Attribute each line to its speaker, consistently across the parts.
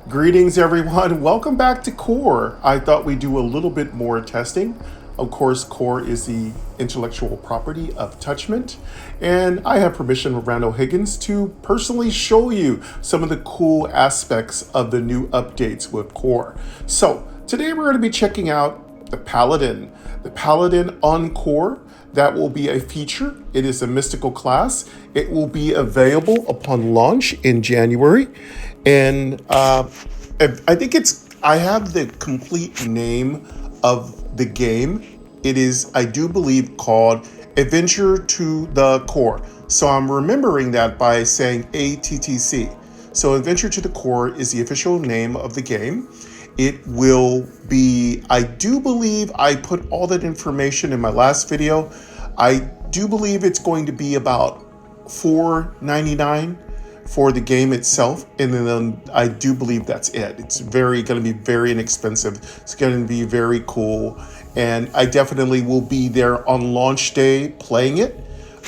Speaker 1: Greetings, everyone. Welcome back to Core. I thought we'd do a little bit more testing. Of course, Core is the intellectual property of Touchment, and I have permission from Randall Higgins to personally show you some of the cool aspects of the new updates with Core. So, today we're going to be checking out the Paladin. The Paladin on Core. That will be a feature. It is a mystical class. It will be available upon launch in January. And I think I have the complete name of the game. It is, I do believe, called Adventure to the Core. So I'm remembering that by saying ATTC. So Adventure to the Core is the official name of the game. It will be, I do believe I put all that information in my last video. I do believe it's going to be about $4.99 for the game itself, and then I do believe that's it. It's going to be very inexpensive. It's going to be very cool, and I definitely will be there on launch day playing it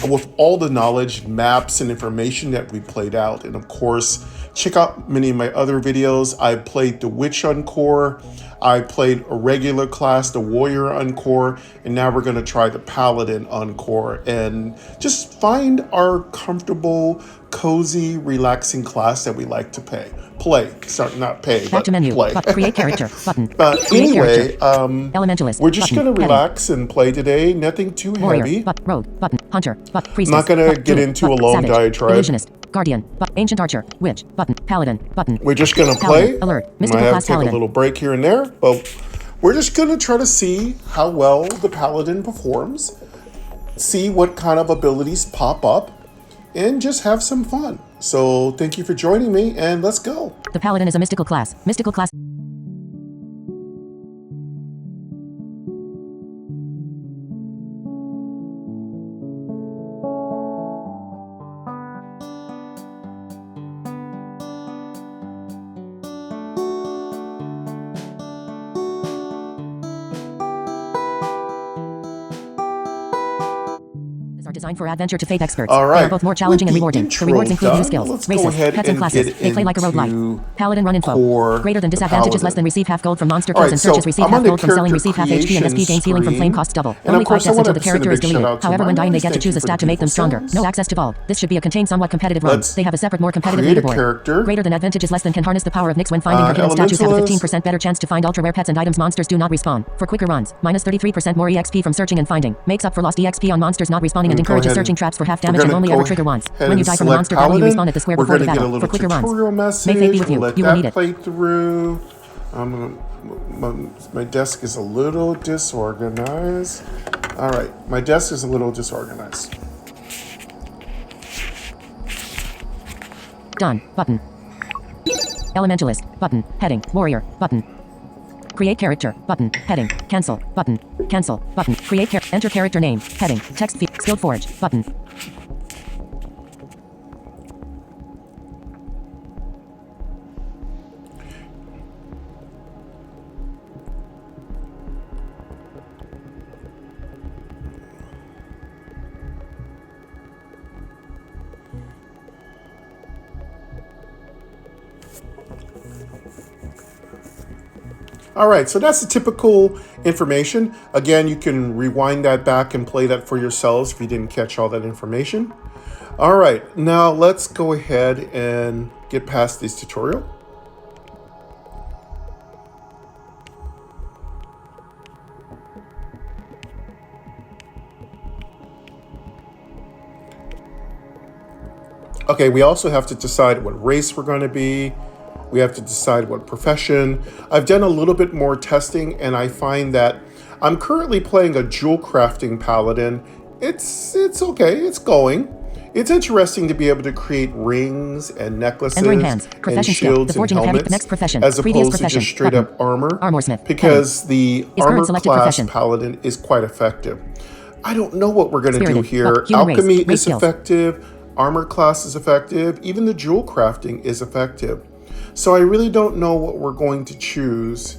Speaker 1: with all the knowledge, maps, and information that we played out. And of course, check out many of my other videos. I played the Witch on Core. I played a regular class, the Warrior on Core, and now we're going to try the Paladin on Core and just find our comfortable, cozy, relaxing class that we like to play. Sorry, not pay, but
Speaker 2: menu.
Speaker 1: play.
Speaker 2: Create character button.
Speaker 1: But anyway,
Speaker 2: Elementalist.
Speaker 1: we're just going to
Speaker 2: Heading.
Speaker 1: relax and play today. Nothing too
Speaker 2: Warrior.
Speaker 1: heavy.
Speaker 2: Rogue. Button. Hunter. Priestess.
Speaker 1: I'm not going to get into a long
Speaker 2: Savage.
Speaker 1: diatribe.
Speaker 2: Illusionist. Guardian. Ancient Archer. Witch. Button. Paladin. Button.
Speaker 1: We're just going to play.
Speaker 2: Paladin. Alert.
Speaker 1: Might
Speaker 2: Mystical
Speaker 1: have
Speaker 2: class
Speaker 1: to take
Speaker 2: Paladin.
Speaker 1: a little break here and there, but we're just going to try to see how well the Paladin performs, see what kind of abilities pop up, and just have some fun. So thank you for joining me, and let's go.
Speaker 2: The Paladin is a mystical class. Mystical class. Are designed for adventure to fate experts.
Speaker 1: All right.
Speaker 2: They are both more challenging
Speaker 1: With
Speaker 2: and
Speaker 1: the
Speaker 2: rewarding. The
Speaker 1: intro
Speaker 2: rewards include
Speaker 1: done,
Speaker 2: new skills,
Speaker 1: let's go
Speaker 2: races,
Speaker 1: ahead
Speaker 2: pets, and
Speaker 1: and
Speaker 2: classes.
Speaker 1: get
Speaker 2: They play like a roguelike.
Speaker 1: into
Speaker 2: Paladin run info.
Speaker 1: Core,
Speaker 2: Greater than
Speaker 1: the
Speaker 2: disadvantages less
Speaker 1: Paladin.
Speaker 2: than receive half gold from monster
Speaker 1: All
Speaker 2: kills
Speaker 1: right,
Speaker 2: and searches.
Speaker 1: so
Speaker 2: Receive
Speaker 1: I'm
Speaker 2: half
Speaker 1: on the
Speaker 2: gold from selling.
Speaker 1: character
Speaker 2: Receive half HP and SP gains healing from flame costs double.
Speaker 1: And
Speaker 2: Only
Speaker 1: of course,
Speaker 2: 5
Speaker 1: I
Speaker 2: deaths
Speaker 1: want
Speaker 2: until
Speaker 1: to
Speaker 2: the
Speaker 1: send a
Speaker 2: character is
Speaker 1: big shout
Speaker 2: deleted.
Speaker 1: out to
Speaker 2: However, when
Speaker 1: my
Speaker 2: dying they get to
Speaker 1: thank
Speaker 2: choose
Speaker 1: you
Speaker 2: a
Speaker 1: for
Speaker 2: stat
Speaker 1: the
Speaker 2: to make them
Speaker 1: beautiful
Speaker 2: stronger.
Speaker 1: songs.
Speaker 2: No access to vault. This should be a contained somewhat competitive run.
Speaker 1: Let's
Speaker 2: They have a separate more competitive
Speaker 1: create a
Speaker 2: leaderboard.
Speaker 1: character.
Speaker 2: Greater than advantages less than can harness the power of Nyx when finding hidden statues have a 15% better chance to find ultra rare pets and items monsters do not respawn. For quicker runs, minus 33% more EXP from searching and finding. Makes up for lost EXP on monsters not respawning and encourages searching traps for half damage and only ever trigger once. When you die from a monster battle, you respawn at the square before the battle. For quicker runs. May fate be with you. You will need it.
Speaker 1: Play through. My desk is a little disorganized. All right, my desk is a little disorganized.
Speaker 2: Done. Button. Elementalist. Button. Heading. Warrior. Button. Create character. Button. Heading. Cancel. Button. Cancel. Button. Create enter character name. Heading. Text field. Skilled Forge. Button.
Speaker 1: All right, so that's the typical information. Again, you can rewind that back and play that for yourselves if you didn't catch all that information. All right, now let's go ahead and get past this tutorial. Okay, we also have to decide what race we're going to be. We have to decide what profession. I've done a little bit more testing, and I find that I'm currently playing a jewel crafting paladin. It's okay, it's going. It's interesting to be able to create rings and necklaces
Speaker 2: hands.
Speaker 1: and shields and helmets
Speaker 2: next profession.
Speaker 1: as
Speaker 2: Previous
Speaker 1: opposed to
Speaker 2: profession.
Speaker 1: just straight up armor.
Speaker 2: Armorsmith.
Speaker 1: Because the
Speaker 2: Is
Speaker 1: armor
Speaker 2: current selected
Speaker 1: class
Speaker 2: profession.
Speaker 1: paladin is quite effective. I don't know what we're going to do
Speaker 2: Spirited.
Speaker 1: here.
Speaker 2: Human race.
Speaker 1: Alchemy
Speaker 2: Race
Speaker 1: is
Speaker 2: skills.
Speaker 1: effective. Armor class is effective. Even the jewel crafting is effective. So I really don't know what we're going to choose.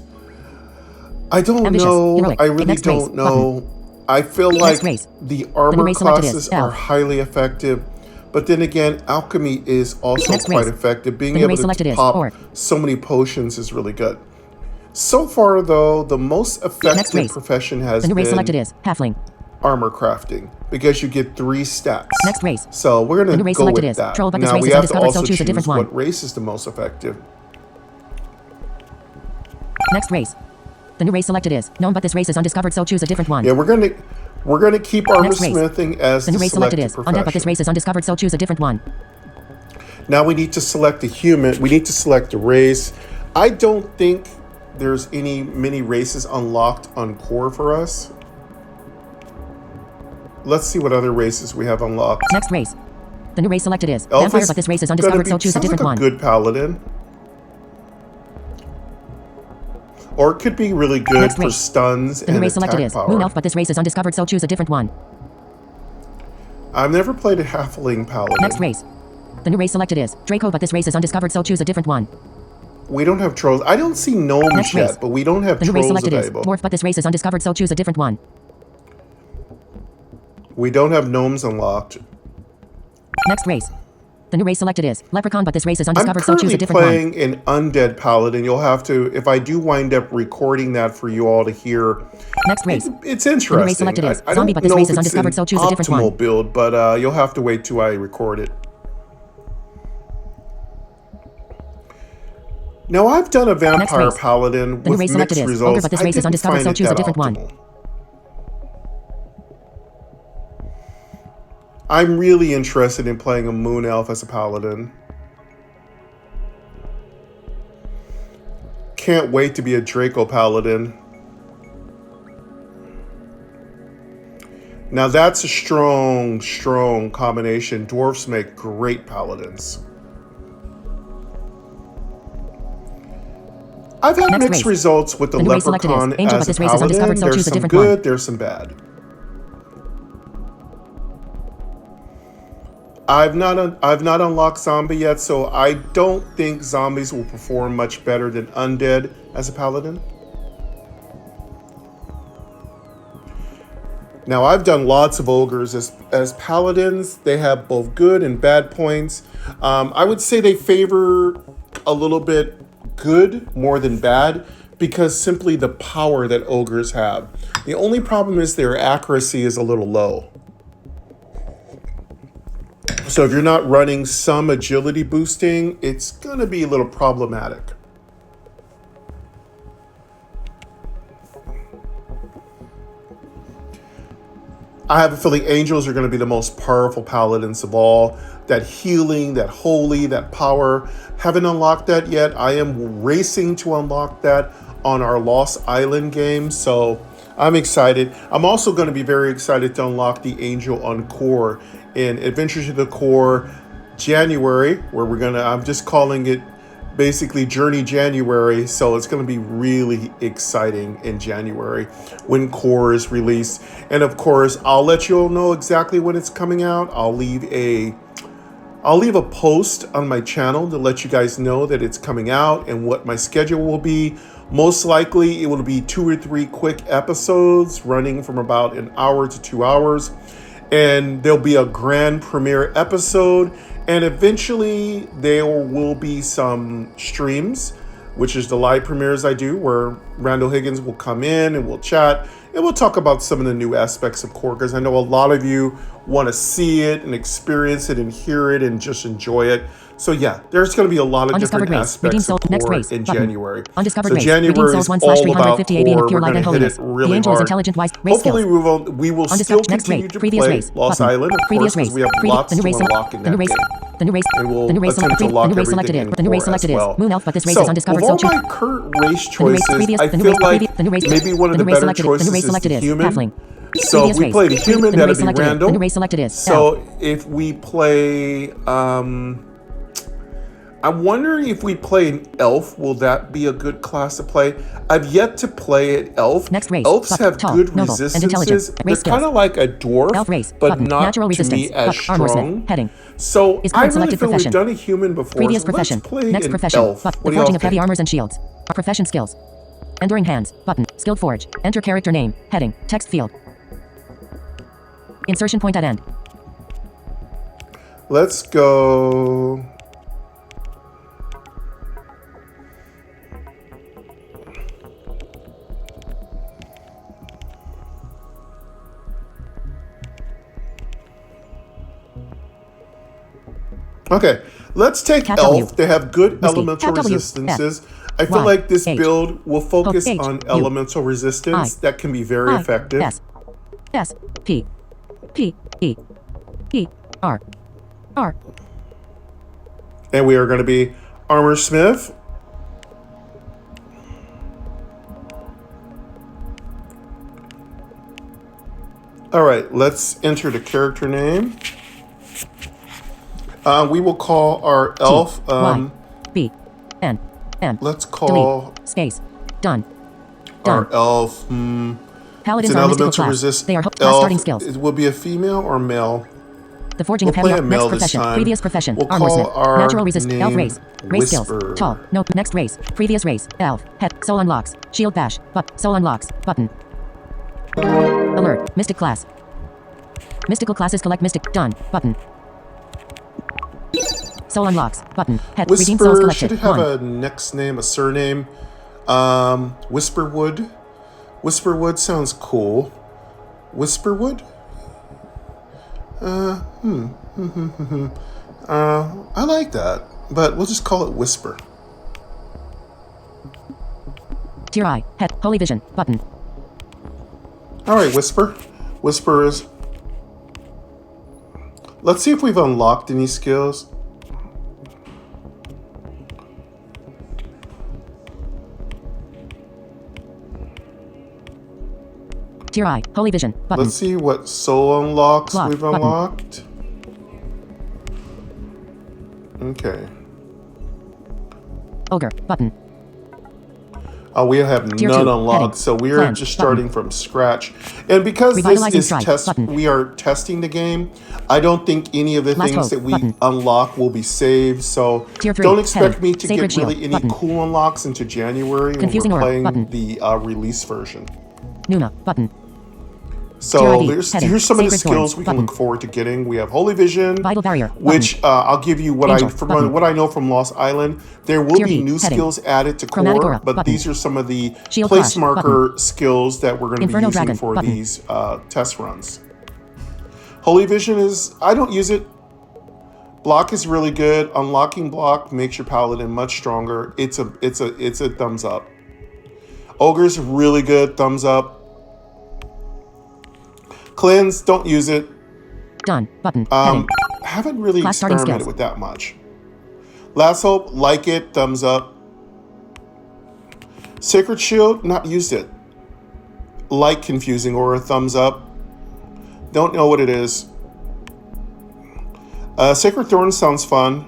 Speaker 1: I don't
Speaker 2: Ambitious.
Speaker 1: know.
Speaker 2: Heroic.
Speaker 1: I really
Speaker 2: Next race.
Speaker 1: don't know. I feel like
Speaker 2: race.
Speaker 1: the armor
Speaker 2: race selected
Speaker 1: classes
Speaker 2: is L.
Speaker 1: are highly effective. But then again, alchemy is also quite effective. Being able to pop so many potions is really good. So far, though, the most effective profession has been
Speaker 2: halfling.
Speaker 1: Armor crafting, because you get 3 stats.
Speaker 2: Next race.
Speaker 1: So we're going to go with that.
Speaker 2: Troll, but
Speaker 1: now
Speaker 2: this
Speaker 1: we
Speaker 2: race
Speaker 1: have
Speaker 2: is
Speaker 1: to also
Speaker 2: choose a different one.
Speaker 1: what race is the most effective.
Speaker 2: Next race. The new race selected is known, but this race is undiscovered, so choose a different one.
Speaker 1: Yeah, we're gonna keep armor smithing as the new race selected is
Speaker 2: undead, but this race is undiscovered, so choose a different one.
Speaker 1: Now we need to select a human. We need to select a race. I don't think there's many races unlocked on core for us. Let's see what other races we have unlocked.
Speaker 2: Next race. The new race selected is vampire, but this race is undiscovered, so choose a different one.
Speaker 1: Good paladin. Or it could be really good for stuns and attack power.
Speaker 2: Moon elf, but this race is undiscovered, so choose a different one.
Speaker 1: I've never played a halfling paladin.
Speaker 2: Next race. The new race selected is Draco, but this race is undiscovered, so choose a different one.
Speaker 1: We don't have trolls. I don't see gnomes yet, but we don't have trolls available. The new race selected is
Speaker 2: dwarf, but this race is undiscovered, so choose a different one.
Speaker 1: We don't have gnomes unlocked.
Speaker 2: Next race. The new race selected is Leprechaun, but this race is undiscovered, so choose a different one.
Speaker 1: I'm currently playing an undead paladin. You'll have to, if I do wind up recording that for you all to hear.
Speaker 2: Next race.
Speaker 1: It's interesting.
Speaker 2: The new race selected is zombie, but this race is undiscovered, so choose a different one.
Speaker 1: Optimal build, but you'll have to wait till I record it. Now I've done a vampire paladin with mixed results.
Speaker 2: Ogre, but this race is undiscovered, so choose a different one.
Speaker 1: I'm really interested in playing a moon elf as a paladin. Can't wait to be a Draco paladin. Now that's a strong combination. Dwarfs make great paladins. I've had mixed results with the Leprechaun as a paladin. There's some good, there's some bad. I've not unlocked zombie yet, so I don't think zombies will perform much better than undead as a paladin. Now I've done lots of ogres as paladins. They have both good and bad points. I would say they favor a little bit good more than bad because simply the power that ogres have. The only problem is their accuracy is a little low. So if you're not running some agility boosting, it's going to be a little problematic. I have a feeling angels are going to be the most powerful paladins of all. That healing, that holy, that power. Haven't unlocked that yet. I am racing to unlock that on our Lost Island game. So I'm excited. I'm also going to be very excited to unlock the angel on core in Adventures to the Core January, where I'm just calling it basically Journey January. So it's going to be really exciting in January when core is released. And of course, I'll let you all know exactly when it's coming out. I'll leave a post on my channel to let you guys know that it's coming out and what my schedule will be. Most likely it will be 2 or 3 quick episodes running from about an hour to 2 hours. And there'll be a grand premiere episode. And eventually there will be some streams, which is the live premieres I do, where Randall Higgins will come in and we'll chat. And we'll talk about some of the new aspects of core, because I know a lot of you want to see it and experience it and hear it and just enjoy it. So yeah, there's going to be a lot of different aspects of core in January. So January is all about core. We're going to hit it really hard. Hopefully we will still continue to play Lost Island, of course, because we have lots to unlock in that game. And we'll attempt to unlock everything in core as well. So with all my current race choices, I feel like maybe one of the better choices is the human. So if we played a human, that'd be random. So if we play, I'm wondering if we play an elf, will that be a good class to play? I've yet to play an elf. Elves have good resistances. They're kind of like a dwarf, but not to me as strong. So I really feel we've done a human before, so let's play an elf. What do y'all think?
Speaker 2: Of heavy armors and shields. Profession skills. Enduring hands. Button. Skilled forge. Enter character name. Heading. Text field. Insertion point at end.
Speaker 1: Let's go. Okay, let's take
Speaker 2: Cat
Speaker 1: Elf.
Speaker 2: W.
Speaker 1: They have good
Speaker 2: Whiskey.
Speaker 1: elemental
Speaker 2: Cat W.
Speaker 1: resistances. I feel
Speaker 2: Y.
Speaker 1: like this
Speaker 2: H.
Speaker 1: build will focus
Speaker 2: H.
Speaker 1: on
Speaker 2: U.
Speaker 1: elemental resistance.
Speaker 2: I.
Speaker 1: That can be very
Speaker 2: I.
Speaker 1: effective.
Speaker 2: S. S. P. P. E. E. R. R.
Speaker 1: And we are going to be Armor Smith. All right, let's enter the character name. We will call our elf.
Speaker 2: Y. B. N. M.
Speaker 1: Let's call
Speaker 2: Delete. Space. Done.
Speaker 1: our elf. It's
Speaker 2: Paladins
Speaker 1: an
Speaker 2: are a mystical
Speaker 1: elemental
Speaker 2: class.
Speaker 1: resist.
Speaker 2: They are class
Speaker 1: Elf.
Speaker 2: starting skills.
Speaker 1: It will be a female or male.
Speaker 2: The forging
Speaker 1: We'll
Speaker 2: of
Speaker 1: play
Speaker 2: heavy
Speaker 1: a
Speaker 2: next
Speaker 1: male this
Speaker 2: profession.
Speaker 1: time.
Speaker 2: Previous profession.
Speaker 1: We'll
Speaker 2: Armor
Speaker 1: call
Speaker 2: smith.
Speaker 1: our
Speaker 2: Natural resist. Elf
Speaker 1: name
Speaker 2: race. Race skills.
Speaker 1: Whisper.
Speaker 2: Tall. No. Next race. Previous race. Elf. Het. Soul unlocks. Shield bash. Soul unlocks. Button. Alert. Mystic class. Mystical classes collect mystic. Done. Button. Soul unlocks. Button. Het. Redeem souls
Speaker 1: Whisper
Speaker 2: collected.
Speaker 1: should it have
Speaker 2: 1.
Speaker 1: a next name, a surname. Whisperwood. Whisperwood sounds cool. Whisperwood? I like that, but we'll just call it Whisper.
Speaker 2: Tier I. Het. Holy vision. Button.
Speaker 1: All right, Whisper. Whisper is... Let's see if we've unlocked any skills.
Speaker 2: Tier I. Holy vision. Button.
Speaker 1: Let's see what soul unlocks
Speaker 2: Lock,
Speaker 1: we've
Speaker 2: button.
Speaker 1: unlocked. Okay.
Speaker 2: Ogre. Button.
Speaker 1: We have
Speaker 2: Tier
Speaker 1: none
Speaker 2: 2,
Speaker 1: unlocked,
Speaker 2: heading.
Speaker 1: so we are
Speaker 2: Plan,
Speaker 1: just
Speaker 2: button.
Speaker 1: starting from scratch. And because this
Speaker 2: Revitalizing
Speaker 1: is
Speaker 2: strike, button.
Speaker 1: we are testing the game, I don't think any of the
Speaker 2: Last
Speaker 1: things
Speaker 2: hope,
Speaker 1: that we
Speaker 2: button.
Speaker 1: unlock will be saved. So
Speaker 2: Tier 3,
Speaker 1: don't expect
Speaker 2: heading.
Speaker 1: me to
Speaker 2: Sacred
Speaker 1: get really
Speaker 2: shield,
Speaker 1: any
Speaker 2: button.
Speaker 1: cool unlocks into January when
Speaker 2: Confusing
Speaker 1: we're
Speaker 2: aura,
Speaker 1: playing
Speaker 2: button.
Speaker 1: the release version.
Speaker 2: Numa. Button.
Speaker 1: So
Speaker 2: Tier ID,
Speaker 1: here's
Speaker 2: heading.
Speaker 1: some of the
Speaker 2: Sacred
Speaker 1: skills
Speaker 2: thorns,
Speaker 1: we can
Speaker 2: button.
Speaker 1: look forward to getting. We have Holy Vision,
Speaker 2: Vital barrier.
Speaker 1: which I'll give you what
Speaker 2: Angel,
Speaker 1: from
Speaker 2: button.
Speaker 1: what I know from Lost Island. There will
Speaker 2: Tier
Speaker 1: be
Speaker 2: E,
Speaker 1: new
Speaker 2: heading.
Speaker 1: skills added to
Speaker 2: Chromatic
Speaker 1: core,
Speaker 2: aura,
Speaker 1: but
Speaker 2: button.
Speaker 1: these are some of the
Speaker 2: Shield
Speaker 1: place
Speaker 2: crash,
Speaker 1: marker skills that we're going to be
Speaker 2: Inferno
Speaker 1: using
Speaker 2: dragon,
Speaker 1: for
Speaker 2: button.
Speaker 1: these test runs. Holy Vision is I don't use it. Block is really good. Unlocking block makes your paladin much stronger. It's a thumbs up. Ogre's really good. Thumbs up. Cleanse, don't use it.
Speaker 2: Done. Button. Heading.
Speaker 1: Haven't really
Speaker 2: Class starting
Speaker 1: experimented
Speaker 2: skills.
Speaker 1: with that much. Last Hope, like it, thumbs up. Sacred Shield, not used it. Like Confusing Aura, thumbs up. Don't know what it is. Sacred Thorn sounds fun.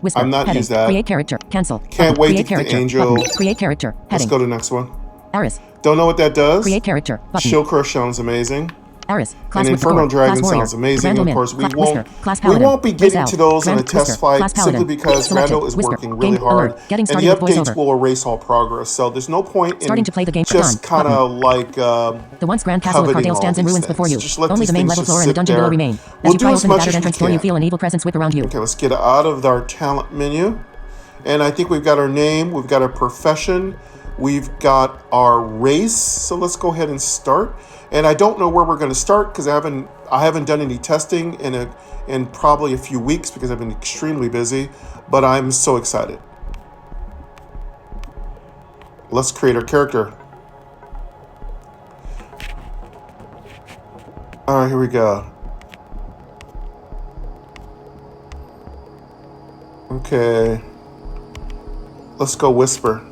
Speaker 2: Whisper.
Speaker 1: I'm not
Speaker 2: Heading.
Speaker 1: used that.
Speaker 2: Create character. Cancel.
Speaker 1: Can't
Speaker 2: Button.
Speaker 1: wait to
Speaker 2: Create
Speaker 1: get the
Speaker 2: character.
Speaker 1: angel.
Speaker 2: Button. Create character.
Speaker 1: Let's
Speaker 2: Heading.
Speaker 1: go to the next one.
Speaker 2: Aris.
Speaker 1: Don't know what that does.
Speaker 2: Create character. Button.
Speaker 1: Shield Crush sounds amazing.
Speaker 2: Aris. Class
Speaker 1: And
Speaker 2: with
Speaker 1: Infernal
Speaker 2: core.
Speaker 1: Dragon
Speaker 2: Class warrior.
Speaker 1: sounds amazing.
Speaker 2: Random
Speaker 1: Of
Speaker 2: in.
Speaker 1: course, we
Speaker 2: Class
Speaker 1: won't
Speaker 2: Whisker. Class paladin.
Speaker 1: be getting
Speaker 2: Raise
Speaker 1: to
Speaker 2: out.
Speaker 1: those in a
Speaker 2: Grand
Speaker 1: test
Speaker 2: Whisker.
Speaker 1: fight
Speaker 2: Class paladin.
Speaker 1: simply because
Speaker 2: Selected.
Speaker 1: Rando is
Speaker 2: Whisper.
Speaker 1: working really
Speaker 2: Game
Speaker 1: hard,
Speaker 2: alert. Getting
Speaker 1: and
Speaker 2: started
Speaker 1: the
Speaker 2: with
Speaker 1: updates
Speaker 2: voiceover.
Speaker 1: will erase all progress. So there's no point
Speaker 2: Starting
Speaker 1: in
Speaker 2: to play the game.
Speaker 1: just
Speaker 2: Done.
Speaker 1: kind of like
Speaker 2: The once grand castle of
Speaker 1: coveting
Speaker 2: Cardale
Speaker 1: all
Speaker 2: stands in
Speaker 1: these
Speaker 2: ruins
Speaker 1: things.
Speaker 2: before you.
Speaker 1: Just let
Speaker 2: Only
Speaker 1: these
Speaker 2: the main
Speaker 1: things
Speaker 2: level
Speaker 1: just
Speaker 2: floor and the
Speaker 1: sit
Speaker 2: dungeon
Speaker 1: there.
Speaker 2: below remain.
Speaker 1: We'll
Speaker 2: As you
Speaker 1: do
Speaker 2: pry
Speaker 1: as
Speaker 2: open the
Speaker 1: much
Speaker 2: battered
Speaker 1: as we
Speaker 2: entrance door, you
Speaker 1: can.
Speaker 2: feel an evil presence whip around you.
Speaker 1: Okay, let's get out of our talent menu. And I think we've got our name, we've got our profession, we've got our race. So let's go ahead and start. And I don't know where we're going to start because I haven't done any testing in probably a few weeks because I've been extremely busy, but I'm so excited. Let's create our character. All right, here we go. Okay. Let's go Whisper.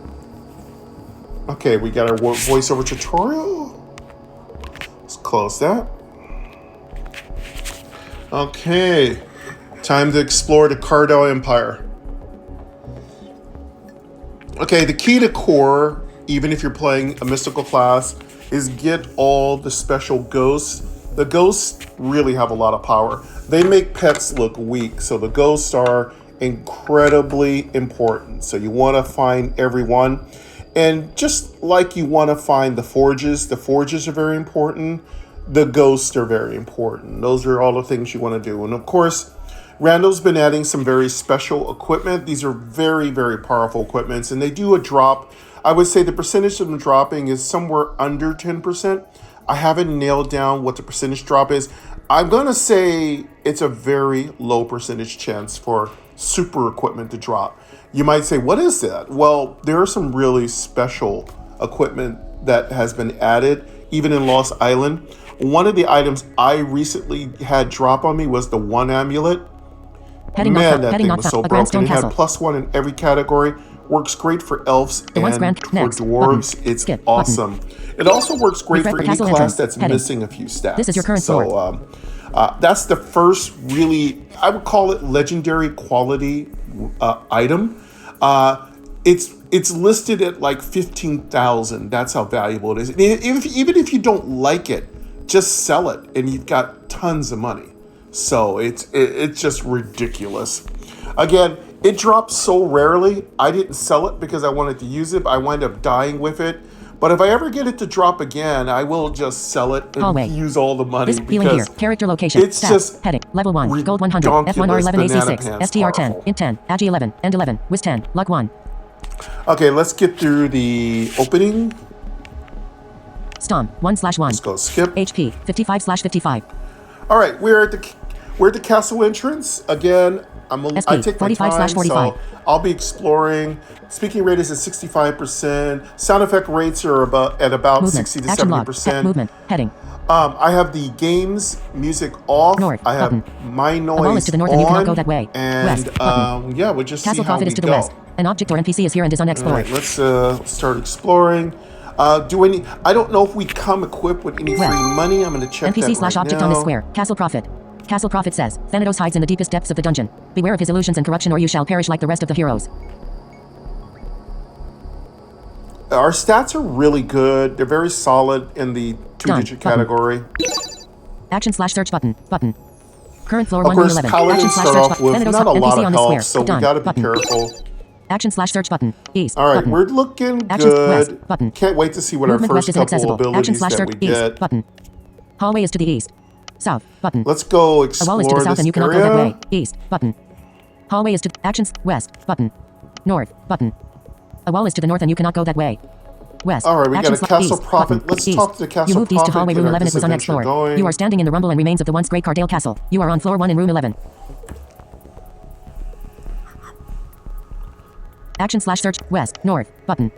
Speaker 1: Okay, we got our voiceover tutorial. Let's close that. Okay. Time to explore the Cardale Empire. Okay, the key to core, even if you're playing a mystical class, is get all the special ghosts. The ghosts really have a lot of power. They make pets look weak, so the ghosts are incredibly important. So you want to find everyone. And just like you want to find the forges are very important. The ghosts are very important. Those are all the things you want to do. And of course, Randall's been adding some very special equipment. These are very, very powerful equipments, and they do a drop. I would say the percentage of them dropping is somewhere under 10%. I haven't nailed down what the percentage drop is. I'm going to say it's a very low percentage chance for super equipment to drop. You might say, what is that? Well, there are some really special equipment that has been added, even in Lost Island. One of the items I recently had drop on me was the one amulet. Man, that thing was so broken. It had +1 in every category. Works great for elves and for dwarves. It's awesome. It also works great for any class that's missing a few stats.
Speaker 2: This is your current floor.
Speaker 1: That's the first really, I would call it legendary quality item. It's listed at like 15,000. That's how valuable it is. Even if you don't like it, just sell it and you've got tons of money. So it's just ridiculous. Again, it drops so rarely. I didn't sell it because I wanted to use it. I wind up dying with it. But if I ever get it to drop again, I will just sell it and use all the money.
Speaker 2: This feeling here. Character location.
Speaker 1: It's
Speaker 2: stats,
Speaker 1: just
Speaker 2: heading. Level 1. Gold 100. F1 R11 AC6. STR 10. Int 10. Agi 11. End 11. Wiz 10. Luck 1.
Speaker 1: Okay, let's get through the opening.
Speaker 2: Stomp 1/1.
Speaker 1: Let's go skip.
Speaker 2: HP 55/55.
Speaker 1: All right, we're at the castle entrance again. I take my time, so I'll be exploring. Speaking rate is at 65%. Sound effect rates are at about
Speaker 2: movement.
Speaker 1: 60 to 70%.
Speaker 2: Movement. Heading.
Speaker 1: I have the game's music off.
Speaker 2: North,
Speaker 1: I have my noise
Speaker 2: on. A wall is to the north
Speaker 1: on,
Speaker 2: and you cannot go that way.
Speaker 1: And
Speaker 2: West,
Speaker 1: yeah, we'll just
Speaker 2: Castle
Speaker 1: see how
Speaker 2: Prophet
Speaker 1: we
Speaker 2: is to the
Speaker 1: go.
Speaker 2: west. An object or NPC is here and is unexplored.
Speaker 1: All right, let's start exploring. I don't know if we come equipped with any free money. I'm going to check
Speaker 2: NPC
Speaker 1: that
Speaker 2: slash
Speaker 1: right
Speaker 2: object
Speaker 1: now.
Speaker 2: on this square. Castle Prophet. Castle Prophet says, Thanatos hides in the deepest depths of the dungeon. Beware of his illusions and corruption or you shall perish like the rest of the heroes.
Speaker 1: Our stats are really good. They're very solid in the two-digit category.
Speaker 2: Action slash search button. Current floor
Speaker 1: Of
Speaker 2: 1
Speaker 1: course,
Speaker 2: 11.
Speaker 1: Paladins
Speaker 2: Action slash
Speaker 1: start
Speaker 2: search
Speaker 1: off
Speaker 2: button.
Speaker 1: with not a lot of health, so we
Speaker 2: Done.
Speaker 1: got to be careful.
Speaker 2: Action slash search button. East.
Speaker 1: All right,
Speaker 2: button.
Speaker 1: we're looking
Speaker 2: Action
Speaker 1: good.
Speaker 2: west. Button.
Speaker 1: Can't wait to see what
Speaker 2: Movement
Speaker 1: our
Speaker 2: west
Speaker 1: first
Speaker 2: is
Speaker 1: couple
Speaker 2: inaccessible.
Speaker 1: abilities
Speaker 2: Action slash
Speaker 1: that
Speaker 2: search
Speaker 1: we
Speaker 2: east.
Speaker 1: get.
Speaker 2: Button. Hallway is to the east. South. Button.
Speaker 1: Let's go
Speaker 2: A
Speaker 1: explore
Speaker 2: wall is to the south
Speaker 1: this
Speaker 2: and you cannot
Speaker 1: area.
Speaker 2: go that way. East. Button. Hallway is to actions west. Button. North. Button. A wall is to the north and you cannot go that way. West.
Speaker 1: All right, we got a Castle
Speaker 2: east,
Speaker 1: Prophet.
Speaker 2: button,
Speaker 1: Let's
Speaker 2: east.
Speaker 1: talk to the Castle
Speaker 2: You moved east to
Speaker 1: Prophet,
Speaker 2: hallway
Speaker 1: get
Speaker 2: room
Speaker 1: our
Speaker 2: 11. It was
Speaker 1: disadventure
Speaker 2: unexplored.
Speaker 1: going.
Speaker 2: You are standing in the rumble and remains of the once great Cardale Castle. You are on floor 1 in room 11. Action slash search west. North. Button.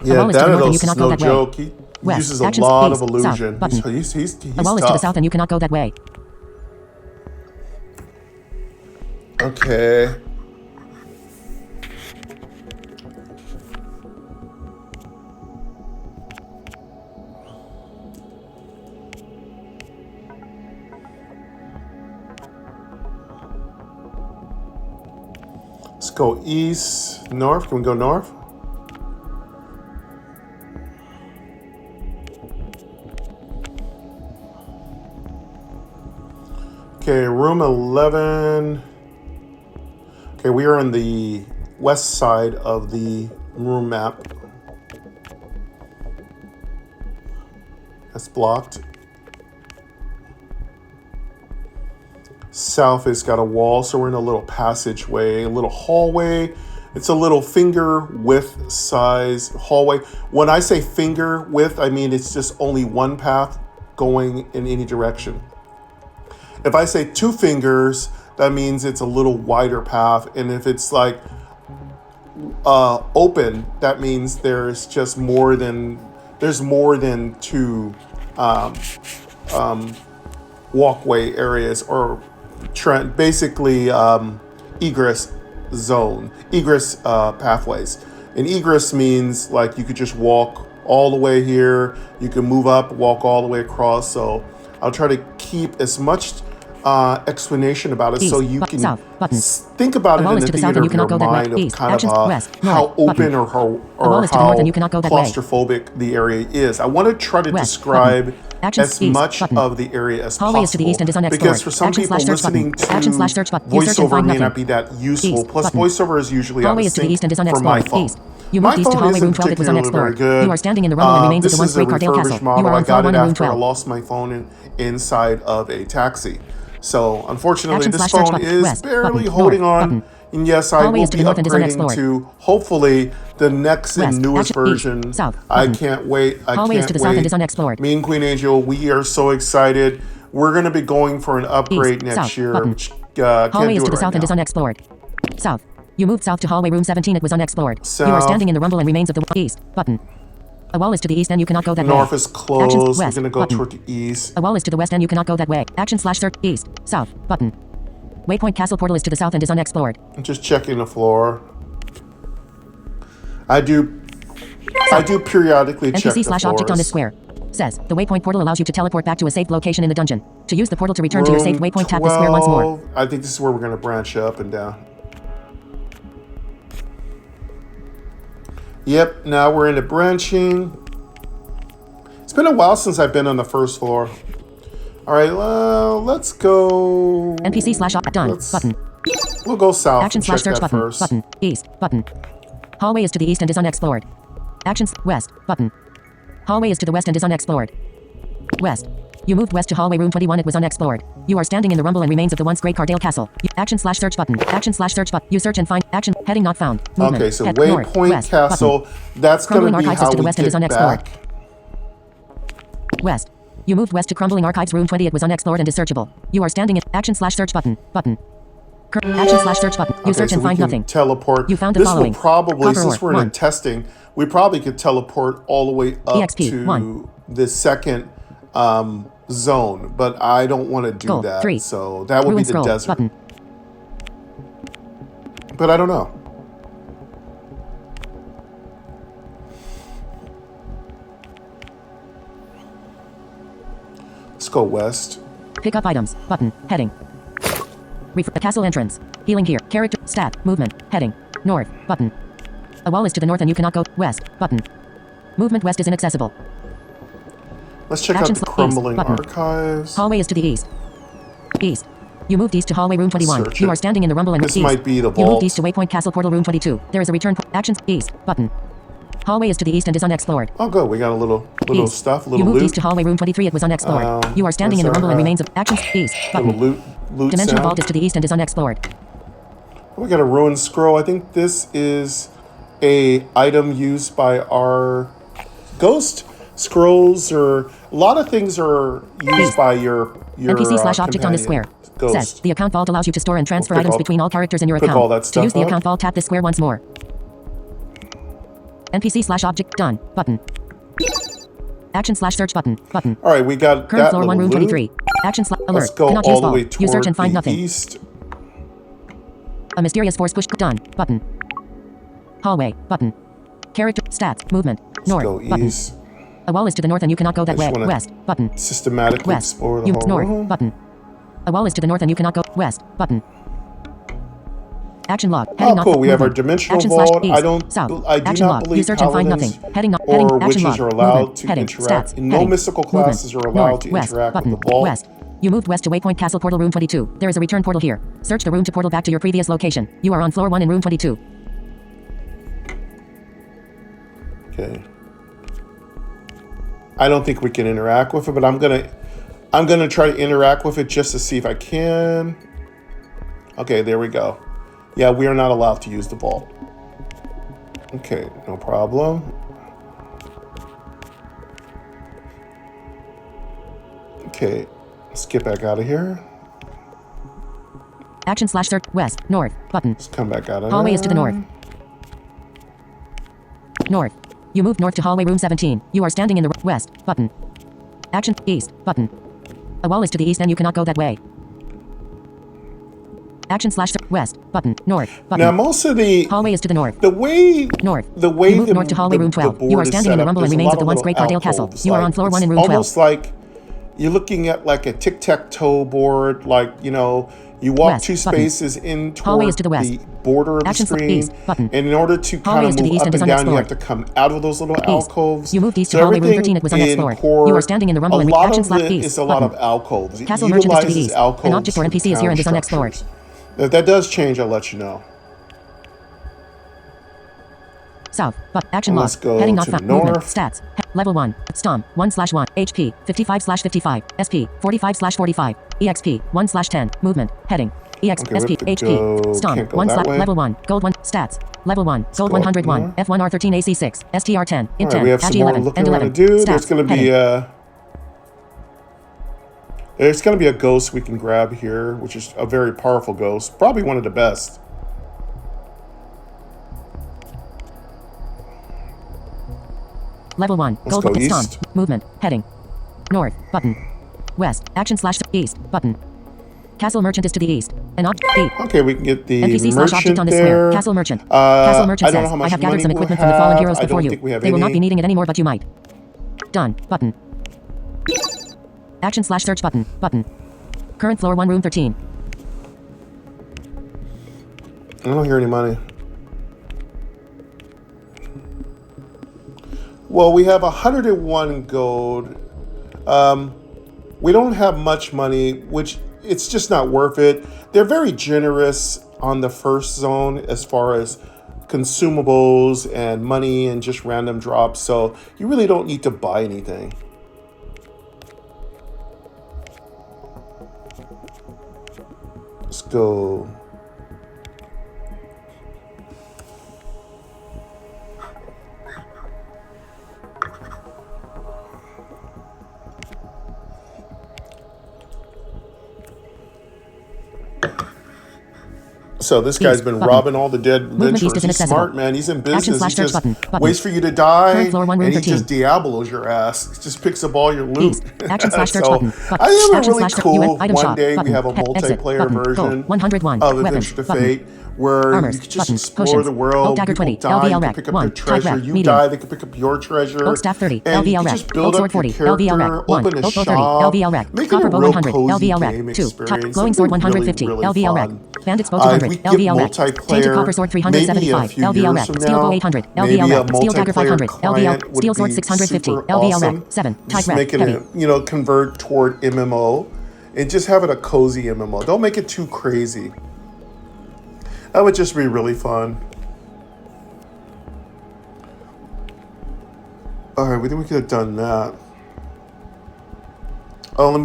Speaker 1: Yeah,
Speaker 2: a wall is to the north and you
Speaker 1: Thanatos
Speaker 2: cannot
Speaker 1: is
Speaker 2: go
Speaker 1: no
Speaker 2: that
Speaker 1: joke.
Speaker 2: way.
Speaker 1: He
Speaker 2: West.
Speaker 1: uses a
Speaker 2: Actions
Speaker 1: lot
Speaker 2: east,
Speaker 1: of
Speaker 2: south,
Speaker 1: illusion.
Speaker 2: button.
Speaker 1: He's
Speaker 2: A wall is to the
Speaker 1: tough.
Speaker 2: south and you cannot go that way.
Speaker 1: Okay. Let's go east, north. Can we go north? Okay, room 11. Okay, we are on the west side of the room map. That's blocked. South has got a wall, so we're in a little passageway, a little hallway. It's a little finger width size hallway. When I say finger width, I mean it's just only one path going in any direction. If I say 2 fingers, that means it's a little wider path. And if it's like open, that means there's just more than 2 walkway areas, or basically egress pathways. And egress means like you could just walk all the way here. You can move up, walk all the way across. So I'll try to keep as much explanation about it, so you can think about it in the theater of your mind of kind of how open or how claustrophobic the area is. I want to try to describe as much of the area as possible, because for some people listening to voiceover may not be that useful. Plus, voiceover is usually out of sync for my phone.
Speaker 2: You moved east to hallway room 12. It was unexplored. You are standing in the rumble and remains of the once great Cardale Castle. You are on floor 1 in room 12.
Speaker 1: I lost my phone inside of a taxi. So unfortunately,
Speaker 2: Action
Speaker 1: this
Speaker 2: slash search
Speaker 1: phone
Speaker 2: button.
Speaker 1: is
Speaker 2: West.
Speaker 1: barely
Speaker 2: Button.
Speaker 1: holding
Speaker 2: North.
Speaker 1: on.
Speaker 2: Button.
Speaker 1: And yes, I
Speaker 2: Hallway
Speaker 1: will
Speaker 2: is to
Speaker 1: be
Speaker 2: the north and is
Speaker 1: upgrading
Speaker 2: unexplored.
Speaker 1: to hopefully the next and
Speaker 2: West.
Speaker 1: newest
Speaker 2: Action. East.
Speaker 1: version.
Speaker 2: South.
Speaker 1: I
Speaker 2: Button.
Speaker 1: can't wait. I
Speaker 2: Hallway is to
Speaker 1: can't
Speaker 2: the south and
Speaker 1: wait.
Speaker 2: is unexplored.
Speaker 1: Me and Queen Angel, we are so excited. We're going to be going for an upgrade
Speaker 2: East.
Speaker 1: next
Speaker 2: South.
Speaker 1: year,
Speaker 2: Button.
Speaker 1: which can't
Speaker 2: Hallway
Speaker 1: do
Speaker 2: is
Speaker 1: it
Speaker 2: to the
Speaker 1: right
Speaker 2: south and is
Speaker 1: now.
Speaker 2: unexplored. South. You moved south to hallway room 17. It was unexplored.
Speaker 1: South.
Speaker 2: You are standing in the rumble and remains of the east. Button. A wall is to the east and you cannot go that way.
Speaker 1: North is closed.
Speaker 2: Actions.
Speaker 1: We're
Speaker 2: West.
Speaker 1: going to go
Speaker 2: Button.
Speaker 1: toward the east.
Speaker 2: A wall is to the west and you cannot go that way. Action slash search. East. South. Button. Waypoint Castle portal is to the south and is unexplored.
Speaker 1: I'm just checking the floor. I do periodically check the
Speaker 2: NPC slash object on this
Speaker 1: floors.
Speaker 2: square. Says, the waypoint portal allows you to teleport back to a safe location in the dungeon. To use the portal to return to your safe
Speaker 1: Room
Speaker 2: waypoint, tap the square once more.
Speaker 1: 12. I think this is where we're going to branch up and down. Yep, now we're into branching. It's been a while since I've been on the first floor. All right, well, let's go.
Speaker 2: NPC slash done. Button.
Speaker 1: We'll go south.
Speaker 2: Action
Speaker 1: and
Speaker 2: slash
Speaker 1: check
Speaker 2: search
Speaker 1: that
Speaker 2: button.
Speaker 1: first.
Speaker 2: Button. East. Button. Hallway is to the east and is unexplored. Actions. West. Button. Hallway is to the west and is unexplored. West. You moved west to hallway room 21. It was unexplored. You are standing in the rumble and remains of the once great Cardale Castle. Action slash search button. Action slash search button. You search and find. Action. Heading not found. Movement.
Speaker 1: Okay, so
Speaker 2: Head north,
Speaker 1: Waypoint
Speaker 2: west,
Speaker 1: Castle.
Speaker 2: button.
Speaker 1: That's going
Speaker 2: Crumbling
Speaker 1: to be
Speaker 2: archives
Speaker 1: how
Speaker 2: is to the
Speaker 1: we
Speaker 2: west and is
Speaker 1: get
Speaker 2: unexplored.
Speaker 1: back.
Speaker 2: West. You moved west to Crumbling Archives room 20. It was unexplored and is searchable. You are standing in. Action slash search button. Button. Action slash search button. You
Speaker 1: Okay,
Speaker 2: search
Speaker 1: so
Speaker 2: and
Speaker 1: we
Speaker 2: find
Speaker 1: can
Speaker 2: nothing.
Speaker 1: teleport.
Speaker 2: You found the
Speaker 1: this
Speaker 2: following.
Speaker 1: Will probably,
Speaker 2: Copper
Speaker 1: since
Speaker 2: ore,
Speaker 1: we're in
Speaker 2: 1.
Speaker 1: testing, we probably could teleport all the way up
Speaker 2: EXP,
Speaker 1: to
Speaker 2: 1.
Speaker 1: the second zone, but I don't want to do
Speaker 2: Gold,
Speaker 1: that.
Speaker 2: 3.
Speaker 1: So that would
Speaker 2: Ruin
Speaker 1: be the
Speaker 2: scroll,
Speaker 1: desert.
Speaker 2: button.
Speaker 1: But I don't know. Let's go west.
Speaker 2: Pick up items. Button. Heading. The castle entrance. Healing here. Character. Stat. Movement. Heading. North. Button. A wall is to the north and you cannot go. West. Button. Movement west is inaccessible.
Speaker 1: Let's check
Speaker 2: Action
Speaker 1: out the
Speaker 2: east,
Speaker 1: crumbling
Speaker 2: button.
Speaker 1: archives.
Speaker 2: Hallway is to the east. East. You moved east to hallway room 21.
Speaker 1: Search
Speaker 2: You
Speaker 1: it.
Speaker 2: are standing in the rumble and
Speaker 1: This
Speaker 2: east.
Speaker 1: might be the
Speaker 2: You
Speaker 1: vault.
Speaker 2: moved east to waypoint castle portal room 22. There is a return. Actions. East. Button. Hallway is to the east and is unexplored.
Speaker 1: Oh, good. We got a little
Speaker 2: East.
Speaker 1: stuff, a
Speaker 2: You
Speaker 1: little
Speaker 2: moved
Speaker 1: loot.
Speaker 2: east to hallway room 23. It was unexplored. You are standing in the
Speaker 1: where's
Speaker 2: rumble
Speaker 1: our,
Speaker 2: and remains of actions. East.
Speaker 1: Little
Speaker 2: Button.
Speaker 1: loot
Speaker 2: Dimensional
Speaker 1: sound.
Speaker 2: vault is to the east and is unexplored.
Speaker 1: We got a ruined scroll. I think this is a item used by our ghost scrolls, or a lot of things are used by your
Speaker 2: NPC slash object on this square.
Speaker 1: Ghost.
Speaker 2: Says, the account vault allows you to store and transfer
Speaker 1: pick
Speaker 2: items
Speaker 1: all-
Speaker 2: between all characters in your
Speaker 1: pick
Speaker 2: account.
Speaker 1: all that
Speaker 2: To
Speaker 1: stuff
Speaker 2: use the
Speaker 1: up.
Speaker 2: account vault, tap this square once more. NPC slash object done. Button. Action slash search button. Button.
Speaker 1: All right, we got
Speaker 2: Current
Speaker 1: that
Speaker 2: floor 1
Speaker 1: little
Speaker 2: room
Speaker 1: loot.
Speaker 2: 23. Action slash alert.
Speaker 1: Let's go
Speaker 2: Cannot
Speaker 1: all
Speaker 2: use
Speaker 1: the way
Speaker 2: vault. You search and
Speaker 1: toward
Speaker 2: find
Speaker 1: the
Speaker 2: nothing.
Speaker 1: east.
Speaker 2: A mysterious force push done. Button. Hallway. Button. Character stats. Movement. North.
Speaker 1: Go
Speaker 2: Button.
Speaker 1: east.
Speaker 2: A wall is to the north and you cannot go that
Speaker 1: I
Speaker 2: way.
Speaker 1: just wanna
Speaker 2: West. Button.
Speaker 1: Systematically
Speaker 2: West.
Speaker 1: explore the
Speaker 2: You
Speaker 1: whole
Speaker 2: north.
Speaker 1: room.
Speaker 2: Button. A wall is to the north and you cannot go. West. Button. Action log. Heading
Speaker 1: Oh,
Speaker 2: not
Speaker 1: cool. We have our
Speaker 2: movement.
Speaker 1: dimensional
Speaker 2: Action slash
Speaker 1: vault.
Speaker 2: east.
Speaker 1: I do
Speaker 2: South.
Speaker 1: not
Speaker 2: Action log.
Speaker 1: believe
Speaker 2: You search and find nothing.
Speaker 1: paladins
Speaker 2: Heading not. Heading.
Speaker 1: or
Speaker 2: Action
Speaker 1: witches
Speaker 2: log.
Speaker 1: are allowed
Speaker 2: Movement.
Speaker 1: to
Speaker 2: Heading.
Speaker 1: interact.
Speaker 2: Stats.
Speaker 1: No
Speaker 2: Heading.
Speaker 1: mystical classes
Speaker 2: Movement.
Speaker 1: are allowed
Speaker 2: North.
Speaker 1: to
Speaker 2: West.
Speaker 1: interact
Speaker 2: Button.
Speaker 1: with the vault.
Speaker 2: West. You moved west to waypoint castle portal room 22. There is a return portal here. Search the room to portal back to your previous location. You are on floor 1 in room 22.
Speaker 1: Okay. I don't think we can interact with it, but I'm gonna try to interact with it just to see if I can. Okay, there we go. Yeah, we are not allowed to use the vault. Okay, no problem. Okay, let's get back out of here.
Speaker 2: Action slash search. West. North. Button.
Speaker 1: Let's come back out of
Speaker 2: Hallway
Speaker 1: there.
Speaker 2: is to the north. North. You moved north to hallway room 17. You are standing in the west. Button. Action. East. Button. A wall is to the east and you cannot go that way. Action slash west. Button. North. Button.
Speaker 1: Now, most of the
Speaker 2: Hallway is to the north.
Speaker 1: the way
Speaker 2: North.
Speaker 1: the way
Speaker 2: You moved
Speaker 1: the,
Speaker 2: north to hallway room 12.
Speaker 1: the
Speaker 2: You are
Speaker 1: board is
Speaker 2: standing
Speaker 1: set
Speaker 2: in the
Speaker 1: up,
Speaker 2: rumble and
Speaker 1: there's a
Speaker 2: remains
Speaker 1: lot
Speaker 2: of the once
Speaker 1: little
Speaker 2: great Cardale Castle.
Speaker 1: alcoves.
Speaker 2: You are
Speaker 1: Like,
Speaker 2: on floor
Speaker 1: it's
Speaker 2: 1 in room 12.
Speaker 1: almost like you're looking at like a tic-tac-toe board, like, you know, you walk
Speaker 2: West,
Speaker 1: 2
Speaker 2: button.
Speaker 1: spaces in
Speaker 2: Hallway
Speaker 1: toward
Speaker 2: is to the west.
Speaker 1: the border of
Speaker 2: Action
Speaker 1: the screen,
Speaker 2: east, button.
Speaker 1: and in order to
Speaker 2: Hallway
Speaker 1: kind
Speaker 2: is
Speaker 1: of
Speaker 2: to the
Speaker 1: move
Speaker 2: east
Speaker 1: up
Speaker 2: and
Speaker 1: and
Speaker 2: is
Speaker 1: down, you have to
Speaker 2: unexplored.
Speaker 1: come out of those little alcoves.
Speaker 2: You moved east to
Speaker 1: So
Speaker 2: hallway room
Speaker 1: everything
Speaker 2: 13. It was
Speaker 1: in
Speaker 2: unexplored.
Speaker 1: Core,
Speaker 2: You are standing in the rumble
Speaker 1: a
Speaker 2: and
Speaker 1: lot
Speaker 2: action
Speaker 1: of
Speaker 2: slash
Speaker 1: it
Speaker 2: east.
Speaker 1: is a lot of
Speaker 2: Button.
Speaker 1: alcoves. It
Speaker 2: Castle merchant is to the
Speaker 1: utilizes
Speaker 2: east.
Speaker 1: alcoves
Speaker 2: An object or
Speaker 1: to
Speaker 2: NPC is here and is
Speaker 1: pound
Speaker 2: unexplored.
Speaker 1: structures. If that does change, I'll let you know.
Speaker 2: South. But action
Speaker 1: And
Speaker 2: log.
Speaker 1: let's go
Speaker 2: Heading not
Speaker 1: to the
Speaker 2: found. Movement.
Speaker 1: north.
Speaker 2: Stats. Level 1. Stom. 1/1. HP. 55/55. SP. 45/45. EXP 1/10. Movement. Heading. EX
Speaker 1: Okay, we
Speaker 2: SP
Speaker 1: have to
Speaker 2: HP.
Speaker 1: go-
Speaker 2: Stomp.
Speaker 1: can't go
Speaker 2: 1
Speaker 1: that
Speaker 2: slash
Speaker 1: way.
Speaker 2: level 1. Gold 1. Stats. Level 1. Gold
Speaker 1: go up
Speaker 2: 101.
Speaker 1: more.
Speaker 2: F1 R13 AC6. STR 10.
Speaker 1: All
Speaker 2: Int
Speaker 1: right,
Speaker 2: 10.
Speaker 1: we have
Speaker 2: Ag
Speaker 1: some more
Speaker 2: 11.
Speaker 1: looking
Speaker 2: End
Speaker 1: around to
Speaker 2: 11.
Speaker 1: do. There's
Speaker 2: Stats.
Speaker 1: going to be
Speaker 2: Heading.
Speaker 1: there's going to be a ghost we can grab here, which is a very powerful ghost, probably one of the best.
Speaker 2: Level 1.
Speaker 1: Let's
Speaker 2: Gold
Speaker 1: go
Speaker 2: button.
Speaker 1: east.
Speaker 2: Stomp. Movement. Heading. North. Button. West. Action slash east. Button. Castle Merchant is to the east. An object.
Speaker 1: Okay, we can get the
Speaker 2: NPC slash object
Speaker 1: merchant
Speaker 2: on this
Speaker 1: there.
Speaker 2: square. Castle Merchant. Castle Merchant
Speaker 1: I don't know
Speaker 2: says,
Speaker 1: how much
Speaker 2: I have gathered
Speaker 1: money
Speaker 2: some
Speaker 1: we'll
Speaker 2: equipment from the fallen
Speaker 1: have.
Speaker 2: heroes
Speaker 1: I
Speaker 2: before
Speaker 1: don't
Speaker 2: you.
Speaker 1: think we have
Speaker 2: They will not
Speaker 1: any.
Speaker 2: be needing it anymore, but you might. Done. Button. Action slash search button. Button. Current floor 1 room 13.
Speaker 1: I don't hear any money. Well, we have 101 gold. We don't have much money, which it's just not worth it. They're very generous on the first zone as far as consumables and money and just random drops. So you really don't need to buy anything. Let's go. So this guy's been robbing all the dead
Speaker 2: Movement east
Speaker 1: adventurers.
Speaker 2: is
Speaker 1: He's
Speaker 2: inaccessible.
Speaker 1: smart, man. He's in business.
Speaker 2: Action slash
Speaker 1: He
Speaker 2: search
Speaker 1: just
Speaker 2: button. Button.
Speaker 1: waits for you to die,
Speaker 2: Current floor 1 room
Speaker 1: and he
Speaker 2: 13.
Speaker 1: just Diablos your ass. He just picks up all your loot.
Speaker 2: East. Action slash search
Speaker 1: So,
Speaker 2: button. Button.
Speaker 1: I think
Speaker 2: Action
Speaker 1: we're really
Speaker 2: slash
Speaker 1: cool.
Speaker 2: UN item
Speaker 1: One
Speaker 2: shop.
Speaker 1: day
Speaker 2: Button.
Speaker 1: we have a
Speaker 2: Exit.
Speaker 1: multiplayer
Speaker 2: Button. Goal.
Speaker 1: version
Speaker 2: 101.
Speaker 1: of
Speaker 2: Weapons.
Speaker 1: Adventure to
Speaker 2: Button.
Speaker 1: Fate, where
Speaker 2: Armors.
Speaker 1: you can just
Speaker 2: Button.
Speaker 1: explore
Speaker 2: Potions.
Speaker 1: the world.
Speaker 2: Oak dagger
Speaker 1: People
Speaker 2: 20.
Speaker 1: die,
Speaker 2: LVL
Speaker 1: you can
Speaker 2: rack.
Speaker 1: pick up
Speaker 2: 1.
Speaker 1: their
Speaker 2: Type
Speaker 1: treasure.
Speaker 2: rack.
Speaker 1: You
Speaker 2: Medium.
Speaker 1: die, they can pick up your treasure.
Speaker 2: Oak staff 30.
Speaker 1: And you
Speaker 2: LVL
Speaker 1: can
Speaker 2: rack.
Speaker 1: just build
Speaker 2: Oak
Speaker 1: up
Speaker 2: sword
Speaker 1: your
Speaker 2: 40.
Speaker 1: character,
Speaker 2: LVL rack. 1.
Speaker 1: open a
Speaker 2: Oak bow 30.
Speaker 1: shop,
Speaker 2: LVL rack.
Speaker 1: make it a
Speaker 2: Copper bow
Speaker 1: real
Speaker 2: 100.
Speaker 1: cozy
Speaker 2: LVL rack.
Speaker 1: game
Speaker 2: 2.
Speaker 1: experience.
Speaker 2: Glowing
Speaker 1: It'd
Speaker 2: sword
Speaker 1: be
Speaker 2: 150.
Speaker 1: really
Speaker 2: LVL rack.
Speaker 1: fun.
Speaker 2: Bandits bow
Speaker 1: If
Speaker 2: 200.
Speaker 1: we get
Speaker 2: LVL rack. Tainted
Speaker 1: multiplayer,
Speaker 2: copper sword
Speaker 1: maybe
Speaker 2: 375.
Speaker 1: a few
Speaker 2: LVL
Speaker 1: years
Speaker 2: rack.
Speaker 1: from
Speaker 2: Steel bow
Speaker 1: now,
Speaker 2: 800.
Speaker 1: maybe
Speaker 2: LVL
Speaker 1: a
Speaker 2: rack. Steel dagger
Speaker 1: multiplayer
Speaker 2: 500. LVL.
Speaker 1: client would
Speaker 2: Steel sword
Speaker 1: be
Speaker 2: 650.
Speaker 1: super
Speaker 2: LVL
Speaker 1: awesome.
Speaker 2: rack. 7. Type
Speaker 1: Just
Speaker 2: rack.
Speaker 1: making
Speaker 2: Heavy.
Speaker 1: it, convert toward MMO, and just have it a cozy MMO. Don't make it too crazy. That would just be really fun. All right, we think we could have done that. Oh,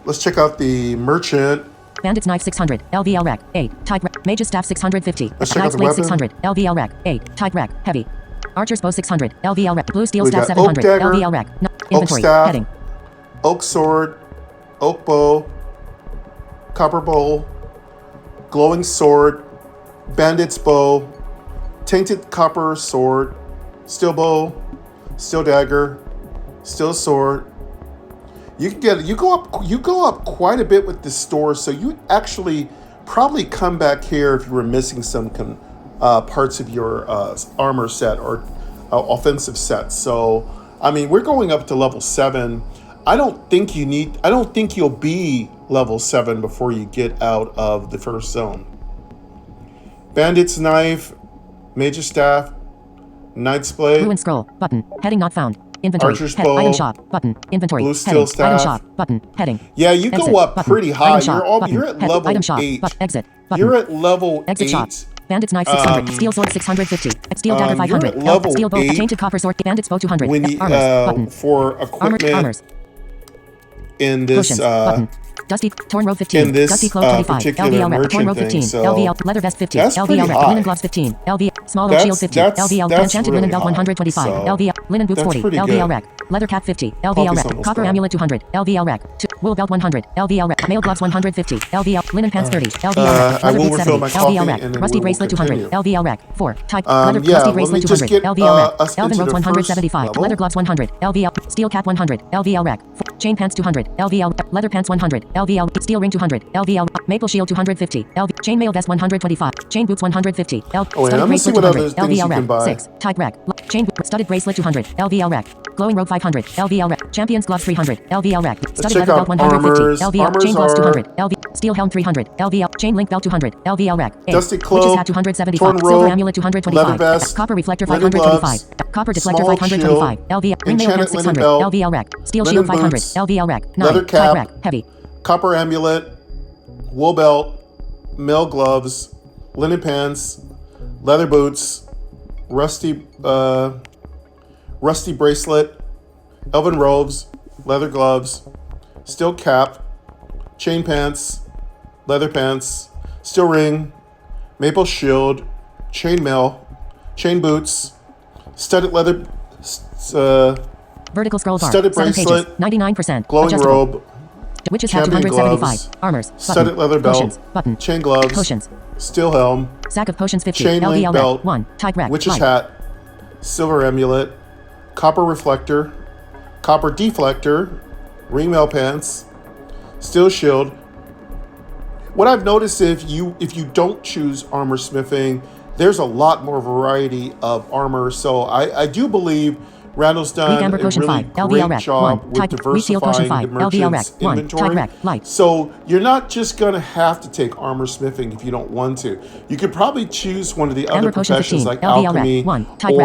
Speaker 1: let's check out the merchant.
Speaker 2: Bandit's knife 600. LVL rack. 8. Type rack. Mage's staff 650.
Speaker 1: Let's check out
Speaker 2: Knight's
Speaker 1: the
Speaker 2: blade
Speaker 1: weapon.
Speaker 2: 600. LVL rack. 8. Type rack. Heavy. Archer's bow 600. LVL rack. Blue steel
Speaker 1: We
Speaker 2: staff
Speaker 1: got oak
Speaker 2: 700.
Speaker 1: dagger,
Speaker 2: LVL rack.
Speaker 1: oak
Speaker 2: Inventory.
Speaker 1: staff,
Speaker 2: Heading.
Speaker 1: oak sword, oak bow, copper bowl, glowing sword, bandit's bow, tainted copper sword, steel bow, steel dagger, steel sword. You go up quite a bit with this store, so you actually probably come back here if you were missing some parts of your armor set or offensive set. So I mean, we're going up to level 7. I don't think you'll be level 7 before you get out of the first zone. Bandit's knife, mage's staff, knight's blade,
Speaker 2: Blue and scroll. Button. Heading not found. Inventory.
Speaker 1: Archer's bow,
Speaker 2: Item shop. Button. Inventory.
Speaker 1: blue steel
Speaker 2: Heading.
Speaker 1: staff.
Speaker 2: Item shop. Button. Heading.
Speaker 1: Yeah, you
Speaker 2: Exit.
Speaker 1: go up
Speaker 2: Button.
Speaker 1: pretty high.
Speaker 2: Item shop. Button.
Speaker 1: You're at
Speaker 2: Head.
Speaker 1: level
Speaker 2: Item shop.
Speaker 1: 8.
Speaker 2: Exit. Button.
Speaker 1: You're at level
Speaker 2: Exit
Speaker 1: 8.
Speaker 2: shop. Bandit's knife 600. Steel sword 650. Steel dagger
Speaker 1: you're
Speaker 2: 500.
Speaker 1: at level
Speaker 2: Steel bow.
Speaker 1: 8.
Speaker 2: Tainted copper sword. Bandit's bow 200.
Speaker 1: When you,
Speaker 2: Armors. Button.
Speaker 1: for equipment
Speaker 2: Armors.
Speaker 1: in this
Speaker 2: Potions. Button. Dusty Torn robe 15.
Speaker 1: in this
Speaker 2: Dusty cloak 25.
Speaker 1: particular
Speaker 2: LVL rack. Torn
Speaker 1: merchant
Speaker 2: robe 15.
Speaker 1: thing, so
Speaker 2: LVL leather vest 50.
Speaker 1: that's pretty
Speaker 2: LVL rack.
Speaker 1: high.
Speaker 2: Linen gloves 15. LVL small oak
Speaker 1: That's-
Speaker 2: shield 50.
Speaker 1: that's-
Speaker 2: LVL
Speaker 1: that's
Speaker 2: enchanted
Speaker 1: really
Speaker 2: linen belt
Speaker 1: high.
Speaker 2: 125.
Speaker 1: So
Speaker 2: LVL linen boots
Speaker 1: that's
Speaker 2: 40.
Speaker 1: pretty
Speaker 2: LVL
Speaker 1: good.
Speaker 2: rack. Leather cap 50. LVL
Speaker 1: Probably
Speaker 2: rack.
Speaker 1: almost
Speaker 2: Copper
Speaker 1: done.
Speaker 2: amulet 200. LVL rack. Wool belt 100. LVL rack. Male gloves 150. LVL linen pants 30. LVL rack.
Speaker 1: I
Speaker 2: Leather
Speaker 1: will
Speaker 2: boots
Speaker 1: refill
Speaker 2: 70.
Speaker 1: my coffee
Speaker 2: LVL rack.
Speaker 1: and then
Speaker 2: Rusty
Speaker 1: we will
Speaker 2: bracelet 200.
Speaker 1: continue.
Speaker 2: LVL rack. 4. Type leather
Speaker 1: Yeah,
Speaker 2: rusty
Speaker 1: let
Speaker 2: bracelet
Speaker 1: me just
Speaker 2: 200.
Speaker 1: get,
Speaker 2: LVL rack.
Speaker 1: us
Speaker 2: Elven
Speaker 1: into
Speaker 2: robes
Speaker 1: the
Speaker 2: 175.
Speaker 1: first level.
Speaker 2: Leather gloves 100. LVL steel cap 100. LVL rack. Chain pants 200. LVL leather pants 100. LVL steel ring 200. LVL maple shield 250. Chain mail vest 125. Chain boots 150.
Speaker 1: wait,
Speaker 2: Studded
Speaker 1: let me see
Speaker 2: bracelet
Speaker 1: what
Speaker 2: 200.
Speaker 1: other things you
Speaker 2: LVL
Speaker 1: can
Speaker 2: rack.
Speaker 1: buy.
Speaker 2: 6. Type rack. Chain studded bracelet 200. LVL rack. Glowing robe 500. LVL rack. Champions gloves 300. LVL rack. Studded
Speaker 1: check
Speaker 2: leather
Speaker 1: out
Speaker 2: belt 150.
Speaker 1: armors.
Speaker 2: LVL
Speaker 1: Armors
Speaker 2: chain gloves
Speaker 1: are
Speaker 2: 200. Steel helm 300. LVL chain link belt 200. LVL rack.
Speaker 1: Dusty
Speaker 2: Witch's
Speaker 1: cloak,
Speaker 2: hat 275.
Speaker 1: torn
Speaker 2: Silver
Speaker 1: robe,
Speaker 2: amulet 225.
Speaker 1: leather vest,
Speaker 2: Copper reflector
Speaker 1: linen
Speaker 2: 525.
Speaker 1: gloves,
Speaker 2: Copper deflector
Speaker 1: small
Speaker 2: 525.
Speaker 1: shield,
Speaker 2: LVL ring mail
Speaker 1: enchanted
Speaker 2: pants
Speaker 1: linen
Speaker 2: 600.
Speaker 1: belt,
Speaker 2: LVL rack. Steel
Speaker 1: linen
Speaker 2: shield 500.
Speaker 1: boots,
Speaker 2: LVL rack. 9.
Speaker 1: leather
Speaker 2: Type
Speaker 1: cap,
Speaker 2: rack. Heavy.
Speaker 1: copper amulet, wool belt, male gloves, linen pants, leather boots, rusty bracelet, elven robes, leather gloves, steel cap, chain pants, leather pants, steel ring, maple shield, chain mail, chain boots, studded leather,
Speaker 2: vertical scroll bar.
Speaker 1: studded
Speaker 2: 7
Speaker 1: bracelet,
Speaker 2: pages. 99%.
Speaker 1: glowing
Speaker 2: Adjustable.
Speaker 1: robe,
Speaker 2: Witches have
Speaker 1: champion
Speaker 2: 275.
Speaker 1: gloves,
Speaker 2: Armors. Button.
Speaker 1: studded leather belt,
Speaker 2: Potions. Button.
Speaker 1: chain gloves,
Speaker 2: Potions.
Speaker 1: steel helm,
Speaker 2: Sack of potions 50.
Speaker 1: chain link
Speaker 2: LVL
Speaker 1: belt,
Speaker 2: 1. Type rec.
Speaker 1: witch's
Speaker 2: Light.
Speaker 1: hat, silver amulet, copper reflector, copper deflector, ring mail pants, steel shield. What I've noticed, if you don't choose armor smithing, there's a lot more variety of armor. So I do believe Randall's done a really great job with diversifying the merchant's inventory. So you're not just going to have to take armor smithing if you don't want to. You could probably choose one of the other professions like alchemy or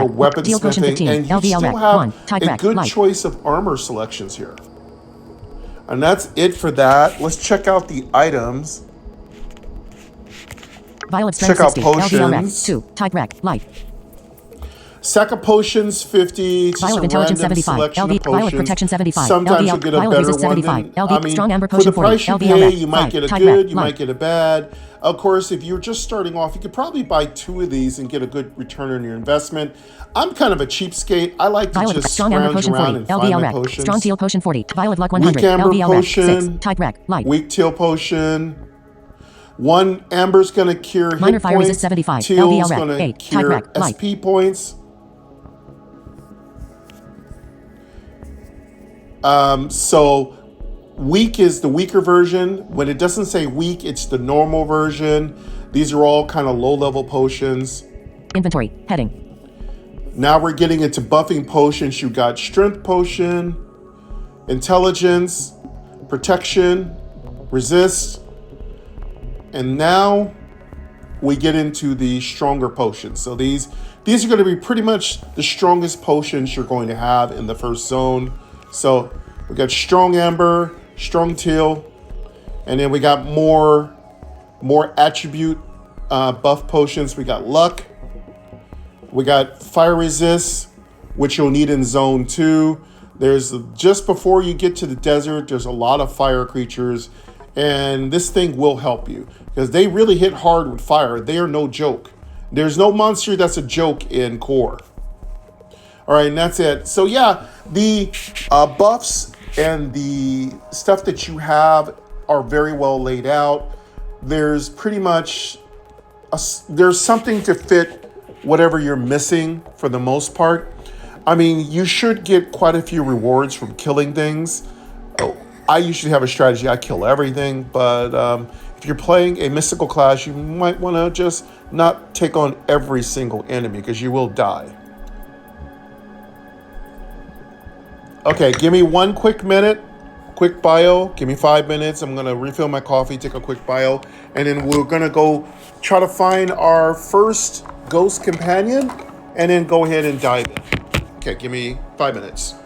Speaker 1: weaponsmithing, and you still have a good choice of armor selections here. And that's it for that. Let's check out the items.
Speaker 2: Violet strength
Speaker 1: Check out
Speaker 2: 60.
Speaker 1: potions.
Speaker 2: 2. Type rec. Light.
Speaker 1: Sack of potions 50. Just
Speaker 2: Violet
Speaker 1: a
Speaker 2: intelligence
Speaker 1: random
Speaker 2: 75.
Speaker 1: selection of potions.
Speaker 2: Violet protection 75.
Speaker 1: Sometimes
Speaker 2: LVL,
Speaker 1: you get a
Speaker 2: Violet
Speaker 1: better
Speaker 2: resist
Speaker 1: one
Speaker 2: 75.
Speaker 1: than,
Speaker 2: LV, strong amber potion
Speaker 1: for the price
Speaker 2: 40.
Speaker 1: you
Speaker 2: LVL
Speaker 1: pay, you might get a
Speaker 2: type
Speaker 1: good,
Speaker 2: rec.
Speaker 1: you might get a bad. Of course, if you're just starting off, you could probably buy 2 of these and get a good return on your investment. I'm kind of a cheapskate. I like to
Speaker 2: Violet
Speaker 1: just
Speaker 2: strong amber
Speaker 1: scrounge
Speaker 2: potion
Speaker 1: around
Speaker 2: 40.
Speaker 1: and find
Speaker 2: LVL
Speaker 1: my
Speaker 2: rec.
Speaker 1: potions.
Speaker 2: Strong teal potion 40. Violet luck 100.
Speaker 1: Weak amber
Speaker 2: LVL rec. 6.
Speaker 1: potion.
Speaker 2: Type rec. Light.
Speaker 1: Weak teal potion. 1 amber's going to cure hit
Speaker 2: Minor fire
Speaker 1: points.
Speaker 2: resist 75.
Speaker 1: Teal's
Speaker 2: LVL rec.
Speaker 1: going to
Speaker 2: 8. Type
Speaker 1: cure
Speaker 2: rec. Light.
Speaker 1: SP points. So weak is the weaker version. When it doesn't say weak, it's the normal version. These are all kind of low-level potions.
Speaker 2: Inventory. Heading.
Speaker 1: Now we're getting into buffing potions. You got strength potion, intelligence, protection, resist, and now we get into the stronger potions. So these are going to be pretty much the strongest potions you're going to have in the first zone. So we got strong amber, strong teal, and then we got more attribute buff potions. We got luck. We got fire resist, which you'll need in zone 2. There's just before you get to the desert, there's a lot of fire creatures, and this thing will help you because they really hit hard with fire. They are no joke. There's no monster that's a joke in core. All right, and that's it. So yeah, the buffs and the stuff that you have are very well laid out. There's pretty much there's something to fit whatever you're missing for the most part. I mean, you should get quite a few rewards from killing things. I usually have a strategy. I kill everything, but if you're playing a mystical class, you might want to just not take on every single enemy because you will die. Okay, give me 1 quick minute, quick bio. Give me 5 minutes. I'm going to refill my coffee, take a quick bio, and then we're going to go try to find our first ghost companion and then go ahead and dive in. Okay, give me 5 minutes.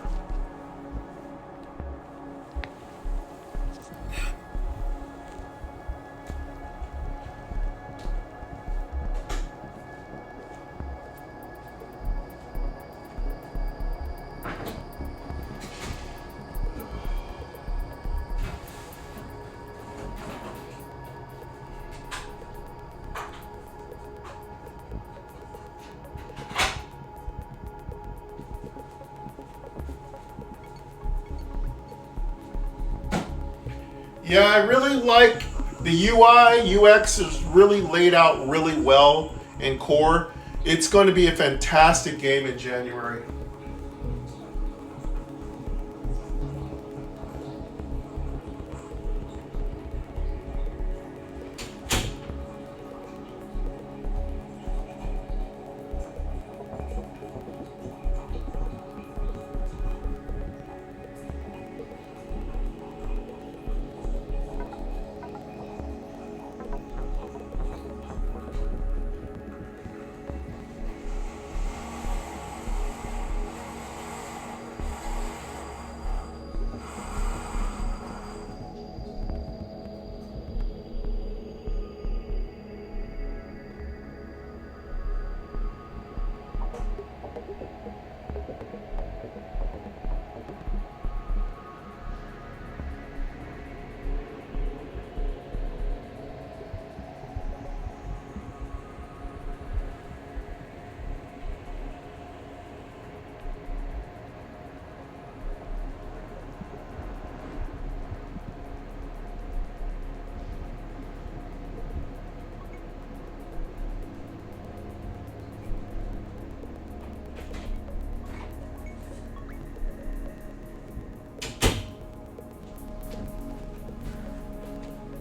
Speaker 1: Yeah, I really like the UI. UX is really laid out really well in Core. It's going to be a fantastic game in January.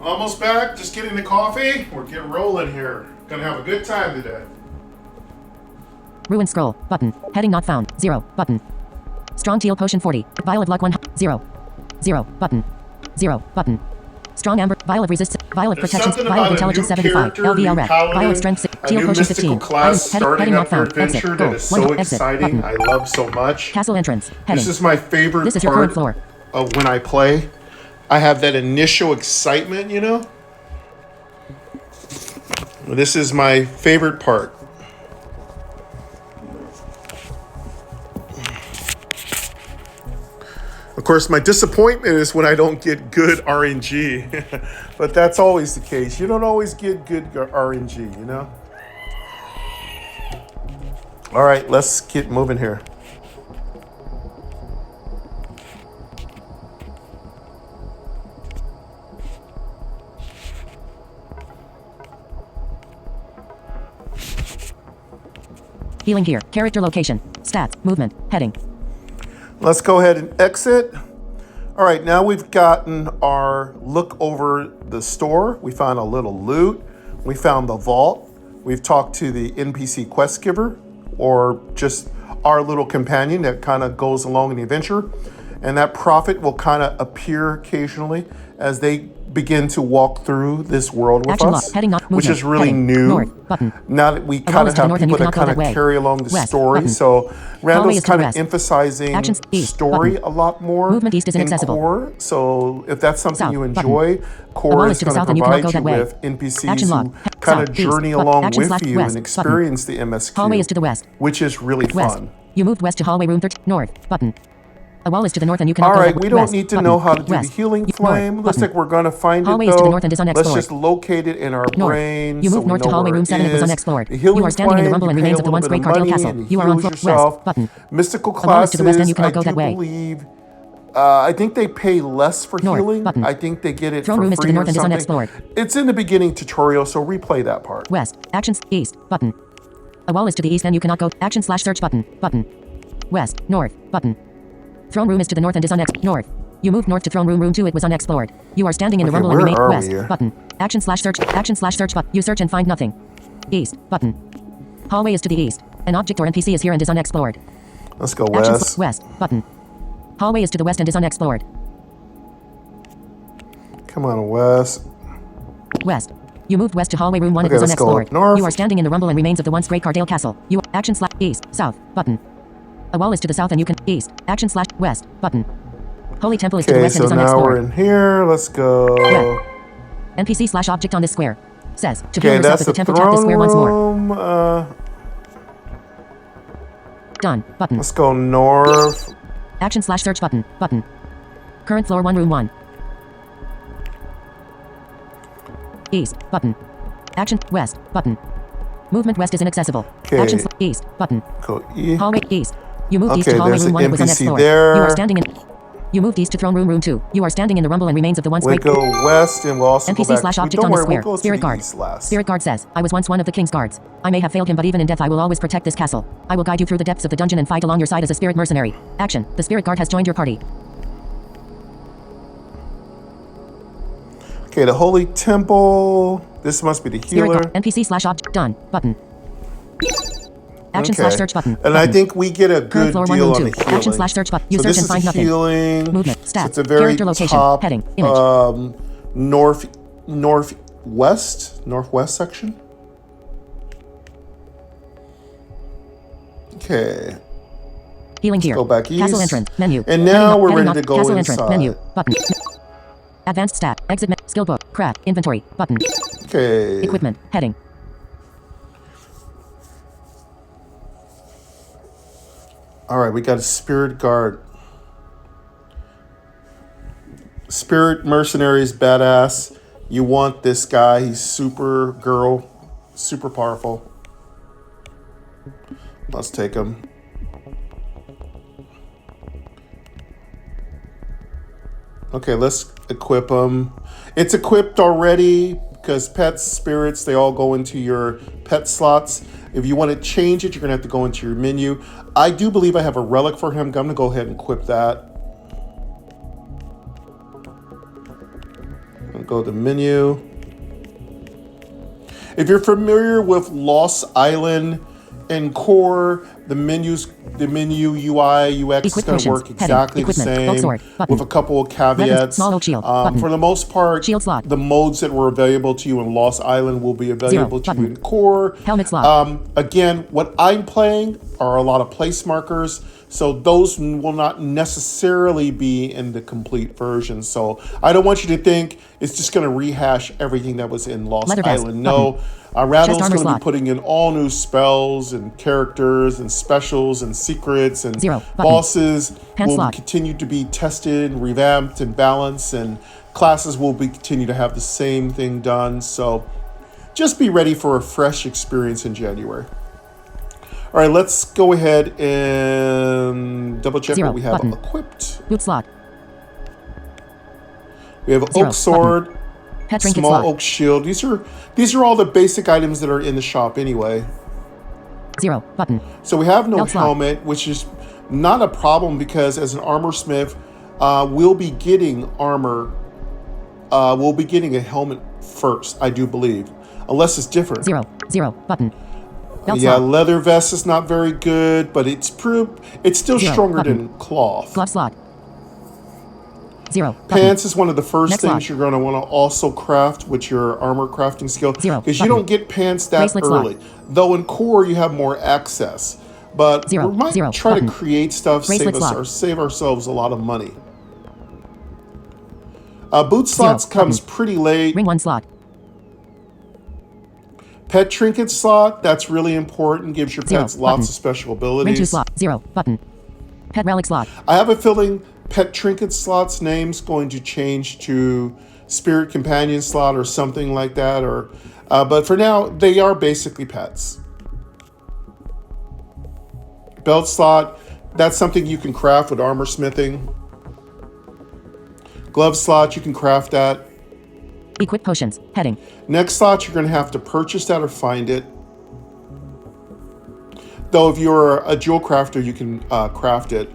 Speaker 1: Almost back. Just getting the coffee. We're getting rolling here. Gonna have a good time today.
Speaker 2: Ruin scroll. Button. Heading not found. 0. Button. Strong teal potion 40. Vial of luck 1. 0. 0. Button. 0. Button. Strong amber. Vial of resistance. Vial of protection. Vial of intelligence 75. LVL red. Vial of strength 6. Teal potion 15.
Speaker 1: Class
Speaker 2: heading not found. Exit.
Speaker 1: That
Speaker 2: Goal.
Speaker 1: is so
Speaker 2: 1. Exit.
Speaker 1: exciting.
Speaker 2: Button.
Speaker 1: I love so much.
Speaker 2: Castle entrance. Heading.
Speaker 1: This is my favorite
Speaker 2: This is your current floor.
Speaker 1: of when I play. I have that initial excitement, you know? This is my favorite part. Of course, my disappointment is when I don't get good RNG. But that's always the case. You don't always get good RNG, you know? All right, let's get moving here.
Speaker 2: Healing gear. Character location. Stats. Movement. Heading.
Speaker 1: Let's go ahead and exit. All right, now we've gotten our look over the store. We found a little loot. We found the vault. We've talked to the NPC quest giver, or just our little companion that kind of goes along in the adventure. And that prophet will kind of appear occasionally as they begin to walk through this world with us, which is really new. Now that we kind of have people that kind of carry along the story, so Randall's kind of emphasizing story a lot more
Speaker 2: movement east is
Speaker 1: in
Speaker 2: inaccessible.
Speaker 1: Core. So if that's something you enjoy, Core is going to provide you with NPCs who kind of journey along with you and experience the MSQ,
Speaker 2: hallway is to the west,
Speaker 1: which is really fun.
Speaker 2: You moved west to hallway room 13. North. Button. A wall is to the north and you cannot go
Speaker 1: Alright, we don't need to know how to do the healing flame. Looks like we're going to find it though.
Speaker 2: To the north and is unexplored.
Speaker 1: Let's just locate it in our brain.
Speaker 2: You moved north to hallway room 7 and was unexplored. You are standing in the rumble and remains of the once great Cardale Castle. You are on floor west. Button.
Speaker 1: Mystical
Speaker 2: to
Speaker 1: classes,
Speaker 2: the west and you cannot go
Speaker 1: I
Speaker 2: that
Speaker 1: do
Speaker 2: way.
Speaker 1: believe... I think they pay less for healing.
Speaker 2: Button.
Speaker 1: I think they get it
Speaker 2: Throne
Speaker 1: for
Speaker 2: room
Speaker 1: free
Speaker 2: is to the north
Speaker 1: or
Speaker 2: and is
Speaker 1: something.
Speaker 2: unexplored.
Speaker 1: It's in the beginning tutorial, so replay that part.
Speaker 2: West. Actions. East. Button. A wall is to the east and you cannot go. Action/search button. Button. West. North. Button. Throne room is to the north and is unexplored. North. You moved north to throne room 2. It was unexplored. You are standing in the rumble and remain west. Button. Action/search. Action/search button. You search and find nothing. East. Button. Hallway is to the east. An object or NPC is here and is unexplored.
Speaker 1: Let's go west.
Speaker 2: West. Button. Hallway is to the west and is unexplored.
Speaker 1: Come on, west.
Speaker 2: West. You moved west to hallway room 1.
Speaker 1: Okay,
Speaker 2: It was
Speaker 1: let's go
Speaker 2: unexplored.
Speaker 1: north.
Speaker 2: You are standing in the rumble and remains of the once great Cardale Castle. You action/east. South. Button. A wall is to the south and you can east. Action/west. Button. Holy temple is to the west and is unexplored.
Speaker 1: Okay, so now we're in here. Let's go.
Speaker 2: West. NPC/object on this square. Says to heal yourself at the temple, tap this square once more. Done. Button.
Speaker 1: Let's go north.
Speaker 2: Action/search button. Button. Current floor 1 room 1. East. Button. Action. West. Button. Movement west is inaccessible.
Speaker 1: Okay.
Speaker 2: Action. East. Button.
Speaker 1: Go east.
Speaker 2: Hallway east. You moved east
Speaker 1: Okay,
Speaker 2: to hallway
Speaker 1: there's
Speaker 2: room 1.
Speaker 1: an
Speaker 2: It was
Speaker 1: NPC
Speaker 2: unexplored.
Speaker 1: there.
Speaker 2: You are standing in. You moved east to throne room 2. You are standing in the rumble and remains of the once
Speaker 1: We
Speaker 2: great.
Speaker 1: go west and we'll also go back.
Speaker 2: NPC/object on the square.
Speaker 1: We'll go
Speaker 2: Spirit
Speaker 1: to the
Speaker 2: guard.
Speaker 1: east last.
Speaker 2: Spirit guard says, I was once one of the king's guards. I may have failed him, but even in death I will always protect this castle. I will guide you through the depths of the dungeon and fight along your side as a spirit mercenary. Action. The spirit guard has joined your party.
Speaker 1: Okay, the holy temple. This must be the healer.
Speaker 2: NPC/object. Done. Button. Action/search button.
Speaker 1: And I think we get a good
Speaker 2: floor
Speaker 1: deal
Speaker 2: 1
Speaker 1: on
Speaker 2: room
Speaker 1: the
Speaker 2: 2.
Speaker 1: healing.
Speaker 2: Action/search button. You
Speaker 1: So
Speaker 2: search
Speaker 1: this
Speaker 2: and
Speaker 1: is
Speaker 2: find
Speaker 1: the
Speaker 2: nothing.
Speaker 1: healing.
Speaker 2: Movement. Stats.
Speaker 1: It's a very
Speaker 2: Character location.
Speaker 1: top,
Speaker 2: Heading. Image.
Speaker 1: northwest section. Okay.
Speaker 2: Healing gear.
Speaker 1: Go back east.
Speaker 2: Castle entrance. Menu.
Speaker 1: And now we're
Speaker 2: Heading
Speaker 1: ready to go
Speaker 2: Castle
Speaker 1: inside.
Speaker 2: entrance. Menu. Button. Advanced stat. Exit. Skill book. Craft. Inventory. Button.
Speaker 1: Okay.
Speaker 2: Equipment. Heading.
Speaker 1: All right, we got a spirit guard. Spirit mercenaries, badass. You want this guy. He's super girl, super powerful. Let's take him. Okay, let's equip him. It's equipped already because pets, spirits, they all go into your pet slots. If you want to change it, you're going to have to go into your menu. I do believe I have a relic for him. I'm going to go ahead and equip that. Go to menu. If you're familiar with Lost Island and Core, the menu UI, UX is going to work exactly the same with a couple of caveats. For the most part, the modes that were available to you in Lost Island will be available to you in Core. Again, what I'm playing are a lot of place markers, so those will not necessarily be in the complete version. So I don't want you to think it's just going to rehash everything that was in Lost Island. No. Rather, it's going to be putting in all new spells and characters and specials and secrets and bosses will continue to be tested and revamped and balanced, and classes will continue to have the same thing done. So just be ready for a fresh experience in January. All right, let's go ahead and double check what we have equipped.
Speaker 2: Boot slot.
Speaker 1: We have an oak sword. Small oak shield. These are all the basic items that are in the shop anyway.
Speaker 2: 0 button.
Speaker 1: So we have no helmet, which is not a problem because as an armor smith, we'll be getting armor. We'll be getting a helmet first, I do believe, unless it's different.
Speaker 2: 0 button.
Speaker 1: Leather vest is not very good, but it's still stronger than cloth.
Speaker 2: Glove slot. 0
Speaker 1: Pants is one of the first things you're going to want to also craft with your armor crafting skill, because you don't get pants that early. Though in Core you have more access, but we might try to create stuff, save ourselves a lot of money. Boot slots comes pretty late.
Speaker 2: Ring 1 slot.
Speaker 1: Pet trinket slot, that's really important. Gives your pets lots of special abilities.
Speaker 2: Ring 2 slot. 0 button. Pet relic slot.
Speaker 1: I have a feeling Pet trinket slot's name's going to change to Spirit Companion slot or something like that, or but for now they are basically pets. Belt slot, that's something you can craft with armor smithing. Glove slot, you can craft that.
Speaker 2: Equip potions. Heading.
Speaker 1: Next slot, you're going to have to purchase that or find it. Though if you're a jewel crafter, you can craft it.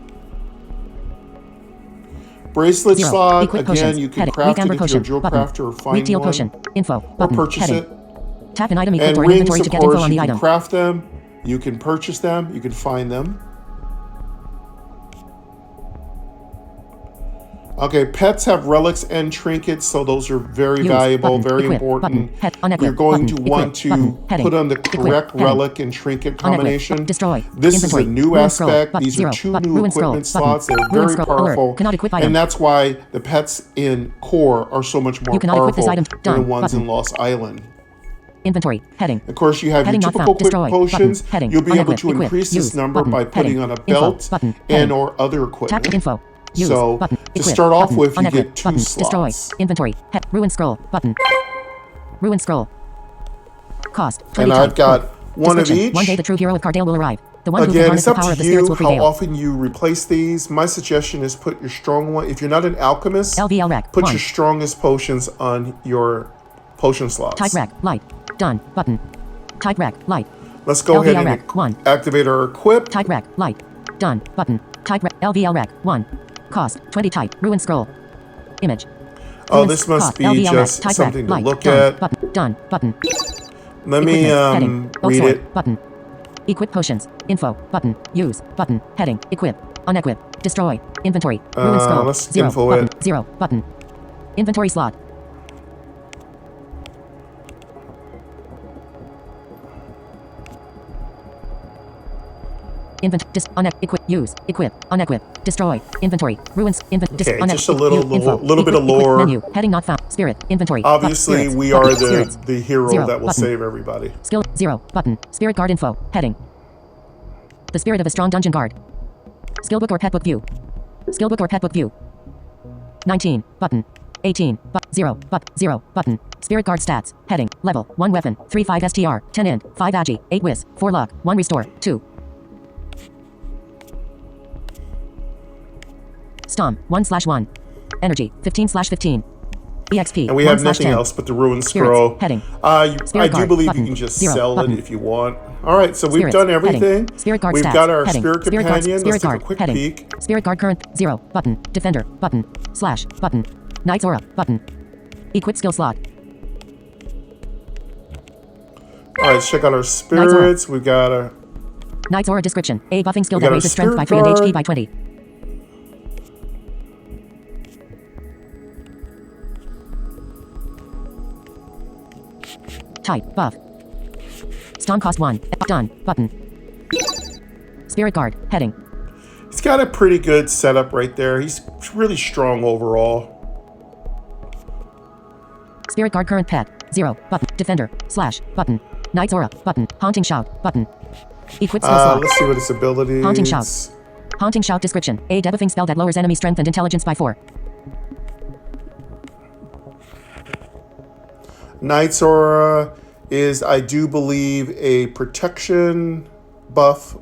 Speaker 1: Bracelet slot, again, you can craft it if you're a jewel crafter or find one.
Speaker 2: Potion. Info.
Speaker 1: Or purchase it.
Speaker 2: Tap an item equal to
Speaker 1: rings,
Speaker 2: inventory to get info on the item.
Speaker 1: You can craft them, you can purchase them, you can find them. Okay, pets have relics and trinkets, so those are very valuable, very important. You're going to want to put on the correct relic and trinket combination. This is a new aspect. These are 2 new equipment slots. They're very powerful, and that's why the pets in Core are so much more powerful than the ones in Lost Island.
Speaker 2: Inventory. Heading.
Speaker 1: Of course, you have your typical quick potions. You'll be able to increase this number by putting on a belt and or other equipment.
Speaker 2: Tap info. Use,
Speaker 1: so to start off with, you get 2 slots.
Speaker 2: Destroy. Inventory. Ruin scroll. Button. Ruin scroll. Cost.
Speaker 1: And I've got one of each.
Speaker 2: One day the true hero of Cardale will arrive. The one who
Speaker 1: Again,
Speaker 2: can harness
Speaker 1: it's
Speaker 2: the
Speaker 1: up
Speaker 2: power of
Speaker 1: to
Speaker 2: the spirits
Speaker 1: you
Speaker 2: will
Speaker 1: how
Speaker 2: prevail.
Speaker 1: often you replace these. My suggestion is put your strong one. If you're not an alchemist,
Speaker 2: LVL rack.
Speaker 1: put your strongest potions on your potion slots.
Speaker 2: Type rack. Light. Done. Button. Type rack. Light.
Speaker 1: Let's go
Speaker 2: LVL
Speaker 1: ahead
Speaker 2: rack.
Speaker 1: and activate our equip.
Speaker 2: Type rack. Light. Done. Button. Type rack. LVL rack. 1. Cost. 20 type. Ruin scroll. Image.
Speaker 1: Oh, this must be just something to look at.
Speaker 2: Button. Done. Button.
Speaker 1: Let me read it.
Speaker 2: Button. Equip potions. Info. Button. Use. Button. Heading. Equip. Unequip. Destroy. Inventory. Ruin scroll.
Speaker 1: Let's
Speaker 2: 0.
Speaker 1: info
Speaker 2: Button.
Speaker 1: it.
Speaker 2: 0. Button. Inventory slot. Equip, use, equip, unequip, destroy, inventory, ruins,
Speaker 1: okay, just a little bit of lore.
Speaker 2: Menu, heading not found, spirit, inventory.
Speaker 1: Obviously, we are the hero that will save everybody.
Speaker 2: Skill 0 button, spirit guard info, heading. The spirit of a strong dungeon guard. Skill book or pet book view. Skill book or pet book view. 19 button, 18 0 0 button. Spirit guard stats, heading, level 1 weapon, 3 5 STR, 10 int, 5 agi, 8 whiz, 4 luck, 1 restore, 2. Stom 1/1. Energy 15/15. EXP.
Speaker 1: And we have nothing else but the ruin scroll.
Speaker 2: Heading.
Speaker 1: I do believe you can just sell it if you want. All right, so we've done everything.
Speaker 2: Spirit guard
Speaker 1: we've
Speaker 2: stats.
Speaker 1: got our
Speaker 2: Heading.
Speaker 1: spirit companion. Let's take a quick peek.
Speaker 2: Spirit guard current 0 button. Defender button. Slash button. Knight's aura button. Equip skill slot.
Speaker 1: All right, let's check out our spirits. We've got a
Speaker 2: Knight's Aura description. A buffing skill
Speaker 1: We
Speaker 2: that
Speaker 1: got a
Speaker 2: raises strength by 3
Speaker 1: spirit
Speaker 2: and HP
Speaker 1: guard.
Speaker 2: by 20. Type, buff. Stun cost 1. Done. Button. Spirit guard. Heading.
Speaker 1: He's got a pretty good setup right there. He's really strong overall.
Speaker 2: Spirit guard current pet. 0. Button. Defender. Slash. Button. Knight's Aura. Button. Haunting shout. Button. Equip skill slot.
Speaker 1: Let's see what his ability
Speaker 2: Haunting
Speaker 1: is.
Speaker 2: shout. Haunting shout description. A debuffing spell that lowers enemy strength and intelligence by 4.
Speaker 1: Knight's Aura is, I do believe, a protection buff.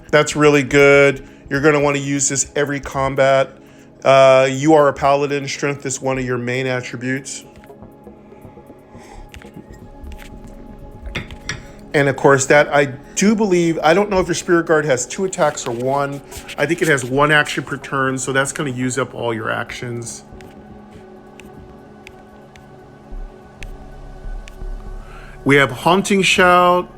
Speaker 1: That's really good. You're going to want to use this every combat. You are a paladin. Strength is one of your main attributes. And of course, that I do believe, I don't know if your Spirit Guard has 2 attacks or 1. I think it has 1 action per turn, so that's going to use up all your actions. We have Haunting Shout.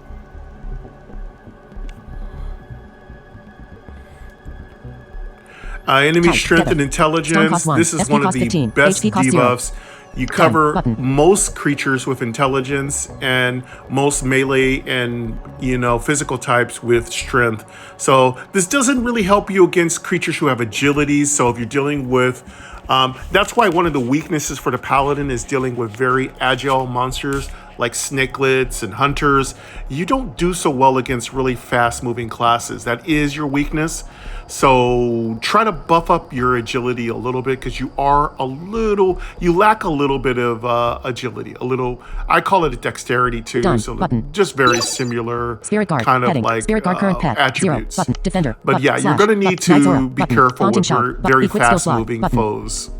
Speaker 1: Enemy
Speaker 2: Type,
Speaker 1: strength and
Speaker 2: Stun
Speaker 1: intelligence.
Speaker 2: cost 1.
Speaker 1: This is
Speaker 2: SP
Speaker 1: one of
Speaker 2: cost
Speaker 1: the
Speaker 2: 15.
Speaker 1: best
Speaker 2: HP cost 0.
Speaker 1: debuffs. You cover
Speaker 2: button.
Speaker 1: most creatures with intelligence and most melee and, physical types with strength. So this doesn't really help you against creatures who have agility. So if you're dealing with, that's why one of the weaknesses for the paladin is dealing with very agile monsters like snakelets and hunters. You don't do so well against really fast moving classes. That is your weakness. So try to buff up your agility a little bit, because you lack a little bit of agility, I call it a dexterity too.
Speaker 2: Done.
Speaker 1: So
Speaker 2: Button.
Speaker 1: just very similar
Speaker 2: Spirit guard.
Speaker 1: kind of
Speaker 2: Heading.
Speaker 1: like
Speaker 2: Spirit guard current pet. 0.
Speaker 1: attributes.
Speaker 2: Button. Defender.
Speaker 1: But yeah, you're
Speaker 2: slash,
Speaker 1: going to need
Speaker 2: button. Knight's Aura.
Speaker 1: to be
Speaker 2: Button.
Speaker 1: careful
Speaker 2: Haunting
Speaker 1: with
Speaker 2: shout.
Speaker 1: very
Speaker 2: Equip skill
Speaker 1: fast
Speaker 2: slot.
Speaker 1: moving
Speaker 2: Button.
Speaker 1: foes.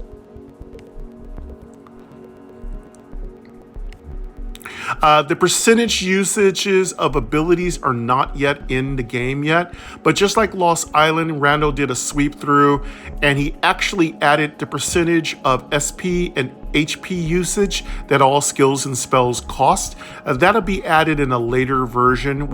Speaker 1: The percentage usages of abilities are not yet in the game yet, but just like Lost Island, Rando did a sweep through and he actually added the percentage of SP and HP usage that all skills and spells cost. That'll be added in a later version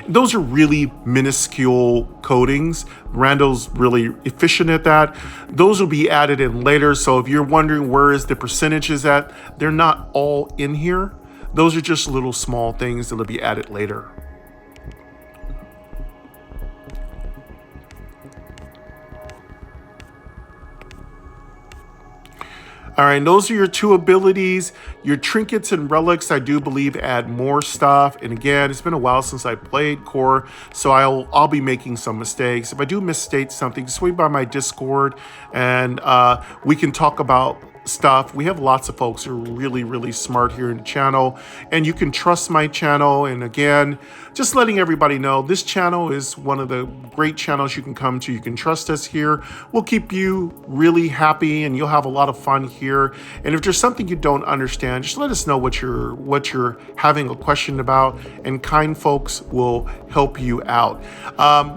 Speaker 1: those are really minuscule codings. Rando's really efficient at that. Those will be added in later. So if you're wondering where is the percentages at, they're not all in here. Those are just little small things that'll be added later. All right, those are your 2 abilities. Your trinkets and relics, I do believe, add more stuff. And again, it's been a while since I played Core, so I'll be making some mistakes. If I do misstate something, swing by my Discord and we can talk about stuff. We have lots of folks who are really, really smart here in the channel, and you can trust my channel. And again, just letting everybody know, this channel is one of the great channels you can come to. You can trust us here. We'll keep you really happy and you'll have a lot of fun here. And if there's something you don't understand, just let us know what you're having a question about, and kind folks will help you out.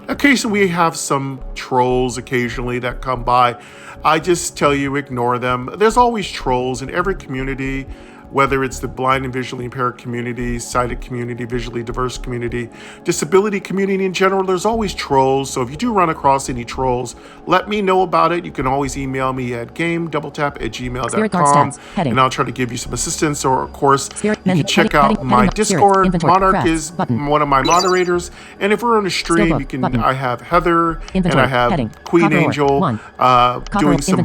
Speaker 1: Occasionally we have some trolls occasionally that come by. I just tell you, ignore them. There's always trolls in every community, whether it's the blind and visually impaired community, sighted community, visually diverse community, disability community in general. There's always trolls. So if you do run across any trolls, let me know about it. You can always email me at gamedoubletap@gmail.com, and I'll try to give you some assistance. Or of course, you can check out my Discord. Monarch is one of my moderators, and if we're on a stream, you can. I have Heather and I have Queen Angel doing some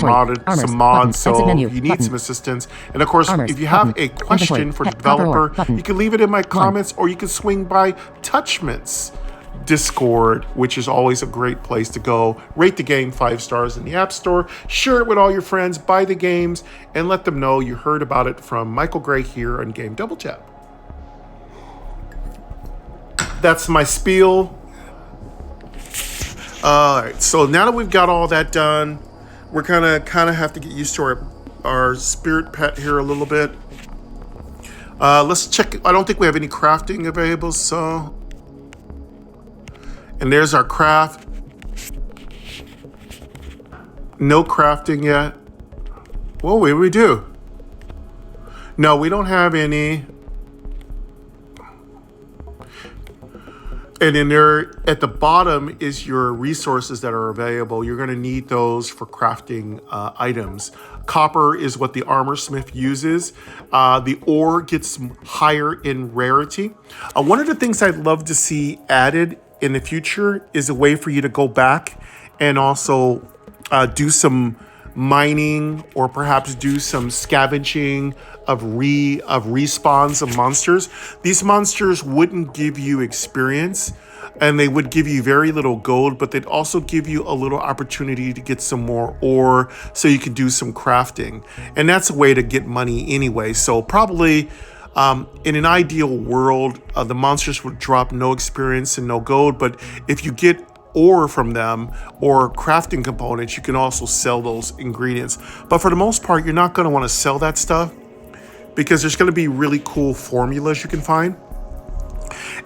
Speaker 1: mods. So if you need some assistance, and of course, if you have a question for the developer, you can leave it in my comments, or you can swing by Touchment's Discord, which is always a great place to go. Rate the game 5 stars in the App Store, share it with all your friends, buy the games, and let them know you heard about it from Michael Gray here on Game Double Tap. That's my spiel. All right, so now that we've got all that done, we're gonna kind of have to get used to our spirit pet here a little bit. Let's check. I don't think we have any crafting available, so. And there's our craft. No crafting yet. Well, what do we do? No, we don't have any. And then there at the bottom is your resources that are available. You're going to need those for crafting items. Copper is what the armor smith uses. The ore gets higher in rarity. One of the things I'd love to see added in the future is a way for you to go back and also do some mining, or perhaps do some scavenging of respawns of monsters. These monsters wouldn't give you experience, and they would give you very little gold, but they'd also give you a little opportunity to get some more ore so you can do some crafting. And that's a way to get money anyway. So probably in an ideal world, the monsters would drop no experience and no gold, but if you get ore from them or crafting components, you can also sell those ingredients. But for the most part, you're not going to want to sell that stuff because there's going to be really cool formulas you can find.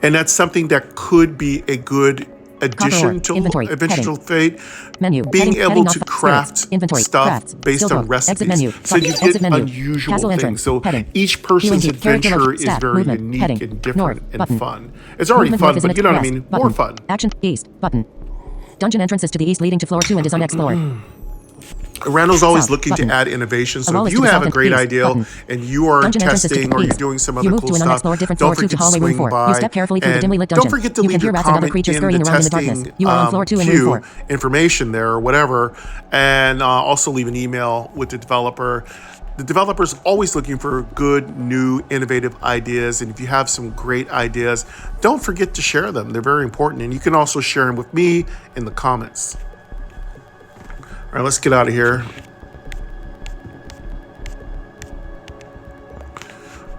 Speaker 1: And that's something that could be a good addition to Eventual Fate.
Speaker 2: Menu.
Speaker 1: Being
Speaker 2: Heading,
Speaker 1: able
Speaker 2: heading
Speaker 1: to
Speaker 2: off,
Speaker 1: craft
Speaker 2: inventory,
Speaker 1: stuff
Speaker 2: crafts,
Speaker 1: based
Speaker 2: skill
Speaker 1: on
Speaker 2: book,
Speaker 1: recipes.
Speaker 2: exit menu,
Speaker 1: So you
Speaker 2: exit
Speaker 1: get
Speaker 2: menu,
Speaker 1: unusual
Speaker 2: castle
Speaker 1: things.
Speaker 2: entrance,
Speaker 1: So
Speaker 2: heading,
Speaker 1: each person's
Speaker 2: healing, character
Speaker 1: adventure
Speaker 2: list,
Speaker 1: is
Speaker 2: stat,
Speaker 1: very
Speaker 2: movement,
Speaker 1: unique
Speaker 2: heading,
Speaker 1: and different
Speaker 2: north,
Speaker 1: and
Speaker 2: button.
Speaker 1: fun. It's already
Speaker 2: Movement
Speaker 1: fun,
Speaker 2: north
Speaker 1: but you know what I mean?
Speaker 2: button.
Speaker 1: More fun.
Speaker 2: Action east button. Dungeon entrance is to the east, leading to floor 2 and is unexplored.
Speaker 1: Randall's always
Speaker 2: South,
Speaker 1: looking
Speaker 2: button.
Speaker 1: to add innovation,
Speaker 2: A
Speaker 1: so
Speaker 2: wall
Speaker 1: if
Speaker 2: is
Speaker 1: you
Speaker 2: to the
Speaker 1: have a
Speaker 2: south
Speaker 1: great
Speaker 2: and east,
Speaker 1: idea
Speaker 2: button.
Speaker 1: and you are
Speaker 2: Dungeon entrance is to
Speaker 1: testing
Speaker 2: the
Speaker 1: or you're
Speaker 2: east.
Speaker 1: doing some
Speaker 2: You
Speaker 1: other
Speaker 2: move
Speaker 1: cool
Speaker 2: to an
Speaker 1: stuff,
Speaker 2: unexplored different
Speaker 1: don't
Speaker 2: floor 2
Speaker 1: forget
Speaker 2: to
Speaker 1: to
Speaker 2: hallway room
Speaker 1: swing
Speaker 2: 4.
Speaker 1: by.
Speaker 2: You step carefully through the
Speaker 1: And
Speaker 2: dimly lit
Speaker 1: don't
Speaker 2: dungeon.
Speaker 1: forget to
Speaker 2: You
Speaker 1: leave
Speaker 2: can hear
Speaker 1: your
Speaker 2: rats and other
Speaker 1: comment
Speaker 2: creatures
Speaker 1: in
Speaker 2: scurrying
Speaker 1: the
Speaker 2: around in the darkness.
Speaker 1: testing
Speaker 2: You are on floor 2 and room 4.
Speaker 1: information there or whatever, and also leave an email with the developer. The developer's always looking for good, new, innovative ideas, and if you have some great ideas, don't forget to share them. They're very important, and you can also share them with me in the comments. All right, let's get out of here.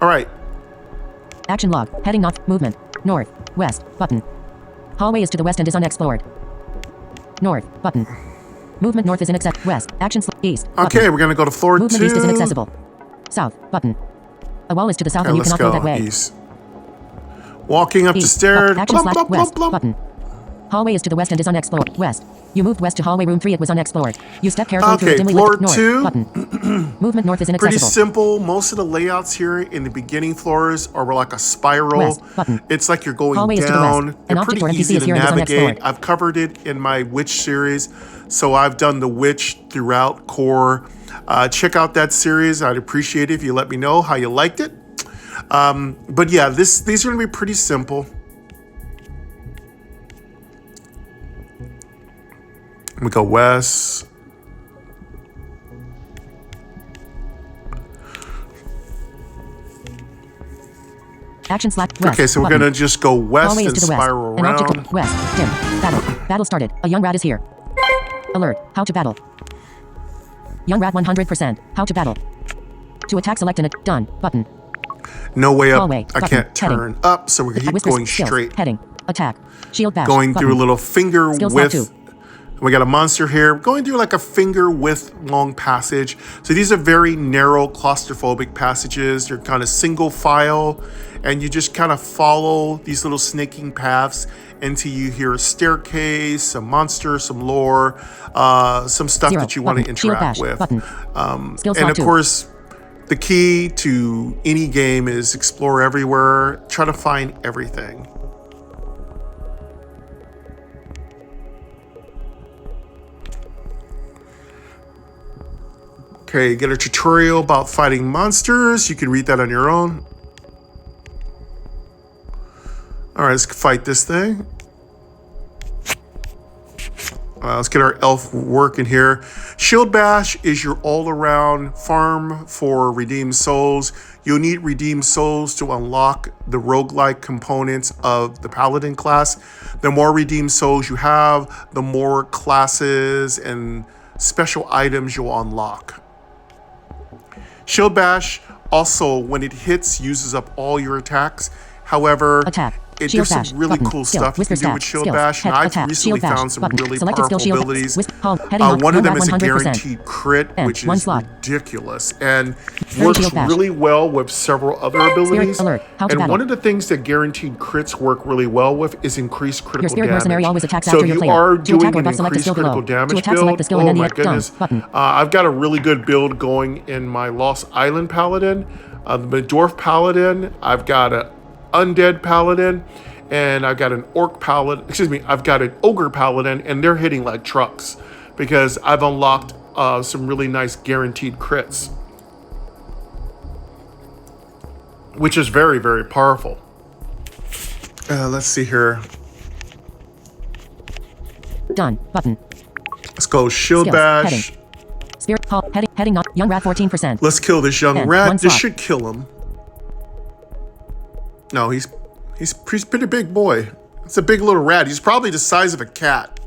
Speaker 1: All right.
Speaker 2: Action log. Heading north. Movement. North. West. Button. Hallway is to the west and is unexplored. North. Button. Movement north is inaccessible. West. Action east. Button.
Speaker 1: Okay, we're going to go to floor 2.
Speaker 2: Movement east is inaccessible. South. Button. A wall is to the south
Speaker 1: Okay,
Speaker 2: and you
Speaker 1: let's
Speaker 2: cannot go
Speaker 1: go
Speaker 2: that way.
Speaker 1: east. Walking up the
Speaker 2: East.
Speaker 1: stairs.
Speaker 2: Action
Speaker 1: Blump,
Speaker 2: slash
Speaker 1: blump,
Speaker 2: west.
Speaker 1: blump, blump.
Speaker 2: Button. Hallway is to the west and is unexplored. West. You moved west to hallway room 3. It was unexplored. You step carefully through
Speaker 1: Okay,
Speaker 2: the dimly
Speaker 1: floor
Speaker 2: lit north.
Speaker 1: 2.
Speaker 2: Button. Movement north is
Speaker 1: Pretty
Speaker 2: inaccessible.
Speaker 1: simple. Most of the layouts here in the beginning floors are like a spiral.
Speaker 2: West. Button.
Speaker 1: It's like you're going
Speaker 2: Hallway is to the
Speaker 1: down.
Speaker 2: west. An
Speaker 1: They're
Speaker 2: object
Speaker 1: pretty
Speaker 2: or NPC
Speaker 1: easy
Speaker 2: is
Speaker 1: to
Speaker 2: here and is
Speaker 1: navigate.
Speaker 2: unexplored.
Speaker 1: I've covered it in my Witch series, so I've done the Witch throughout Core. Check out that series. I'd appreciate it if you let me know how you liked it. But yeah, these are going to be pretty simple. We go west.
Speaker 2: Action slash west.
Speaker 1: Okay, so we're
Speaker 2: Button.
Speaker 1: going to just go west
Speaker 2: Hallway is
Speaker 1: and
Speaker 2: to the west.
Speaker 1: spiral
Speaker 2: An object
Speaker 1: around.
Speaker 2: west. Dim. Battle. Battle started. A young rat is here. Alert. How to battle. Young rat 100%. How to battle. To attack, select an done button.
Speaker 1: No way up.
Speaker 2: Hallway.
Speaker 1: I
Speaker 2: Button.
Speaker 1: can't turn up, so we're going to keep
Speaker 2: Whispers.
Speaker 1: going
Speaker 2: Skills.
Speaker 1: straight.
Speaker 2: Heading. Attack. Shield bash.
Speaker 1: Going
Speaker 2: button.
Speaker 1: through a little finger
Speaker 2: Skill slot
Speaker 1: width.
Speaker 2: 2.
Speaker 1: We got a monster here. Going through like a finger width long passage. So these are very narrow claustrophobic passages. They're kind of single file, and you just kind of follow these little snaking paths until you hear a staircase, some monster, some lore, some stuff
Speaker 2: 0.
Speaker 1: that you want to
Speaker 2: Button. Shield
Speaker 1: interact
Speaker 2: bash.
Speaker 1: with.
Speaker 2: Button. Skill
Speaker 1: And
Speaker 2: slot
Speaker 1: of
Speaker 2: 2.
Speaker 1: course, the key to any game is explore everywhere. Try to find everything. Okay, get a tutorial about fighting monsters. You can read that on your own. All right, let's fight this thing. Let's get our elf working here. Shield Bash is your all-around farm for redeemed souls. You'll need redeemed souls to unlock the roguelike components of the Paladin class. The more redeemed souls you have, the more classes and special items you'll unlock. Shield Bash also, when it hits, uses up all your attacks. However,
Speaker 2: Attack. Shield
Speaker 1: there's some
Speaker 2: bash.
Speaker 1: really
Speaker 2: Button.
Speaker 1: cool
Speaker 2: Skill.
Speaker 1: stuff you
Speaker 2: Whisper
Speaker 1: can do
Speaker 2: stat.
Speaker 1: with Shield
Speaker 2: Skills.
Speaker 1: Bash, and
Speaker 2: Head.
Speaker 1: I've
Speaker 2: Attack.
Speaker 1: recently
Speaker 2: Shield bash.
Speaker 1: found some
Speaker 2: Button.
Speaker 1: really
Speaker 2: Selected skill.
Speaker 1: powerful
Speaker 2: Shield.
Speaker 1: abilities.
Speaker 2: Heading on.
Speaker 1: One of them
Speaker 2: Young
Speaker 1: is a
Speaker 2: rat 100%.
Speaker 1: guaranteed crit,
Speaker 2: And
Speaker 1: which
Speaker 2: one
Speaker 1: is
Speaker 2: slot.
Speaker 1: ridiculous, and
Speaker 2: Shield
Speaker 1: works
Speaker 2: bash.
Speaker 1: really well with several other abilities.
Speaker 2: Alert. How to
Speaker 1: And
Speaker 2: battle.
Speaker 1: one of the things that guaranteed crits work really well with is increased critical
Speaker 2: Your spirit
Speaker 1: damage.
Speaker 2: mercenary always attacks
Speaker 1: So
Speaker 2: after
Speaker 1: if
Speaker 2: your
Speaker 1: you
Speaker 2: player.
Speaker 1: are
Speaker 2: To
Speaker 1: doing
Speaker 2: attack or
Speaker 1: an
Speaker 2: buff, select the
Speaker 1: increased
Speaker 2: skill
Speaker 1: critical
Speaker 2: below. To
Speaker 1: damage
Speaker 2: attack, select
Speaker 1: build,
Speaker 2: the skill
Speaker 1: oh
Speaker 2: and then
Speaker 1: my
Speaker 2: the done.
Speaker 1: goodness.
Speaker 2: Button.
Speaker 1: I've got a really good build going in my Lost Island Paladin, the Dwarf Paladin. I've got an Undead Paladin, and I've got an Orc Paladin. Excuse me, I've got an Ogre Paladin, and they're hitting like trucks because I've unlocked some really nice guaranteed crits, which is very, very powerful. Let's see here.
Speaker 2: Done. Button.
Speaker 1: Let's go Shield
Speaker 2: Skills.
Speaker 1: Bash.
Speaker 2: Heading. Spirit Hall. Heading not. Young rat 14%.
Speaker 1: Let's kill this young
Speaker 2: And
Speaker 1: rat.
Speaker 2: one
Speaker 1: This
Speaker 2: slot.
Speaker 1: should kill him. No, he's pretty big boy. It's a big little rat. He's probably the size of a cat.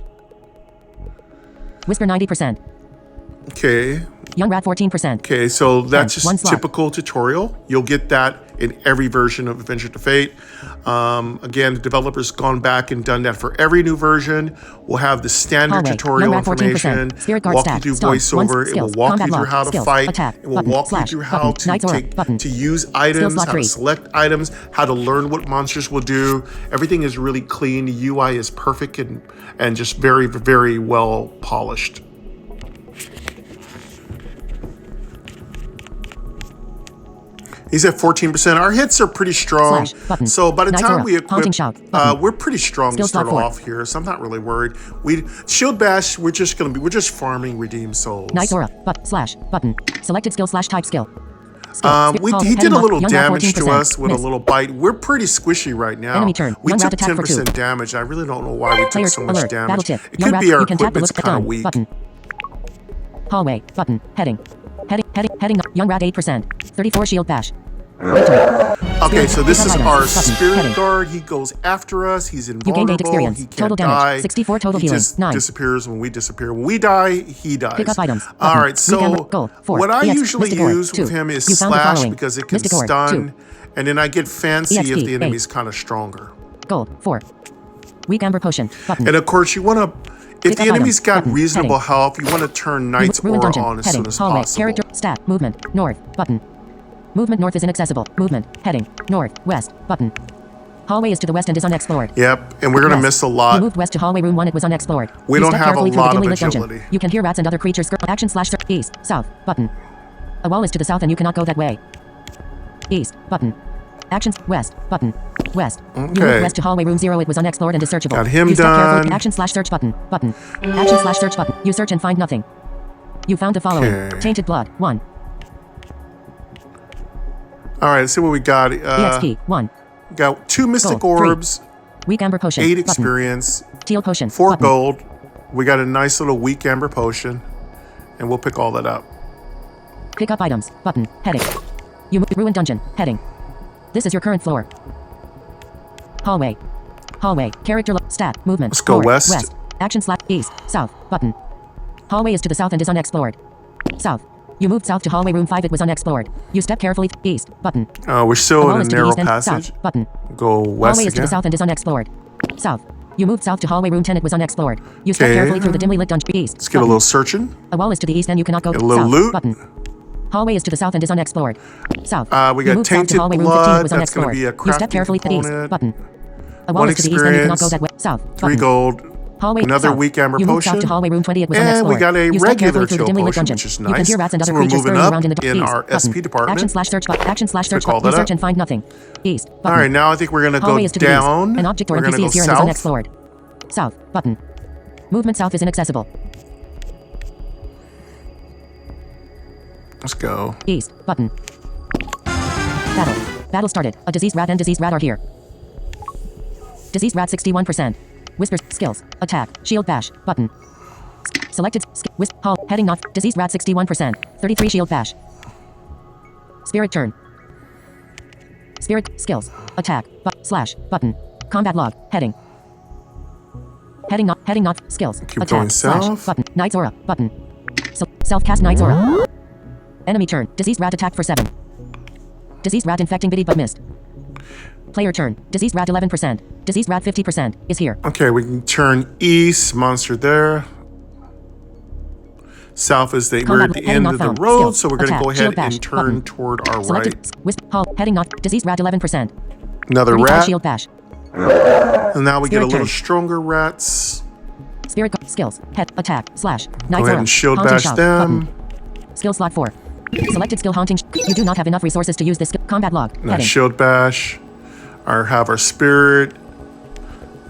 Speaker 2: Whisper 90%.
Speaker 1: Okay.
Speaker 2: Young rat 14%.
Speaker 1: Okay, so that's
Speaker 2: one
Speaker 1: just
Speaker 2: slot.
Speaker 1: typical tutorial. You'll get that in every version of Adventure to Fate. Again, the developer's gone back and done that for every new version. We'll have the standard
Speaker 2: Hallway.
Speaker 1: tutorial
Speaker 2: Young rat 14%.
Speaker 1: information,
Speaker 2: Spirit guard
Speaker 1: walk you
Speaker 2: stat.
Speaker 1: through
Speaker 2: Stun.
Speaker 1: voiceover,
Speaker 2: One
Speaker 1: it will
Speaker 2: skills.
Speaker 1: walk
Speaker 2: Combat
Speaker 1: you through
Speaker 2: log.
Speaker 1: how to
Speaker 2: Skills.
Speaker 1: fight,
Speaker 2: Attack.
Speaker 1: it will
Speaker 2: Button.
Speaker 1: walk you
Speaker 2: Slash.
Speaker 1: through how
Speaker 2: Button.
Speaker 1: to
Speaker 2: Knight's aura. Button.
Speaker 1: to use items,
Speaker 2: slot
Speaker 1: how to
Speaker 2: 3.
Speaker 1: select items, how to learn what monsters will do. Everything is really clean. The UI is perfect and just very, very well polished. He's at 14%. Our hits are pretty strong.
Speaker 2: Slash, button.
Speaker 1: So by the
Speaker 2: Knight's
Speaker 1: time
Speaker 2: aura.
Speaker 1: we equip,
Speaker 2: Haunting shout, button.
Speaker 1: we're pretty strong
Speaker 2: Skills
Speaker 1: to start
Speaker 2: slot 4.
Speaker 1: off here. So I'm not really worried. Shield Bash, we're just farming redeemed souls.
Speaker 2: Knight's aura. Slash. Button. Selected skill slash type skill.
Speaker 1: He did a little damage to us with
Speaker 2: Miss.
Speaker 1: a little bite. We're pretty squishy right now.
Speaker 2: Enemy turn.
Speaker 1: We
Speaker 2: Young
Speaker 1: took
Speaker 2: rat attack for
Speaker 1: 10%
Speaker 2: 2.
Speaker 1: damage. I really don't know why we took
Speaker 2: Players
Speaker 1: so much
Speaker 2: alert.
Speaker 1: damage.
Speaker 2: Battle tip.
Speaker 1: It
Speaker 2: Young
Speaker 1: could
Speaker 2: rat.
Speaker 1: be our
Speaker 2: You can tap the
Speaker 1: equipment's
Speaker 2: look
Speaker 1: kind of
Speaker 2: done.
Speaker 1: weak.
Speaker 2: Button. Hallway. Button. Heading. Heading. Young rat 8%. 34 shield bash. Victory.
Speaker 1: Okay, so this is
Speaker 2: Items.
Speaker 1: our
Speaker 2: Button.
Speaker 1: spirit
Speaker 2: Heading.
Speaker 1: guard. He goes after us. He's
Speaker 2: You
Speaker 1: invulnerable.
Speaker 2: gained 8 experience.
Speaker 1: He can't
Speaker 2: Total damage.
Speaker 1: die.
Speaker 2: 64 total
Speaker 1: he
Speaker 2: healing.
Speaker 1: just
Speaker 2: 9.
Speaker 1: disappears when we disappear. When we die, he dies.
Speaker 2: Pick up items.
Speaker 1: All
Speaker 2: Button.
Speaker 1: right, so
Speaker 2: Weekend goal. 4.
Speaker 1: what I
Speaker 2: EX.
Speaker 1: usually
Speaker 2: Mystic Orb.
Speaker 1: use
Speaker 2: 2.
Speaker 1: with him is
Speaker 2: You found the
Speaker 1: slash
Speaker 2: following.
Speaker 1: because it can
Speaker 2: Mystic Orb.
Speaker 1: stun,
Speaker 2: 2.
Speaker 1: and then I get fancy
Speaker 2: EXP.
Speaker 1: if the
Speaker 2: 8.
Speaker 1: enemy's kind of stronger.
Speaker 2: Goal. 4. Weak amber potion. Button.
Speaker 1: And of course, you want to, if
Speaker 2: Pick
Speaker 1: the
Speaker 2: up
Speaker 1: enemy's
Speaker 2: items.
Speaker 1: got
Speaker 2: Button.
Speaker 1: reasonable
Speaker 2: Heading.
Speaker 1: health, you want to turn Knight's
Speaker 2: Ruined
Speaker 1: Aura
Speaker 2: dungeon.
Speaker 1: on as
Speaker 2: Heading.
Speaker 1: soon as
Speaker 2: Hallway.
Speaker 1: possible.
Speaker 2: Character. Stat. Movement. North. Button. Movement north is inaccessible. Movement. Heading. North. West. Button. Hallway is to the west and is unexplored.
Speaker 1: Yep, and we're going to
Speaker 2: West.
Speaker 1: miss a
Speaker 2: You
Speaker 1: lot.
Speaker 2: moved west to hallway room 1. It was unexplored.
Speaker 1: We
Speaker 2: You
Speaker 1: don't
Speaker 2: step
Speaker 1: have a
Speaker 2: carefully through the
Speaker 1: lot of
Speaker 2: dimly lit dungeon.
Speaker 1: agility.
Speaker 2: You can hear rats and other creatures. Action slash east. South. Button. A wall is to the south and you cannot go that way. East. Button. Actions. West. Button. West. You moved
Speaker 1: Okay.
Speaker 2: west to hallway room 0. It was unexplored and is searchable.
Speaker 1: Got him
Speaker 2: you step carefully.
Speaker 1: done.
Speaker 2: Action slash search button. Button. Action slash search button. You search and find nothing. You found the following.
Speaker 1: Okay.
Speaker 2: Tainted blood. 1.
Speaker 1: All right, let's see what we got.
Speaker 2: EXP. 1.
Speaker 1: We got 2 Mystic
Speaker 2: Gold. 3.
Speaker 1: Orbs,
Speaker 2: Weak amber potion.
Speaker 1: 8
Speaker 2: Button.
Speaker 1: experience,
Speaker 2: Teal potion.
Speaker 1: 4
Speaker 2: Button.
Speaker 1: gold. We got a nice little weak amber potion, and we'll pick all that up.
Speaker 2: Pick up items. Button. Heading. You moved ruined dungeon. Heading. This is your current floor. Hallway. Hallway. Character. Stat. Movement.
Speaker 1: Let's go
Speaker 2: North,
Speaker 1: west.
Speaker 2: West. Action slash east. South. Button. Hallway is to the south and is unexplored. South. You moved south to hallway room 5. It was unexplored. You step carefully east. Button.
Speaker 1: We're
Speaker 2: A
Speaker 1: still
Speaker 2: wall
Speaker 1: in
Speaker 2: is
Speaker 1: a
Speaker 2: to the
Speaker 1: narrow
Speaker 2: east and
Speaker 1: passage.
Speaker 2: south. Button.
Speaker 1: Go west
Speaker 2: Hallway is to
Speaker 1: again.
Speaker 2: the south and is unexplored. South. You moved south to hallway room 10. It was unexplored. You step
Speaker 1: Okay.
Speaker 2: carefully through the dimly lit dungeon east.
Speaker 1: Let's get a
Speaker 2: Button.
Speaker 1: little searching.
Speaker 2: A wall is to the east and you cannot go
Speaker 1: Get a little
Speaker 2: south.
Speaker 1: loot.
Speaker 2: Button. Hallway is to the south and is unexplored. South.
Speaker 1: We
Speaker 2: You
Speaker 1: got
Speaker 2: moved south to
Speaker 1: tainted
Speaker 2: hallway room 15. It
Speaker 1: blood.
Speaker 2: was
Speaker 1: That's going to
Speaker 2: unexplored.
Speaker 1: be a
Speaker 2: You step
Speaker 1: crafting
Speaker 2: carefully to the east.
Speaker 1: component.
Speaker 2: Button. A wall
Speaker 1: 1
Speaker 2: is to the east and you cannot go
Speaker 1: experience.
Speaker 2: that way. South.
Speaker 1: 3
Speaker 2: Button.
Speaker 1: gold.
Speaker 2: Hallway.
Speaker 1: Another
Speaker 2: south.
Speaker 1: weak amber
Speaker 2: You moved south
Speaker 1: potion.
Speaker 2: to hallway room 20. It was
Speaker 1: And
Speaker 2: unexplored.
Speaker 1: we got a
Speaker 2: You step
Speaker 1: regular
Speaker 2: carefully through the
Speaker 1: chill
Speaker 2: dimly lit
Speaker 1: potion,
Speaker 2: dungeon.
Speaker 1: which is
Speaker 2: You can
Speaker 1: nice.
Speaker 2: hear rats and
Speaker 1: So
Speaker 2: other
Speaker 1: we're
Speaker 2: creatures
Speaker 1: moving
Speaker 2: scurrying
Speaker 1: up
Speaker 2: around in the
Speaker 1: in
Speaker 2: east.
Speaker 1: our
Speaker 2: Button.
Speaker 1: SP department.
Speaker 2: Action slash search button. Action slash search
Speaker 1: Pick all
Speaker 2: button. You
Speaker 1: that
Speaker 2: search
Speaker 1: up.
Speaker 2: and find nothing. East. Button.
Speaker 1: All right, now I think we're going to go
Speaker 2: Hallway is to the
Speaker 1: down.
Speaker 2: east. An object or
Speaker 1: We're going to
Speaker 2: NPC
Speaker 1: go
Speaker 2: is here and is
Speaker 1: south.
Speaker 2: unexplored. South. Button. Movement south is inaccessible.
Speaker 1: Let's go.
Speaker 2: East. Button. Battle. Battle started. A diseased rat and diseased rat are here. Diseased rat 61%. Whispers. Skills. Attack. Shield bash. Button. Selected. Hall. Heading north. Diseased rat 61%. 33 shield bash. Spirit turn. Spirit. Skills. Attack. Slash. Button. Combat log. Heading. Heading north. Heading north. Skills.
Speaker 1: Keep
Speaker 2: Attack.
Speaker 1: going
Speaker 2: Slash.
Speaker 1: south.
Speaker 2: Button. Knight's aura. Button. Self-cast Knight's aura. Enemy turn. Diseased rat attacked for 7. Diseased rat infecting bitty but missed. Player turn. Diseased rat 11%. Diseased rat 50% is here.
Speaker 1: Okay, we can turn east. Monster there. South is we're at the end of the road, so we're going to go ahead and turn toward our right.
Speaker 2: Heading not. Diseased rat 11%.
Speaker 1: Another rat.
Speaker 2: Shield bash.
Speaker 1: And now we get a little
Speaker 2: turn.
Speaker 1: stronger rats.
Speaker 2: Spirit skills. Head attack slash.
Speaker 1: Go ahead and shield bash them.
Speaker 2: Skill slot 4. Selected skill haunting. You do not have enough resources to use this combat log.
Speaker 1: Now shield bash. Or have our spirit.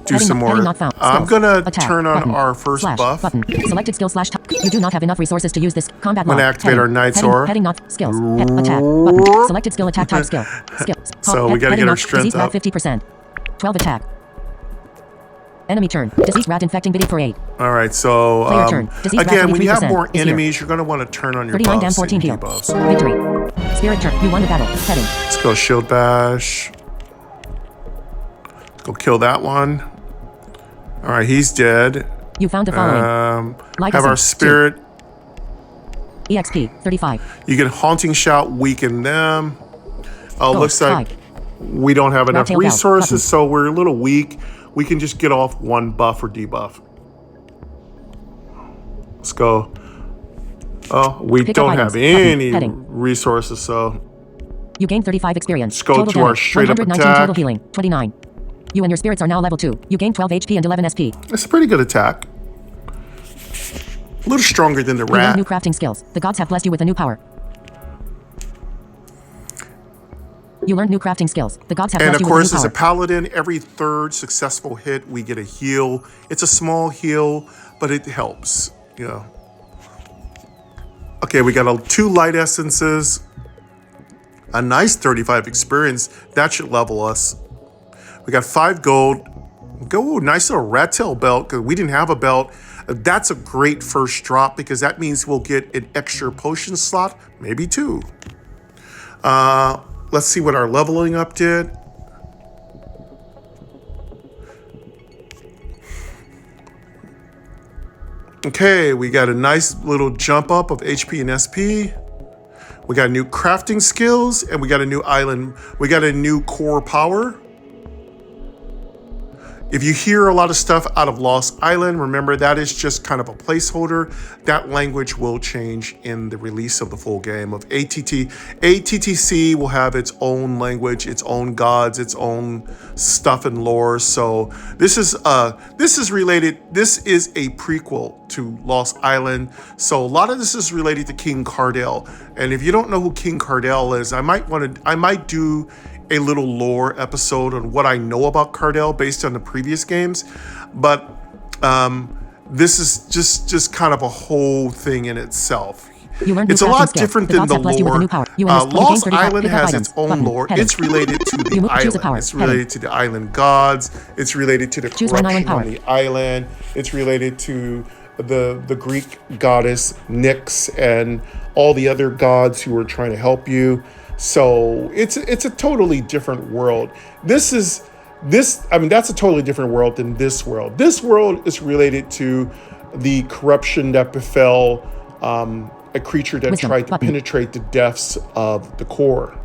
Speaker 1: Do some more. I'm gonna turn on our first buff.
Speaker 2: Selected skill slash. You do not have enough resources to use this combat log.
Speaker 1: I'm gonna activate our Knight's Aura.
Speaker 2: Heading not skills. Attack button. Selected skill attack type skill.
Speaker 1: So we gotta get our strength up.
Speaker 2: 50%. 12 attack. Enemy turn. Disease rat infecting biddy for 8.
Speaker 1: All right, so again, when you have more enemies, you're gonna want to turn on your
Speaker 2: 39
Speaker 1: buffs.
Speaker 2: 14 heal. Victory. Spirit turn. You won the battle. Heading.
Speaker 1: Let's go shield bash. Let's go kill that one. All right, he's dead.
Speaker 2: You found the following.
Speaker 1: Have our spirit.
Speaker 2: 2. EXP 35.
Speaker 1: You get haunting shout, weaken them. Oh, looks like we don't have enough resources, so we're a little weak. We can just get off one buff or debuff. Let's go. Oh, we don't have any resources, so
Speaker 2: you gain 35 experience.
Speaker 1: Let's go to our straight up attack.
Speaker 2: Total healing 29. You and your spirits are now level 2. You gain 12 HP and 11 SP.
Speaker 1: That's a pretty good attack. A little stronger than the
Speaker 2: You
Speaker 1: rat.
Speaker 2: learn new crafting skills. The gods have blessed you with a new power. You learned new crafting skills. The gods have blessed you with a new power.
Speaker 1: And of course, as a paladin, every third successful hit, we get a heal. It's a small heal, but it helps. Yeah. Okay, we got 2 light essences. A nice 35 experience. That should level us. We got 5 gold. Go, nice little rat tail belt, because we didn't have a belt. That's a great first drop, because that means we'll get an extra potion slot, maybe 2. Let's see what our leveling up did. Okay, we got a nice little jump up of HP and SP. We got new crafting skills, and we got a new island. We got a new core power. If you hear a lot of stuff out of Lost Island, remember that is just kind of a placeholder. That language will change in the release of the full game of ATT. ATTC will have its own language, its own gods, its own stuff and lore. So this is related. This is a prequel to Lost Island. So a lot of this is related to King Cardell. And if you don't know who King Cardell is, I might do a little lore episode on what I know about Cardell based on the previous games, but this is just kind of a whole thing in itself. It's a lot different than the lore. Lost Island has its own lore. It's related to the island. It's related to the island gods. It's related to the corruption on the island. It's related to the Greek goddess Nyx and all the other gods who are trying to help you. So it's a totally different world. That's a totally different world than this world. This world is related to the corruption that befell a creature that tried to penetrate the depths of the core.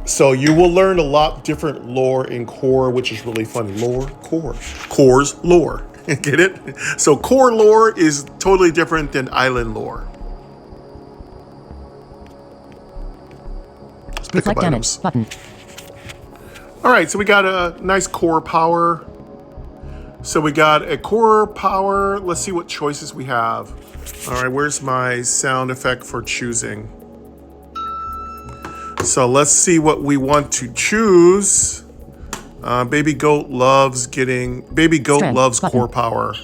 Speaker 1: So you will learn a lot different lore in core, which is really funny. Core's lore. Get it? So core lore is totally different than island lore.
Speaker 2: Reflect damage button.
Speaker 1: All right, so we got a nice core power. So we got a core power. Let's see what choices we have. All right, where's my sound effect for choosing? So let's see what we want to choose. Baby Goat loves core power.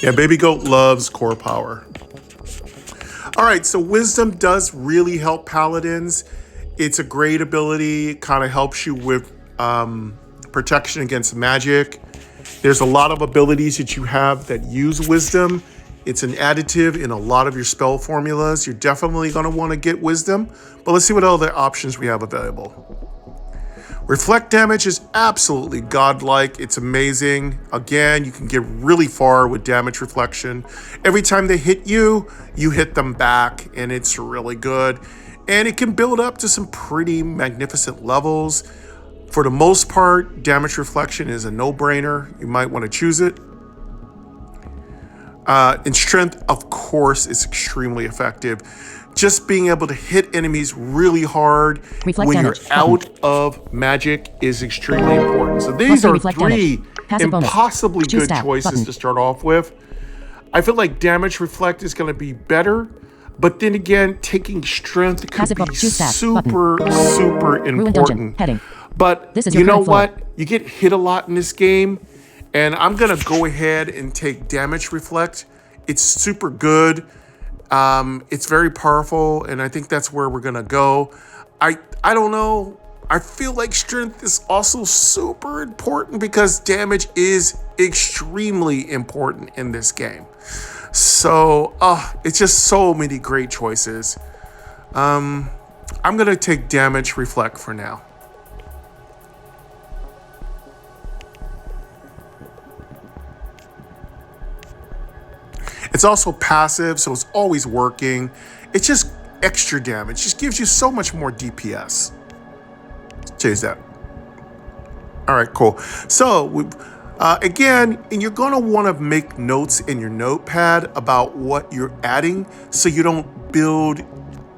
Speaker 1: Yeah, Baby Goat loves core power. All right, so Wisdom does really help Paladins. It's a great ability. It kind of helps you with protection against magic. There's a lot of abilities that you have that use Wisdom. It's an additive in a lot of your spell formulas. You're definitely going to want to get Wisdom. But let's see what other options we have available. Reflect damage is absolutely godlike. It's amazing. Again, you can get really far with damage reflection. Every time they hit you, you hit them back, and it's really good. and it can build up to some pretty magnificent levels. For the most part, damage reflection is a no-brainer. You might want to choose it. And strength, of course, is extremely effective. Just being able to hit enemies really hard when you're out of magic is extremely important. So these are three impossibly good choices to start off with. I feel like damage reflect is going to be better, but then again, taking strength could be super important. But you know what? You get hit a lot in this game, and I'm going to go ahead and take damage reflect. It's super good. It's very powerful, and I think that's where we're gonna go. I don't know. I feel like strength is also super important because damage is extremely important in this game. So, it's just so many great choices. I'm gonna take damage reflect for now. It's also passive, so it's always working. It's just extra damage. It just gives you so much more DPS. Change that. All right, cool. So again, and you're gonna wanna make notes in your notepad about what you're adding so you don't build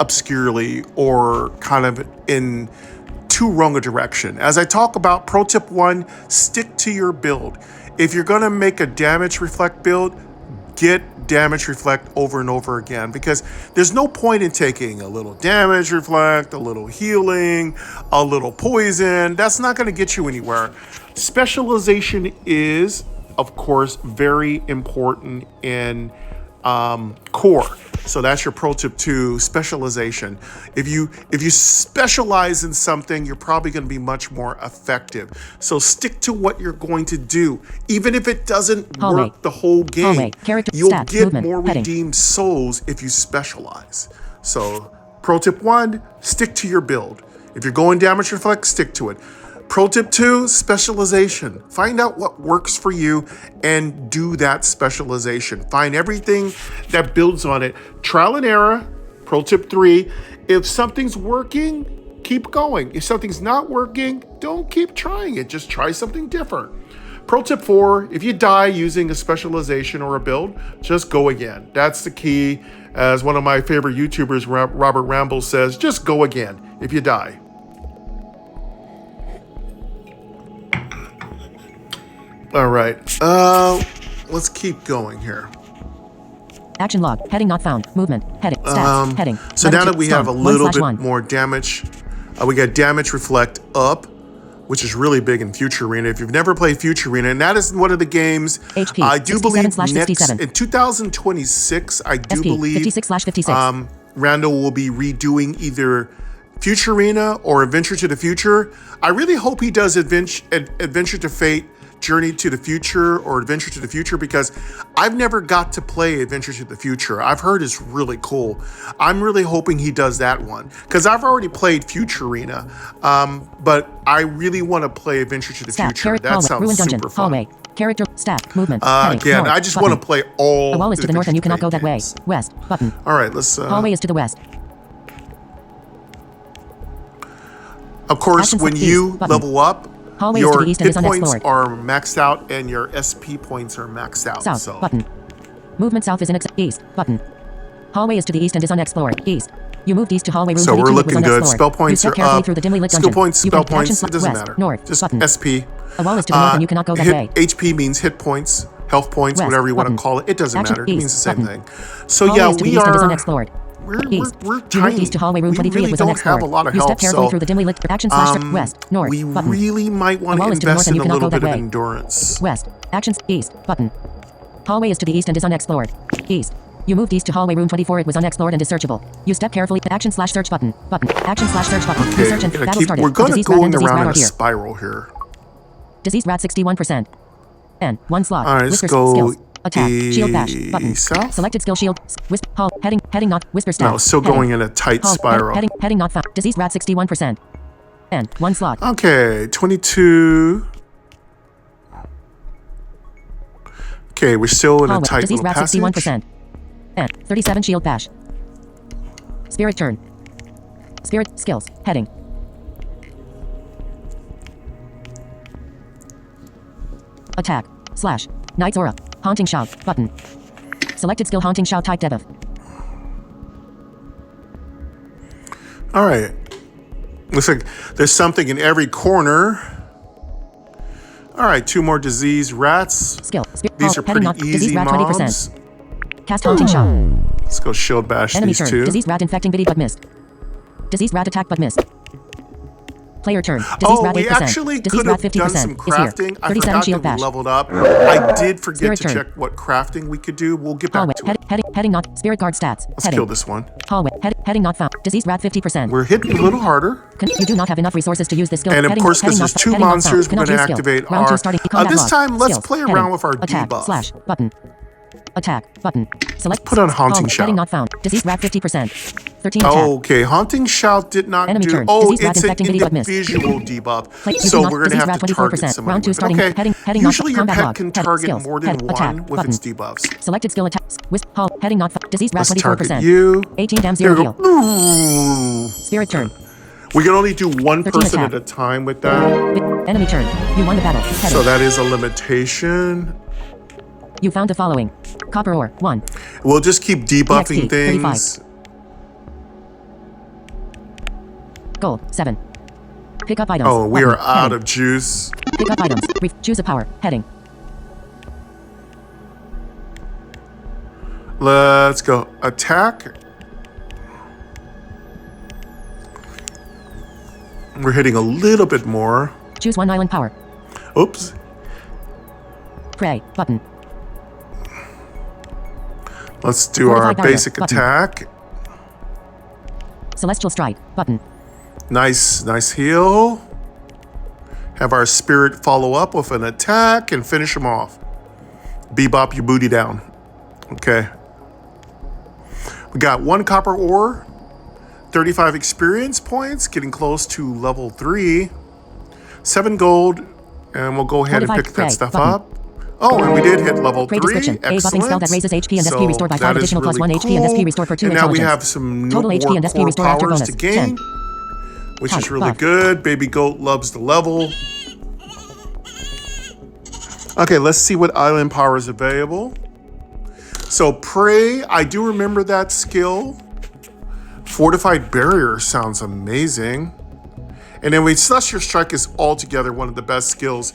Speaker 1: obscurely or kind of in too wrong a direction. As I talk about, pro tip 1, stick to your build. If you're gonna make a damage reflect build, get damage reflect over and over again, because there's no point in taking a little damage reflect, a little healing, a little poison. That's not going to get you anywhere. Specialization is, of course, very important in core. So that's your pro tip 2, specialization. If you specialize in something, you're probably going to be much more effective. So stick to what you're going to do. Even if it doesn't work the whole game, you'll get more redeemed souls if you specialize. So pro tip 1, stick to your build. If you're going damage reflect, stick to it. Pro tip 2, specialization. Find out what works for you and do that specialization. Find everything that builds on it. Trial and error. Pro tip 3, if something's working, keep going. If something's not working, don't keep trying it. Just try something different. Pro tip 4, if you die using a specialization or a build, just go again. That's the key. As one of my favorite YouTubers, Robert Ramble, says, just go again if you die. All right, let's keep going here.
Speaker 2: Action log, heading not found, movement, heading, stats, heading.
Speaker 1: So now that we have a little bit more damage, we got damage reflect up, which is really big in Future Arena. If you've never played Future Arena, and that is one of the games,
Speaker 2: HP,
Speaker 1: I do believe next, in 2026, I do believe
Speaker 2: 56/56.
Speaker 1: Randall will be redoing either Future Arena or Adventure to the Future. I really hope he does Adventure to Fate, Journey to the Future, or Adventure to the Future, because I've never got to play Adventure to the Future. I've heard it's really cool. I'm really hoping he does that one, because I've already played Future Arena, but I really want to play Adventure to the Future. That sounds super fun.
Speaker 2: Hallway, character, stat, movement.
Speaker 1: Again, I just want to play all.
Speaker 2: A wall is to the north and you cannot go that way. West, button.
Speaker 1: All right, let's.
Speaker 2: Hallway is to the west.
Speaker 1: Of course, when you level up, your hit points are maxed out and your SP points are maxed out.
Speaker 2: South,
Speaker 1: so.
Speaker 2: button. Movement south is in east, button. Hallway is to the east and is unexplored. East. You moved east to hallway room.
Speaker 1: So we're looking good. Spell points are up.
Speaker 2: Through the dimly lit
Speaker 1: skill points, spell points, it doesn't matter.
Speaker 2: North,
Speaker 1: just
Speaker 2: button.
Speaker 1: SP.
Speaker 2: A wall is to the north and you cannot go that way.
Speaker 1: HP means hit points, health points,
Speaker 2: West,
Speaker 1: whatever you want to call it. It doesn't matter. It means the same thing. So
Speaker 2: hallway
Speaker 1: yeah, we are.
Speaker 2: We're
Speaker 1: tiny.
Speaker 2: East to hallway room 23.
Speaker 1: We really don't have a lot of
Speaker 2: you
Speaker 1: help,
Speaker 2: step carefully through the dimly lit action / west, north,
Speaker 1: we
Speaker 2: button.
Speaker 1: really might want to invest in a little bit of endurance.
Speaker 2: West, actions, east, button. Hallway is to the east and is unexplored. East. You moved east to hallway room 24. It was unexplored and is searchable. You step carefully. Action / search button. Button. Action / search button.
Speaker 1: Okay,
Speaker 2: Search and battle started.
Speaker 1: We're going to go around in a spiral here.
Speaker 2: Diseased rat 61%. N. 1 slot.
Speaker 1: All right, let's go.
Speaker 2: Skills. Attack. Shield bash. Button.
Speaker 1: South?
Speaker 2: Selected skill shield. Whisper. Hall. Heading not. Whisper stat.
Speaker 1: No, still going in a tight spiral.
Speaker 2: Heading not found. Diseased rat 61%. N. 1 slot.
Speaker 1: Okay, 22. Okay, we're still in a tight
Speaker 2: Diseased
Speaker 1: little
Speaker 2: rat
Speaker 1: passage.
Speaker 2: 61%. N. 37 shield bash. Spirit turn. Spirit skills heading. Attack slash Knight's Aura Haunting Shout button. Selected skill Haunting Shout type debuff.
Speaker 1: All right. Looks like there's something in every corner. All right, 2 more disease rats.
Speaker 2: Skill.
Speaker 1: These are pretty easy
Speaker 2: disease rat
Speaker 1: mobs.
Speaker 2: 20%. Cast Haunting Shout.
Speaker 1: Let's go shield bash
Speaker 2: Enemy
Speaker 1: these
Speaker 2: turn.
Speaker 1: 2.
Speaker 2: Disease rat infecting biddy but missed. Disease rat attack but missed. Player turn. Disease rat 8%.
Speaker 1: We actually
Speaker 2: Disease
Speaker 1: could
Speaker 2: rat
Speaker 1: have
Speaker 2: 50%
Speaker 1: done some
Speaker 2: is here.
Speaker 1: crafting. I
Speaker 2: 37
Speaker 1: forgot
Speaker 2: shield
Speaker 1: that we
Speaker 2: bash.
Speaker 1: leveled up. I did forget
Speaker 2: Spirit
Speaker 1: to
Speaker 2: turn.
Speaker 1: check what crafting we could do. We'll get back
Speaker 2: Hallway.
Speaker 1: to it.
Speaker 2: Heading not. Spirit guard stats.
Speaker 1: Let's
Speaker 2: heading.
Speaker 1: kill this one.
Speaker 2: Hallway. Heading not found. Disease rat 50%.
Speaker 1: We're hitting a little harder.
Speaker 2: You do not have enough resources to use this skill.
Speaker 1: And of course, because there's 2 monsters, we're going to
Speaker 2: Cannot use
Speaker 1: activate
Speaker 2: skill. Round 2
Speaker 1: our...
Speaker 2: starting. Combat
Speaker 1: this
Speaker 2: log.
Speaker 1: time, let's
Speaker 2: Skills.
Speaker 1: play
Speaker 2: Heading.
Speaker 1: around with our
Speaker 2: Attack.
Speaker 1: debuff.
Speaker 2: Slash. Button. Attack. Button. Select.
Speaker 1: Put on Haunting Shout.
Speaker 2: Heading not found. Disease rat 50%. 13 attack.
Speaker 1: Okay, Haunting Shout did not
Speaker 2: Enemy
Speaker 1: do...
Speaker 2: turn.
Speaker 1: Oh,
Speaker 2: Disease rat
Speaker 1: it's an
Speaker 2: infecting biddy but missed.
Speaker 1: individual debuff.
Speaker 2: You
Speaker 1: So
Speaker 2: do not-
Speaker 1: we're going to
Speaker 2: disease
Speaker 1: have to
Speaker 2: rat
Speaker 1: target
Speaker 2: 24%.
Speaker 1: somebody.
Speaker 2: Round 2
Speaker 1: with it.
Speaker 2: starting.
Speaker 1: Okay,
Speaker 2: Heading not
Speaker 1: usually your
Speaker 2: combat
Speaker 1: pet
Speaker 2: log.
Speaker 1: can
Speaker 2: Head.
Speaker 1: target
Speaker 2: Skills.
Speaker 1: more than
Speaker 2: Head.
Speaker 1: one
Speaker 2: Attack.
Speaker 1: with its
Speaker 2: Button.
Speaker 1: debuffs.
Speaker 2: Selected skill attack. Hall. Heading not found. Disease rat
Speaker 1: Let's
Speaker 2: 24%.
Speaker 1: target you.
Speaker 2: 18 damn
Speaker 1: There
Speaker 2: 0
Speaker 1: we
Speaker 2: heal.
Speaker 1: go. Ooh.
Speaker 2: Spirit turn.
Speaker 1: We can only do one
Speaker 2: 13
Speaker 1: person
Speaker 2: attack.
Speaker 1: at a time with that.
Speaker 2: Enemy turn. You won the battle. Heading.
Speaker 1: So that is a limitation.
Speaker 2: You found the following. Copper ore 1.
Speaker 1: We'll just keep debuffing
Speaker 2: EXP,
Speaker 1: things.
Speaker 2: 35. Gold 7. Pick up items.
Speaker 1: Oh, we
Speaker 2: Button.
Speaker 1: are out
Speaker 2: Heading.
Speaker 1: of juice.
Speaker 2: Pick up items. Choose a power. Heading.
Speaker 1: Let's go. Attack. We're hitting a little bit more.
Speaker 2: Choose one island power.
Speaker 1: Oops.
Speaker 2: Pray. Button.
Speaker 1: Let's do
Speaker 2: Fortify
Speaker 1: our
Speaker 2: barrier.
Speaker 1: basic
Speaker 2: Button.
Speaker 1: attack.
Speaker 2: Celestial strike. Button.
Speaker 1: Nice heal. Have our spirit follow up with an attack and finish him off. Bebop your booty down. Okay. We got 1 copper ore, 35 experience points, getting close to level 3, 7 gold, and we'll go ahead and pick that stuff up. Oh, and we did hit level 3.
Speaker 2: Description. A buffing spell that raises HP and SP restored by 5 additional plus 1 HP and SP restored for 2
Speaker 1: and now
Speaker 2: intelligence.
Speaker 1: we have some
Speaker 2: Total
Speaker 1: more
Speaker 2: HP and SP
Speaker 1: core
Speaker 2: restored after
Speaker 1: powers
Speaker 2: bonus.
Speaker 1: to gain,
Speaker 2: 10.
Speaker 1: which
Speaker 2: Type
Speaker 1: is really
Speaker 2: buff.
Speaker 1: good. Baby Goat loves the level. Okay, let's see what island power is available. So Prey, I do remember that skill. Fortified Barrier sounds amazing. And then Celestial Strike is altogether one of the best skills.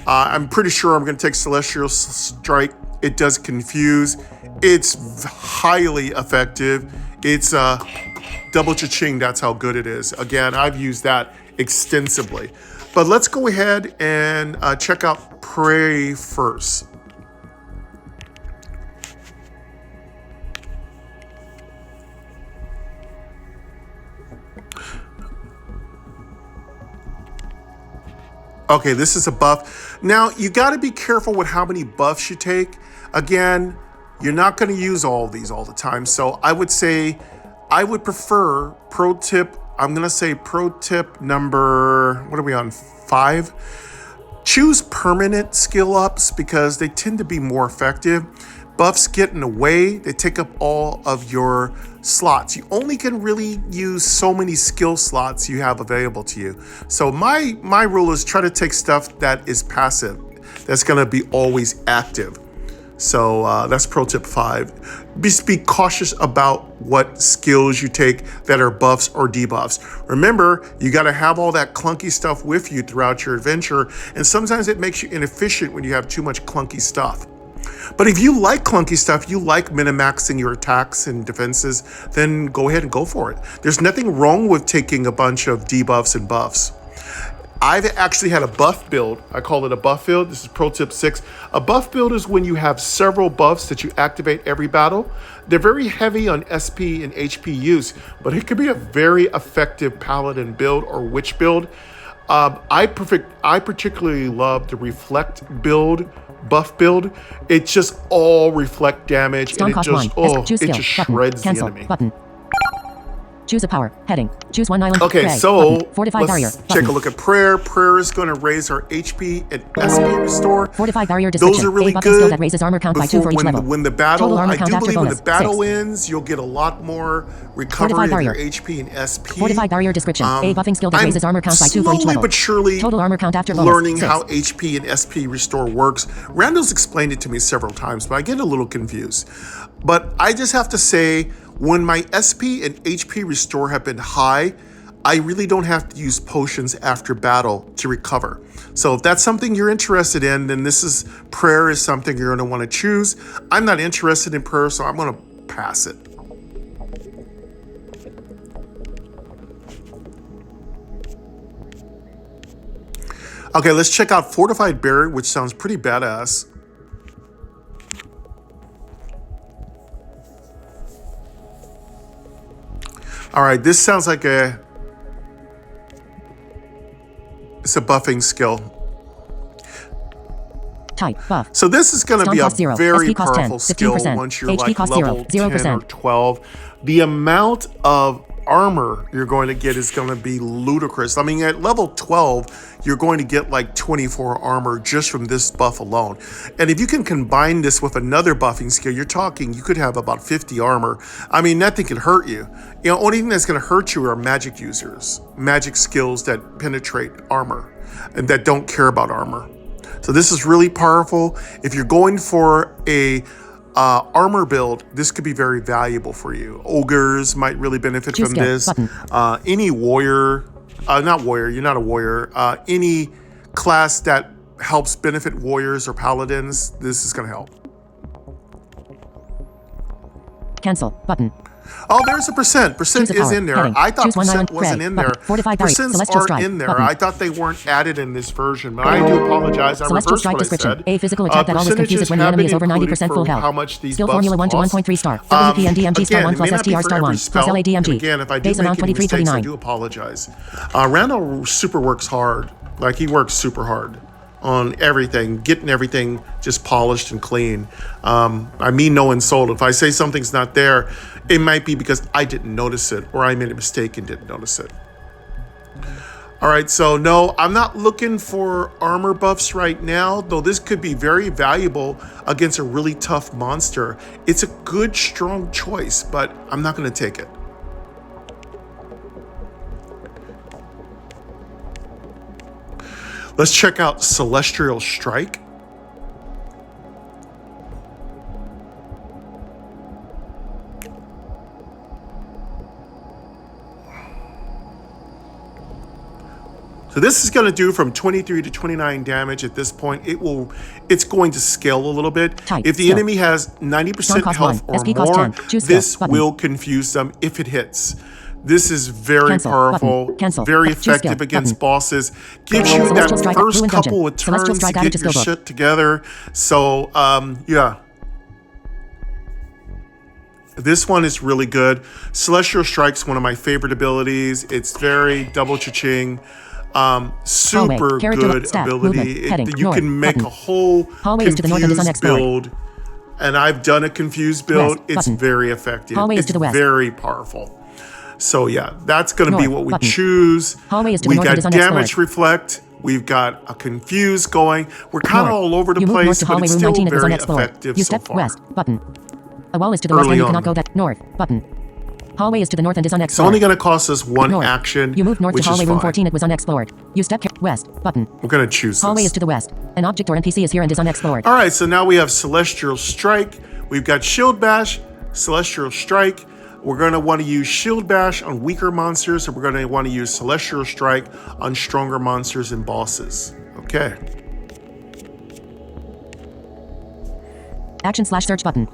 Speaker 1: I'm pretty sure I'm going to take Celestial Strike. It does confuse. It's highly effective. It's double cha-ching. That's how good it is. Again, I've used that extensively. But let's go ahead and check out Prey first. Okay, this is a buff. Now, you got to be careful with how many buffs you take. Again, you're not going to use all of these all the time. So I would say, I would prefer pro tip. I'm going to say pro tip number, what are we on, 5? Choose permanent skill ups because they tend to be more effective. Buffs get in the way. They take up all of your slots. You only can really use so many skill slots you have available to you. So my rule is try to take stuff that is passive. That's going to be always active. So that's pro tip 5. Just be cautious about what skills you take that are buffs or debuffs. Remember, you got to have all that clunky stuff with you throughout your adventure. And sometimes it makes you inefficient when you have too much clunky stuff. But if you like clunky stuff, you like minimaxing your attacks and defenses, then go ahead and go for it. There's nothing wrong with taking a bunch of debuffs and buffs. I've actually had a buff build. I call it a buff build. This is pro tip 6. A buff build is when you have several buffs that you activate every battle. They're very heavy on SP and HP use, but it could be a very effective paladin build or witch build. I particularly love the reflect build, buff build. It just all reflect damage and it just, it just shreds the enemy.
Speaker 2: Button. Choose a power. Heading. Choose one island.
Speaker 1: Okay,
Speaker 2: Pray.
Speaker 1: so
Speaker 2: Button. Fortify
Speaker 1: let's
Speaker 2: barrier.
Speaker 1: take
Speaker 2: Button.
Speaker 1: a look at prayer. Prayer is going to raise our HP and SP restore.
Speaker 2: Fortify barrier description.
Speaker 1: Those are really
Speaker 2: a buffing skill
Speaker 1: good.
Speaker 2: that raises armor count by 2 for each level.
Speaker 1: When the battle,
Speaker 2: Total armor
Speaker 1: I
Speaker 2: count
Speaker 1: do
Speaker 2: after
Speaker 1: believe when
Speaker 2: bonus.
Speaker 1: the battle
Speaker 2: 6.
Speaker 1: ends, you'll get a lot more
Speaker 2: Fortify
Speaker 1: recovery of
Speaker 2: barrier.
Speaker 1: your HP and SP.
Speaker 2: Fortify barrier description. A buffing skill that
Speaker 1: I'm
Speaker 2: raises armor count by 2 for each
Speaker 1: slowly
Speaker 2: level.
Speaker 1: but surely
Speaker 2: Total armor count after bonus.
Speaker 1: learning
Speaker 2: 6.
Speaker 1: how HP and SP restore works. Randall's explained it to me several times, but I get a little confused. But I just have to say, when my SP and HP restore have been high, I really don't have to use potions after battle to recover. So if that's something you're interested in, then prayer is something you're going to want to choose. I'm not interested in prayer, so I'm going to pass it. Okay, let's check out Fortified Barrier, which sounds pretty badass. All right, this sounds like it's a buffing skill.
Speaker 2: Type buff.
Speaker 1: So this is going to be a very powerful
Speaker 2: 10,
Speaker 1: skill once you're like level 10 or
Speaker 2: 0%.
Speaker 1: 12. The amount of armor you're going to get is going to be ludicrous. I mean, at level 12, you're going to get like 24 armor just from this buff alone. And if you can combine this with another buffing skill, you're talking, you could have about 50 armor. I mean, nothing can hurt you. You know, only thing that's going to hurt you are magic users, magic skills that penetrate armor and that don't care about armor. So this is really powerful. If you're going for a armor build, this could be very valuable for you. Ogres might really benefit from this. Any warrior, not warrior, you're not a warrior. Any class that helps benefit warriors or paladins, this is going to help.
Speaker 2: Cancel button.
Speaker 1: Oh, there's a percent. Percent is in there.
Speaker 2: Heading.
Speaker 1: I thought
Speaker 2: Choose
Speaker 1: percent wasn't in there. Percents are in there. I thought they weren't added in this version, but I do apologize. I
Speaker 2: Celestial
Speaker 1: reversed
Speaker 2: strike
Speaker 1: what I
Speaker 2: description.
Speaker 1: said.
Speaker 2: A physical attack that always confuses when the enemy is over 90% full health.
Speaker 1: How much these
Speaker 2: Skill
Speaker 1: buffs
Speaker 2: formula 1 to
Speaker 1: cost.
Speaker 2: 1.3 star. WPNDMG star 1 plus STR star 1 plus LADMG.
Speaker 1: Again, if I do
Speaker 2: Base
Speaker 1: make
Speaker 2: amount
Speaker 1: any mistakes,
Speaker 2: 2329.
Speaker 1: I do apologize. Randall super works hard. Like, he works super hard on everything, getting everything just polished and clean. I mean no insult. If I say something's not there, it might be because I didn't notice it or I made a mistake and didn't notice it. All right, so no, I'm not looking for armor buffs right now, though this could be very valuable against a really tough monster. It's a good, strong choice, but I'm not going to take it. Let's check out Celestial Strike. So this is going to do from 23 to 29 damage at this point. It's going to scale a little bit. If the enemy has 90% health or more, this will confuse them if it hits. This is very powerful, very effective against bosses. Gives you that first couple of turns to get your shit together. So, yeah. This one is really good. Celestial Strike's one of my favorite abilities. It's very double cha-ching. Super good ability. You can make a whole confused build. And I've done a confused build. It's very effective. It's very powerful. So yeah, that's going to be what we choose. We've got damage reflect. We've got a confuse going. We're kind of all over the place, but it's still very effective so far.
Speaker 2: West button. A wall is to the west and you cannot go that north button. Hallway is to the north and is unexplored.
Speaker 1: It's only going to cost us one action.
Speaker 2: You moved north to hallway room 14. It was unexplored. You step west button.
Speaker 1: We're going to choose this.
Speaker 2: Hallway is to the west. An object or NPC is here and is unexplored.
Speaker 1: All right, so now we have Celestial Strike. We've got Shield Bash, Celestial Strike. We're going to want to use Shield Bash on weaker monsters, and we're going to want to use Celestial Strike on stronger monsters and bosses. Okay.
Speaker 2: Action slash search button.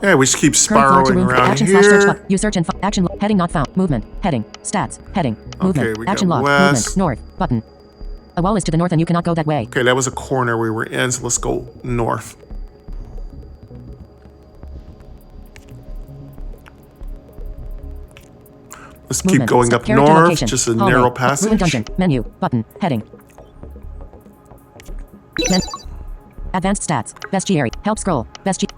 Speaker 1: Yeah, we just keep spiraling around
Speaker 2: action
Speaker 1: here.
Speaker 2: Slash search you search and action heading not found. Movement. Heading. Stats. Heading. Movement.
Speaker 1: Okay, we
Speaker 2: action
Speaker 1: got
Speaker 2: log.
Speaker 1: west.
Speaker 2: Movement. North. Button. A wall is to the north and you cannot go that way.
Speaker 1: Okay, that was a corner we were in, so let's go north. Let's keep going up north, just a narrow passage.
Speaker 2: Ruined dungeon. Menu. Button. Heading. Advanced stats. Bestiary. Help scroll.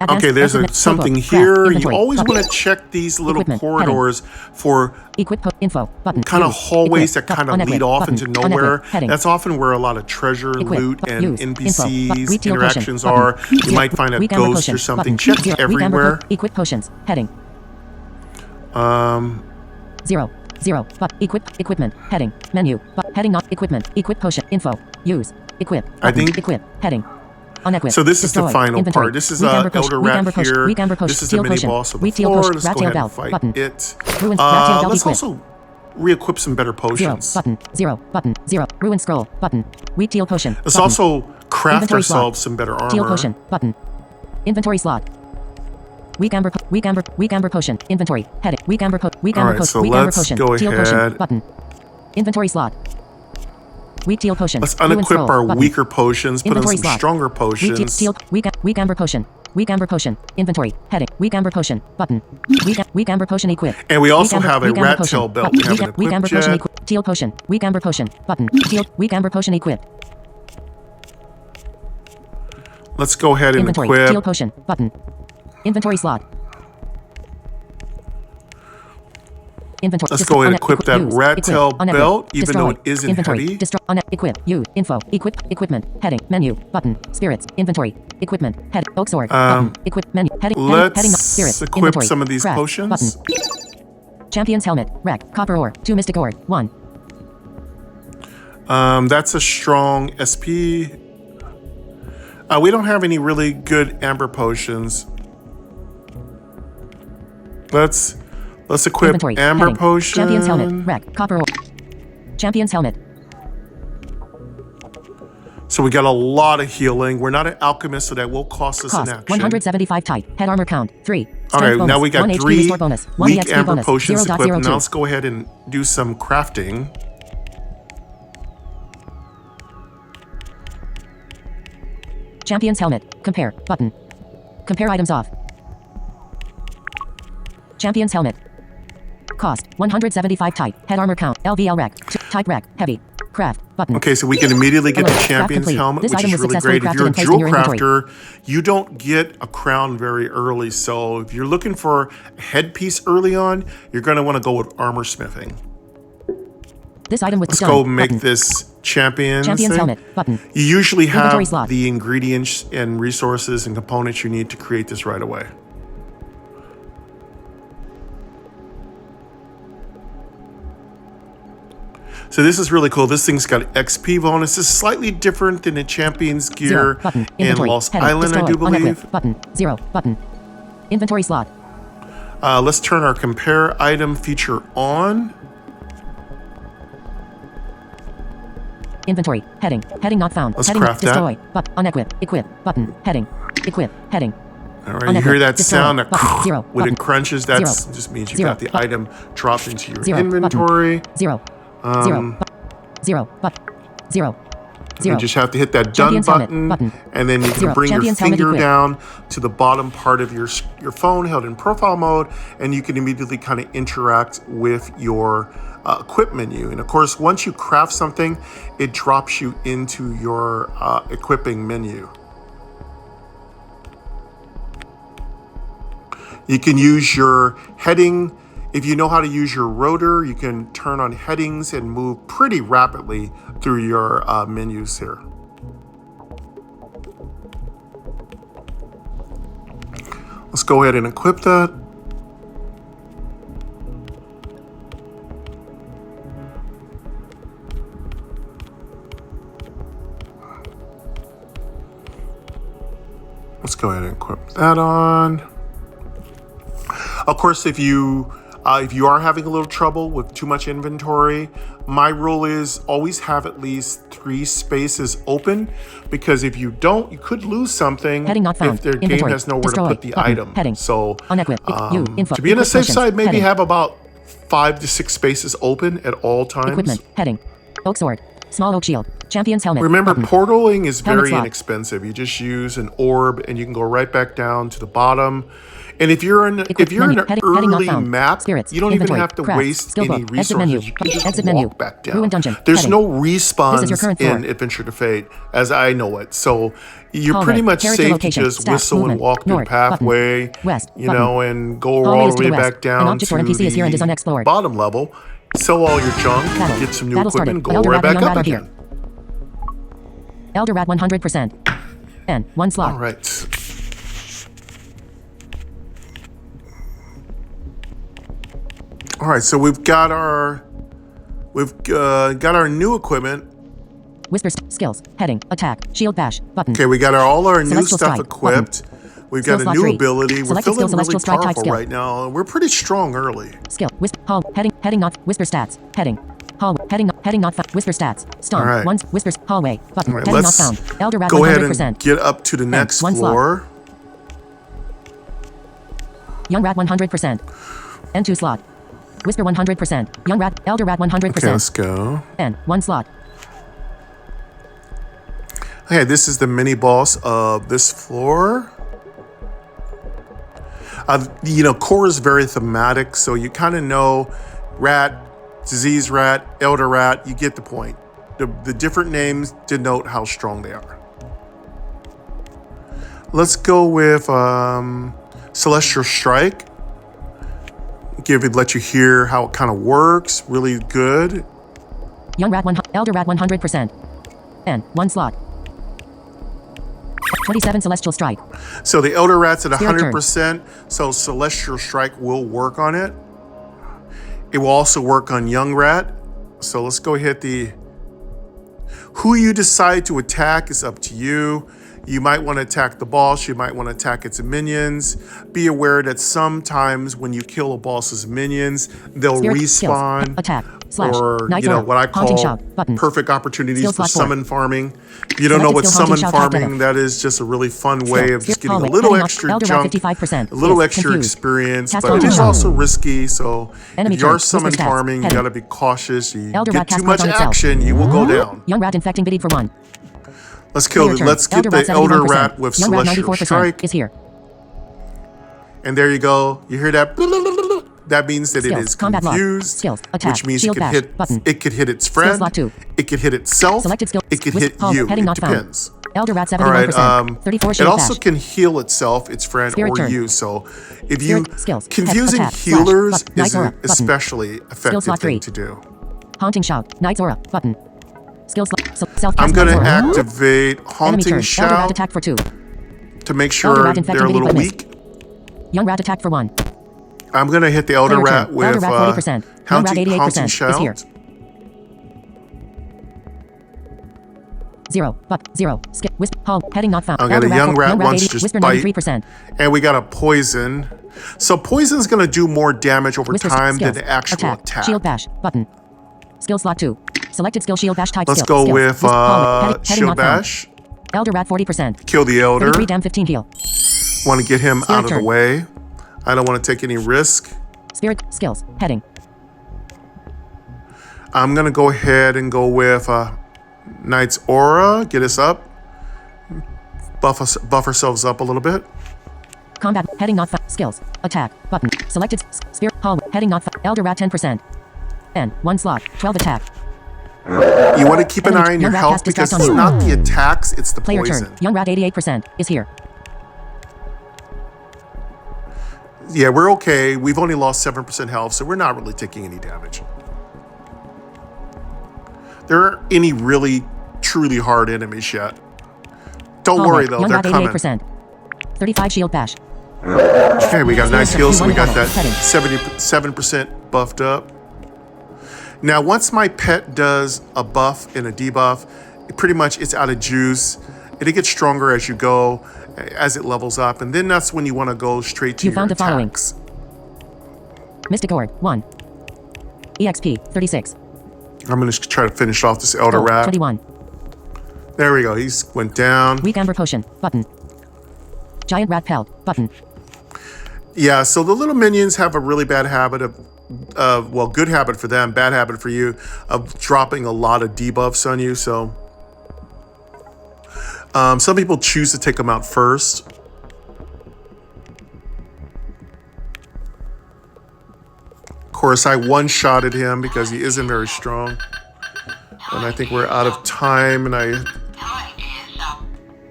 Speaker 1: Okay, there's something here. You always want to check these little corridors for
Speaker 2: info button.
Speaker 1: kind of hallways that kind of lead off into nowhere. That's often where a lot of treasure, loot, and NPCs interactions are. You might find a ghost or something. Check everywhere.
Speaker 2: Equip potions. Heading. 0. Equipment. Heading. Menu. Heading not equipment. Equip potion. Info. Use. Equip.
Speaker 1: I think.
Speaker 2: Equip. Heading. Unequip.
Speaker 1: So this
Speaker 2: Destroy.
Speaker 1: is the final
Speaker 2: Inventory.
Speaker 1: part. This is Elder Rat here. This is the mini boss of the floor. Let's go ahead and fight it. Let's also re-equip some better potions.
Speaker 2: 0. Ruin scroll. Button. Wheat teal potion.
Speaker 1: Let's also craft ourselves some better armor.
Speaker 2: Teal potion. Button. Inventory slot. Weak amber potion. Inventory. Heading. Weak amber potion.
Speaker 1: So
Speaker 2: Weak amber
Speaker 1: let's
Speaker 2: potion.
Speaker 1: go
Speaker 2: Teal
Speaker 1: ahead.
Speaker 2: potion. Button. Inventory slot. Weak teal potion.
Speaker 1: Let's unequip our weaker potions, put in some stronger potions.
Speaker 2: Weak amber potion. Weak amber potion. Inventory. Heading. Weak amber potion. Button. Weak amber potion equip.
Speaker 1: And we also have a rat tail belt. We haven't equipped yet.
Speaker 2: Teal potion. Weak amber potion. Button. Weak amber potion equip.
Speaker 1: Let's go ahead and
Speaker 2: Inventory.
Speaker 1: equip.
Speaker 2: Teal potion. Button. Inventory slot. Inventory.
Speaker 1: Let's go ahead and equip that rat tail belt, even though it isn't
Speaker 2: inventory.
Speaker 1: heavy.
Speaker 2: Destroy. Equip. Use. Info. Equipment. Heading. Menu. Button. Spirits. Inventory. Equipment. Head. Oak sword. Button. Equip. Menu. Heading. Heading. Spirits.
Speaker 1: Let's equip
Speaker 2: Inventory.
Speaker 1: some of these
Speaker 2: Craft.
Speaker 1: potions.
Speaker 2: Button. Champion's helmet. Wreck. Copper ore. 2 mystic ore. 1.
Speaker 1: That's a strong SP. We don't have any really good amber potions. Let's equip
Speaker 2: Inventory.
Speaker 1: amber
Speaker 2: Heading.
Speaker 1: potion.
Speaker 2: Champion's helmet. Wreck. Copper ore. Champion's helmet.
Speaker 1: So we got a lot of healing. We're not an alchemist, so that will cost us an action.
Speaker 2: 175 type. Head armor count. 3.
Speaker 1: All right, now we got 3
Speaker 2: bonus. 1
Speaker 1: weak
Speaker 2: EXP
Speaker 1: amber
Speaker 2: bonus.
Speaker 1: potions equipped.
Speaker 2: 0.02.
Speaker 1: Now let's go ahead and do some crafting.
Speaker 2: Champion's helmet. Compare. Button. Compare items off. Champion's helmet. Cost. 175 type. Head armor count. LVL rack. Type rack. Heavy. Craft. Button.
Speaker 1: Okay, so we can immediately get the champion's
Speaker 2: complete.
Speaker 1: helmet,
Speaker 2: This
Speaker 1: which
Speaker 2: item
Speaker 1: is
Speaker 2: was
Speaker 1: really
Speaker 2: successfully
Speaker 1: great. If you're a
Speaker 2: crafted and placed
Speaker 1: jewel
Speaker 2: in your inventory.
Speaker 1: crafter, you don't get a crown very early. So if you're looking for a headpiece early on, you're going to want to go with armor smithing.
Speaker 2: This item was
Speaker 1: Let's
Speaker 2: done.
Speaker 1: go make
Speaker 2: Button.
Speaker 1: this champion's thing.
Speaker 2: helmet. Button.
Speaker 1: You usually
Speaker 2: Inventory
Speaker 1: have
Speaker 2: slot.
Speaker 1: the ingredients and resources and components you need to create this right away. So this is really cool. This thing's got XP bonus. This is slightly different than the champion's gear in Lost Island, I do believe.
Speaker 2: Button. 0. Button. Inventory slot.
Speaker 1: Let's turn our compare item feature on.
Speaker 2: Inventory. Heading. Heading not found.
Speaker 1: Let's
Speaker 2: heading
Speaker 1: craft
Speaker 2: destroy.
Speaker 1: that.
Speaker 2: Unequip. Equip. Button. Heading. Equip. Heading.
Speaker 1: All right, you hear that
Speaker 2: Destroy.
Speaker 1: sound? That
Speaker 2: Button. 0.
Speaker 1: when
Speaker 2: Button.
Speaker 1: it crunches, that
Speaker 2: 0.
Speaker 1: just means you
Speaker 2: 0.
Speaker 1: got the item dropped into your
Speaker 2: 0.
Speaker 1: inventory.
Speaker 2: Button. 0. 0. 0. 0.
Speaker 1: You just have to hit that done button, and then you can bring your finger down to the bottom part of your phone held in profile mode, and you can immediately kind of interact with your equip menu. And of course, once you craft something, it drops you into your equipping menu. You can use your heading. If you know how to use your rotor, you can turn on headings and move pretty rapidly through your menus here. Let's go ahead and equip that. Let's go ahead and equip that on. Of course, if you are having a little trouble with too much inventory, my rule is always have at least 3 spaces open, because if you don't, you could lose something if their game has nowhere to put the item. So to be on the safe side, maybe have about 5 to 6 spaces open at all times.
Speaker 2: Equipment. Heading. Oak sword. Small oak shield. Champion's helmet.
Speaker 1: Remember,
Speaker 2: Button.
Speaker 1: portaling is
Speaker 2: Helmet
Speaker 1: very
Speaker 2: slot.
Speaker 1: inexpensive. You just use an orb and you can go right back down to the bottom. And if you're in
Speaker 2: Menu.
Speaker 1: an
Speaker 2: Heading not
Speaker 1: early
Speaker 2: found.
Speaker 1: map,
Speaker 2: Spirits.
Speaker 1: you don't
Speaker 2: Inventory.
Speaker 1: even have to
Speaker 2: Craft.
Speaker 1: waste
Speaker 2: Skill
Speaker 1: any
Speaker 2: book. Exit menu.
Speaker 1: resources. You can just
Speaker 2: Exit
Speaker 1: walk
Speaker 2: menu.
Speaker 1: back down.
Speaker 2: Ruin dungeon.
Speaker 1: There's
Speaker 2: Heading.
Speaker 1: no respawns
Speaker 2: This is your current floor.
Speaker 1: in Adventure to Fate, as I know it. So you're
Speaker 2: Hallway.
Speaker 1: pretty much
Speaker 2: Character
Speaker 1: safe
Speaker 2: location.
Speaker 1: to just
Speaker 2: Stats.
Speaker 1: whistle
Speaker 2: Movement.
Speaker 1: and walk through
Speaker 2: North.
Speaker 1: the pathway,
Speaker 2: Button. West.
Speaker 1: you
Speaker 2: Button.
Speaker 1: know, and go
Speaker 2: Hallway
Speaker 1: all
Speaker 2: is
Speaker 1: the
Speaker 2: to
Speaker 1: way
Speaker 2: the west.
Speaker 1: back down
Speaker 2: An object
Speaker 1: to
Speaker 2: or NPC is here and is
Speaker 1: the
Speaker 2: unexplored.
Speaker 1: bottom level. Sell all your junk,
Speaker 2: Battle.
Speaker 1: get some new
Speaker 2: Battle
Speaker 1: equipment,
Speaker 2: started.
Speaker 1: go right
Speaker 2: Elder
Speaker 1: back
Speaker 2: Rat,
Speaker 1: up
Speaker 2: Young Rat
Speaker 1: again.
Speaker 2: Elder Rat 100%. And 1 slot.
Speaker 1: All right. All right, so we've got our new equipment.
Speaker 2: Whisper skills. Heading. Attack. Shield bash. Button.
Speaker 1: Okay, we got all our new
Speaker 2: Celestial
Speaker 1: stuff
Speaker 2: strike.
Speaker 1: equipped. We've
Speaker 2: Skill
Speaker 1: got a
Speaker 2: slot
Speaker 1: new
Speaker 2: 3.
Speaker 1: ability. We're
Speaker 2: Selected
Speaker 1: feeling
Speaker 2: skill,
Speaker 1: really
Speaker 2: celestial strike type
Speaker 1: powerful
Speaker 2: skill.
Speaker 1: right now. We're pretty strong early.
Speaker 2: Skill. Whisper. Hall. Heading not. Whisper stats. Heading. Hall. Heading not found. Whisper stats. Stomp.
Speaker 1: All right.
Speaker 2: Once. Whispers. Hallway. Button.
Speaker 1: All right,
Speaker 2: Heading not
Speaker 1: let's
Speaker 2: found. Elder Rat
Speaker 1: go
Speaker 2: 100%.
Speaker 1: ahead and get up to the next
Speaker 2: 1 slot.
Speaker 1: floor.
Speaker 2: Young Rat 100%. N2 slot. Whisper 100%. Young Rat. Elder Rat 100%.
Speaker 1: Okay, let's go.
Speaker 2: N. 1 slot.
Speaker 1: Okay, this is the mini boss of this floor. You know, core is very thematic, so you kind of know rat, disease rat, elder rat. You get the point. The different names denote how strong they are. Let's go with Celestial Strike. Let you hear how it kind of works. Really good.
Speaker 2: Young Rat 1. Elder Rat 100%. N. 1 slot. 27 Celestial Strike.
Speaker 1: So the Elder Rat's at
Speaker 2: Spirit
Speaker 1: 100%, so Celestial Strike will work on it. It will also work on Young Rat. So let's go hit who you decide to attack is up to you. You might want to attack the boss. You might want to attack its minions. Be aware that sometimes when you kill a boss's minions, they'll
Speaker 2: Spirit
Speaker 1: respawn.
Speaker 2: skills. Attack. Slash.
Speaker 1: Or,
Speaker 2: Night
Speaker 1: you know,
Speaker 2: Aura.
Speaker 1: what I
Speaker 2: Haunting
Speaker 1: call
Speaker 2: shout. Button.
Speaker 1: perfect opportunities
Speaker 2: Skill
Speaker 1: for
Speaker 2: slot 4.
Speaker 1: summon farming. If you don't know what
Speaker 2: Selected skill,
Speaker 1: summon
Speaker 2: haunting shout,
Speaker 1: farming, that is just a really fun way of just getting
Speaker 2: Hallway.
Speaker 1: a little
Speaker 2: Heading
Speaker 1: extra
Speaker 2: Elder Rat
Speaker 1: junk,
Speaker 2: 55%.
Speaker 1: a little
Speaker 2: Yes,
Speaker 1: extra
Speaker 2: confused.
Speaker 1: experience,
Speaker 2: Cast
Speaker 1: but it
Speaker 2: haunting
Speaker 1: is
Speaker 2: shout.
Speaker 1: also risky, so
Speaker 2: Enemy
Speaker 1: if you are
Speaker 2: turn.
Speaker 1: summon
Speaker 2: Whisper stats.
Speaker 1: farming, you
Speaker 2: Heading.
Speaker 1: gotta be cautious. You
Speaker 2: Elder
Speaker 1: get
Speaker 2: Rat
Speaker 1: too
Speaker 2: cast
Speaker 1: much
Speaker 2: on itself.
Speaker 1: action, you will go down.
Speaker 2: Young Rat infecting biddied for 1.
Speaker 1: Let's kill
Speaker 2: Player turn.
Speaker 1: let's get
Speaker 2: Elder
Speaker 1: the
Speaker 2: Rat
Speaker 1: Elder
Speaker 2: 71%.
Speaker 1: Rat with
Speaker 2: Young Rat
Speaker 1: Celestial
Speaker 2: 94%
Speaker 1: Strike.
Speaker 2: is here.
Speaker 1: And there you go. You hear that? That means that
Speaker 2: Skills.
Speaker 1: it is
Speaker 2: Combat log.
Speaker 1: confused,
Speaker 2: Skills. Attack.
Speaker 1: which means
Speaker 2: Shield bash. Button.
Speaker 1: it could hit its friend,
Speaker 2: slot 2.
Speaker 1: it could hit itself,
Speaker 2: Selected skill.
Speaker 1: it could
Speaker 2: Whisper-
Speaker 1: hit
Speaker 2: Hall.
Speaker 1: you.
Speaker 2: Heading
Speaker 1: It
Speaker 2: not found.
Speaker 1: depends.
Speaker 2: Elder Rat
Speaker 1: All
Speaker 2: 71%.
Speaker 1: right.
Speaker 2: 34
Speaker 1: It
Speaker 2: shield
Speaker 1: also
Speaker 2: bash.
Speaker 1: can heal itself, its friend,
Speaker 2: Spirit
Speaker 1: or
Speaker 2: turn.
Speaker 1: you. So if you
Speaker 2: Spirit skills.
Speaker 1: confusing
Speaker 2: Attack.
Speaker 1: healers
Speaker 2: Slash. Night
Speaker 1: is
Speaker 2: aura.
Speaker 1: an
Speaker 2: Button.
Speaker 1: especially effective
Speaker 2: slot 3.
Speaker 1: thing to do.
Speaker 2: Haunting shout. Night's aura. Button. Skills. Self.
Speaker 1: I'm going to activate
Speaker 2: Enemy
Speaker 1: Haunting
Speaker 2: turn. Elder Rat
Speaker 1: Shout
Speaker 2: attack for 2.
Speaker 1: to make
Speaker 2: Elder
Speaker 1: sure
Speaker 2: Rat infecting
Speaker 1: they're a
Speaker 2: biddied
Speaker 1: little
Speaker 2: by miss.
Speaker 1: weak.
Speaker 2: Young Rat attack for 1.
Speaker 1: I'm going to hit the Elder
Speaker 2: Player
Speaker 1: Rat
Speaker 2: turn.
Speaker 1: with
Speaker 2: Elder Rat 40%. Young Rat 88%
Speaker 1: Haunting
Speaker 2: is here.
Speaker 1: Shout.
Speaker 2: 0. But 0. Skip. Whisper. Hall. Heading not found.
Speaker 1: Okay,
Speaker 2: Elder
Speaker 1: the young rat
Speaker 2: Young Rat
Speaker 1: wants
Speaker 2: 80.
Speaker 1: to just
Speaker 2: Whisper
Speaker 1: bite.
Speaker 2: 93%.
Speaker 1: And we got a poison. So poison's going to do more damage over
Speaker 2: Whisper
Speaker 1: time than
Speaker 2: skills.
Speaker 1: the actual attack.
Speaker 2: Shield bash. Button. Skill slot 2. Selected skill shield bash type
Speaker 1: Let's
Speaker 2: skill.
Speaker 1: go
Speaker 2: Skills.
Speaker 1: with
Speaker 2: Hallway. Heading
Speaker 1: Shield
Speaker 2: not found.
Speaker 1: Bash.
Speaker 2: Elder Rat 40%.
Speaker 1: Kill the Elder.
Speaker 2: 33 dam 15 heal.
Speaker 1: Want to get him
Speaker 2: Spirit
Speaker 1: out of the
Speaker 2: turn.
Speaker 1: way. I don't want to take any risk.
Speaker 2: Spirit skills. Heading.
Speaker 1: I'm going to go ahead and go with Knight's Aura. Get us up. Buff ourselves up a little bit.
Speaker 2: Combat. Heading not found. Skills. Attack. Button. Selected. Spirit. Hallway. Heading not found. Elder Rat 10%. N. 1 slot. 12 attack.
Speaker 1: You want to keep an
Speaker 2: Enemy-
Speaker 1: eye on your
Speaker 2: young rat
Speaker 1: health
Speaker 2: cast
Speaker 1: because
Speaker 2: distract
Speaker 1: it's
Speaker 2: on
Speaker 1: not the attacks, it's the
Speaker 2: Player
Speaker 1: poison.
Speaker 2: turn. Young Rat 88% is here.
Speaker 1: Yeah, we're okay. We've only lost 7% health, so we're not really taking any damage. There aren't any really, truly hard enemies yet. Don't
Speaker 2: Hallway.
Speaker 1: worry, though.
Speaker 2: Young
Speaker 1: They're
Speaker 2: Rat
Speaker 1: coming.
Speaker 2: 88%. 35 shield bash.
Speaker 1: Okay, we got nice heals, so we got that
Speaker 2: Heading.
Speaker 1: 77% buffed up. Now, once my pet does a buff and a debuff, pretty much it's out of juice. It gets stronger as you go, as it levels up, and then that's when you want to go straight to
Speaker 2: You
Speaker 1: your
Speaker 2: found the following.
Speaker 1: attacks.
Speaker 2: Mystic Ore 1. EXP 36.
Speaker 1: I'm going to try to finish off this Elder
Speaker 2: Gold,
Speaker 1: Rat.
Speaker 2: 21.
Speaker 1: There we go. He's went down.
Speaker 2: Weak Amber Potion. Button. Giant Rat Pelt. Button.
Speaker 1: Yeah, so the little minions have a really bad habit of, well, good habit for them, bad habit for you, of dropping a lot of debuffs on you. So Some people choose to take him out first. Of course, I one-shotted him because he isn't very strong. And I think we're out of time, and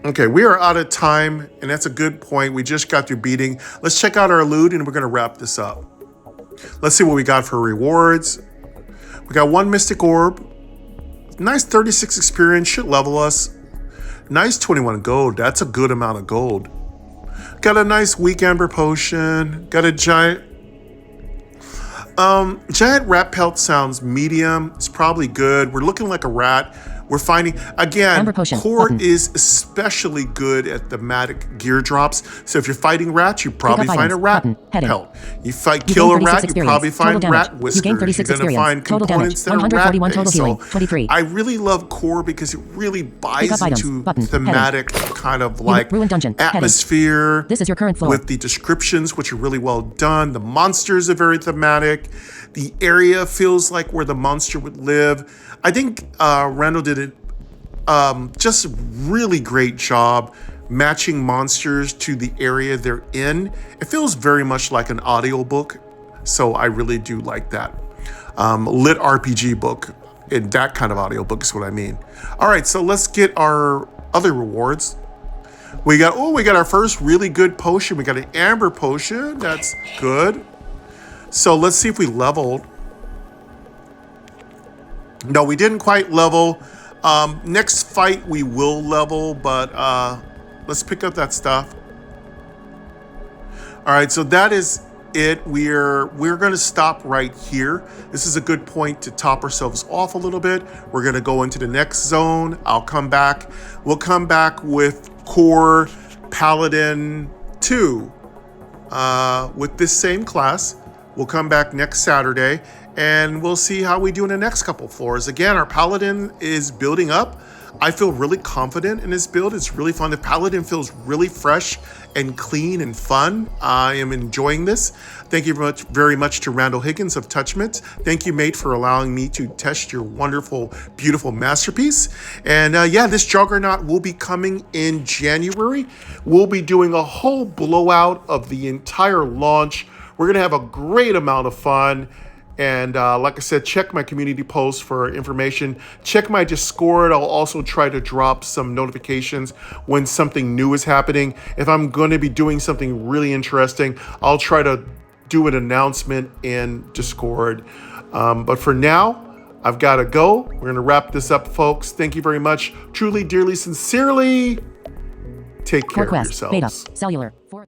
Speaker 1: Okay, we are out of time, and that's a good point. We just got through beating. Let's check out our loot, and we're going to wrap this up. Let's see what we got for rewards. We got 1 Mystic Orb. Nice 36 experience, should level us. Nice 21 gold, that's a good amount of gold. Got a nice weak amber potion. Got a giant... giant rat pelt sounds medium. It's probably good. We're looking like a rat. We're finding, again, Core is especially good at thematic gear drops. So if you're fighting rats, you probably find a rat pelt. You kill a rat, you probably find rat whiskers. You're going to find components that are rat-based. So I really love Core because it really buys into thematic kind of like atmosphere.
Speaker 2: This is your current floor.
Speaker 1: With the descriptions, which are really well done. The monsters are very thematic. The area feels like where the monster would live. I think Randall did it just really great job matching monsters to the area they're in. It feels very much like an audiobook, so I really do like that. Lit RPG book, and that kind of audiobook is what I mean. All right, so let's get our other rewards. We got our first really good potion. We got an amber potion. That's good. So let's see if we leveled. No, we didn't quite level. Next fight we will level, but let's pick up that stuff. All right, so that is it. We're going to stop right here. This is a good point to top ourselves off a little bit. We're going to go into the next zone. I'll come back. We'll come back with Core Paladin 2 with this same class. We'll come back next Saturday, and we'll see how we do in the next couple floors. Again, our Paladin is building up. I feel really confident in this build. It's really fun. The Paladin feels really fresh and clean and fun. I am enjoying this. Thank you very much to Randall Higgins of Touchmint. Thank you, mate, for allowing me to test your wonderful, beautiful masterpiece. And yeah, this Juggernaut will be coming in January. We'll be doing a whole blowout of the entire launch. We're going to have a great amount of fun. And like I said, check my community posts for information. Check my Discord. I'll also try to drop some notifications when something new is happening. If I'm going to be doing something really interesting, I'll try to do an announcement in Discord. But for now, I've got to go. We're going to wrap this up, folks. Thank you very much. Truly, dearly, sincerely, take care of yourselves.
Speaker 2: Cellular.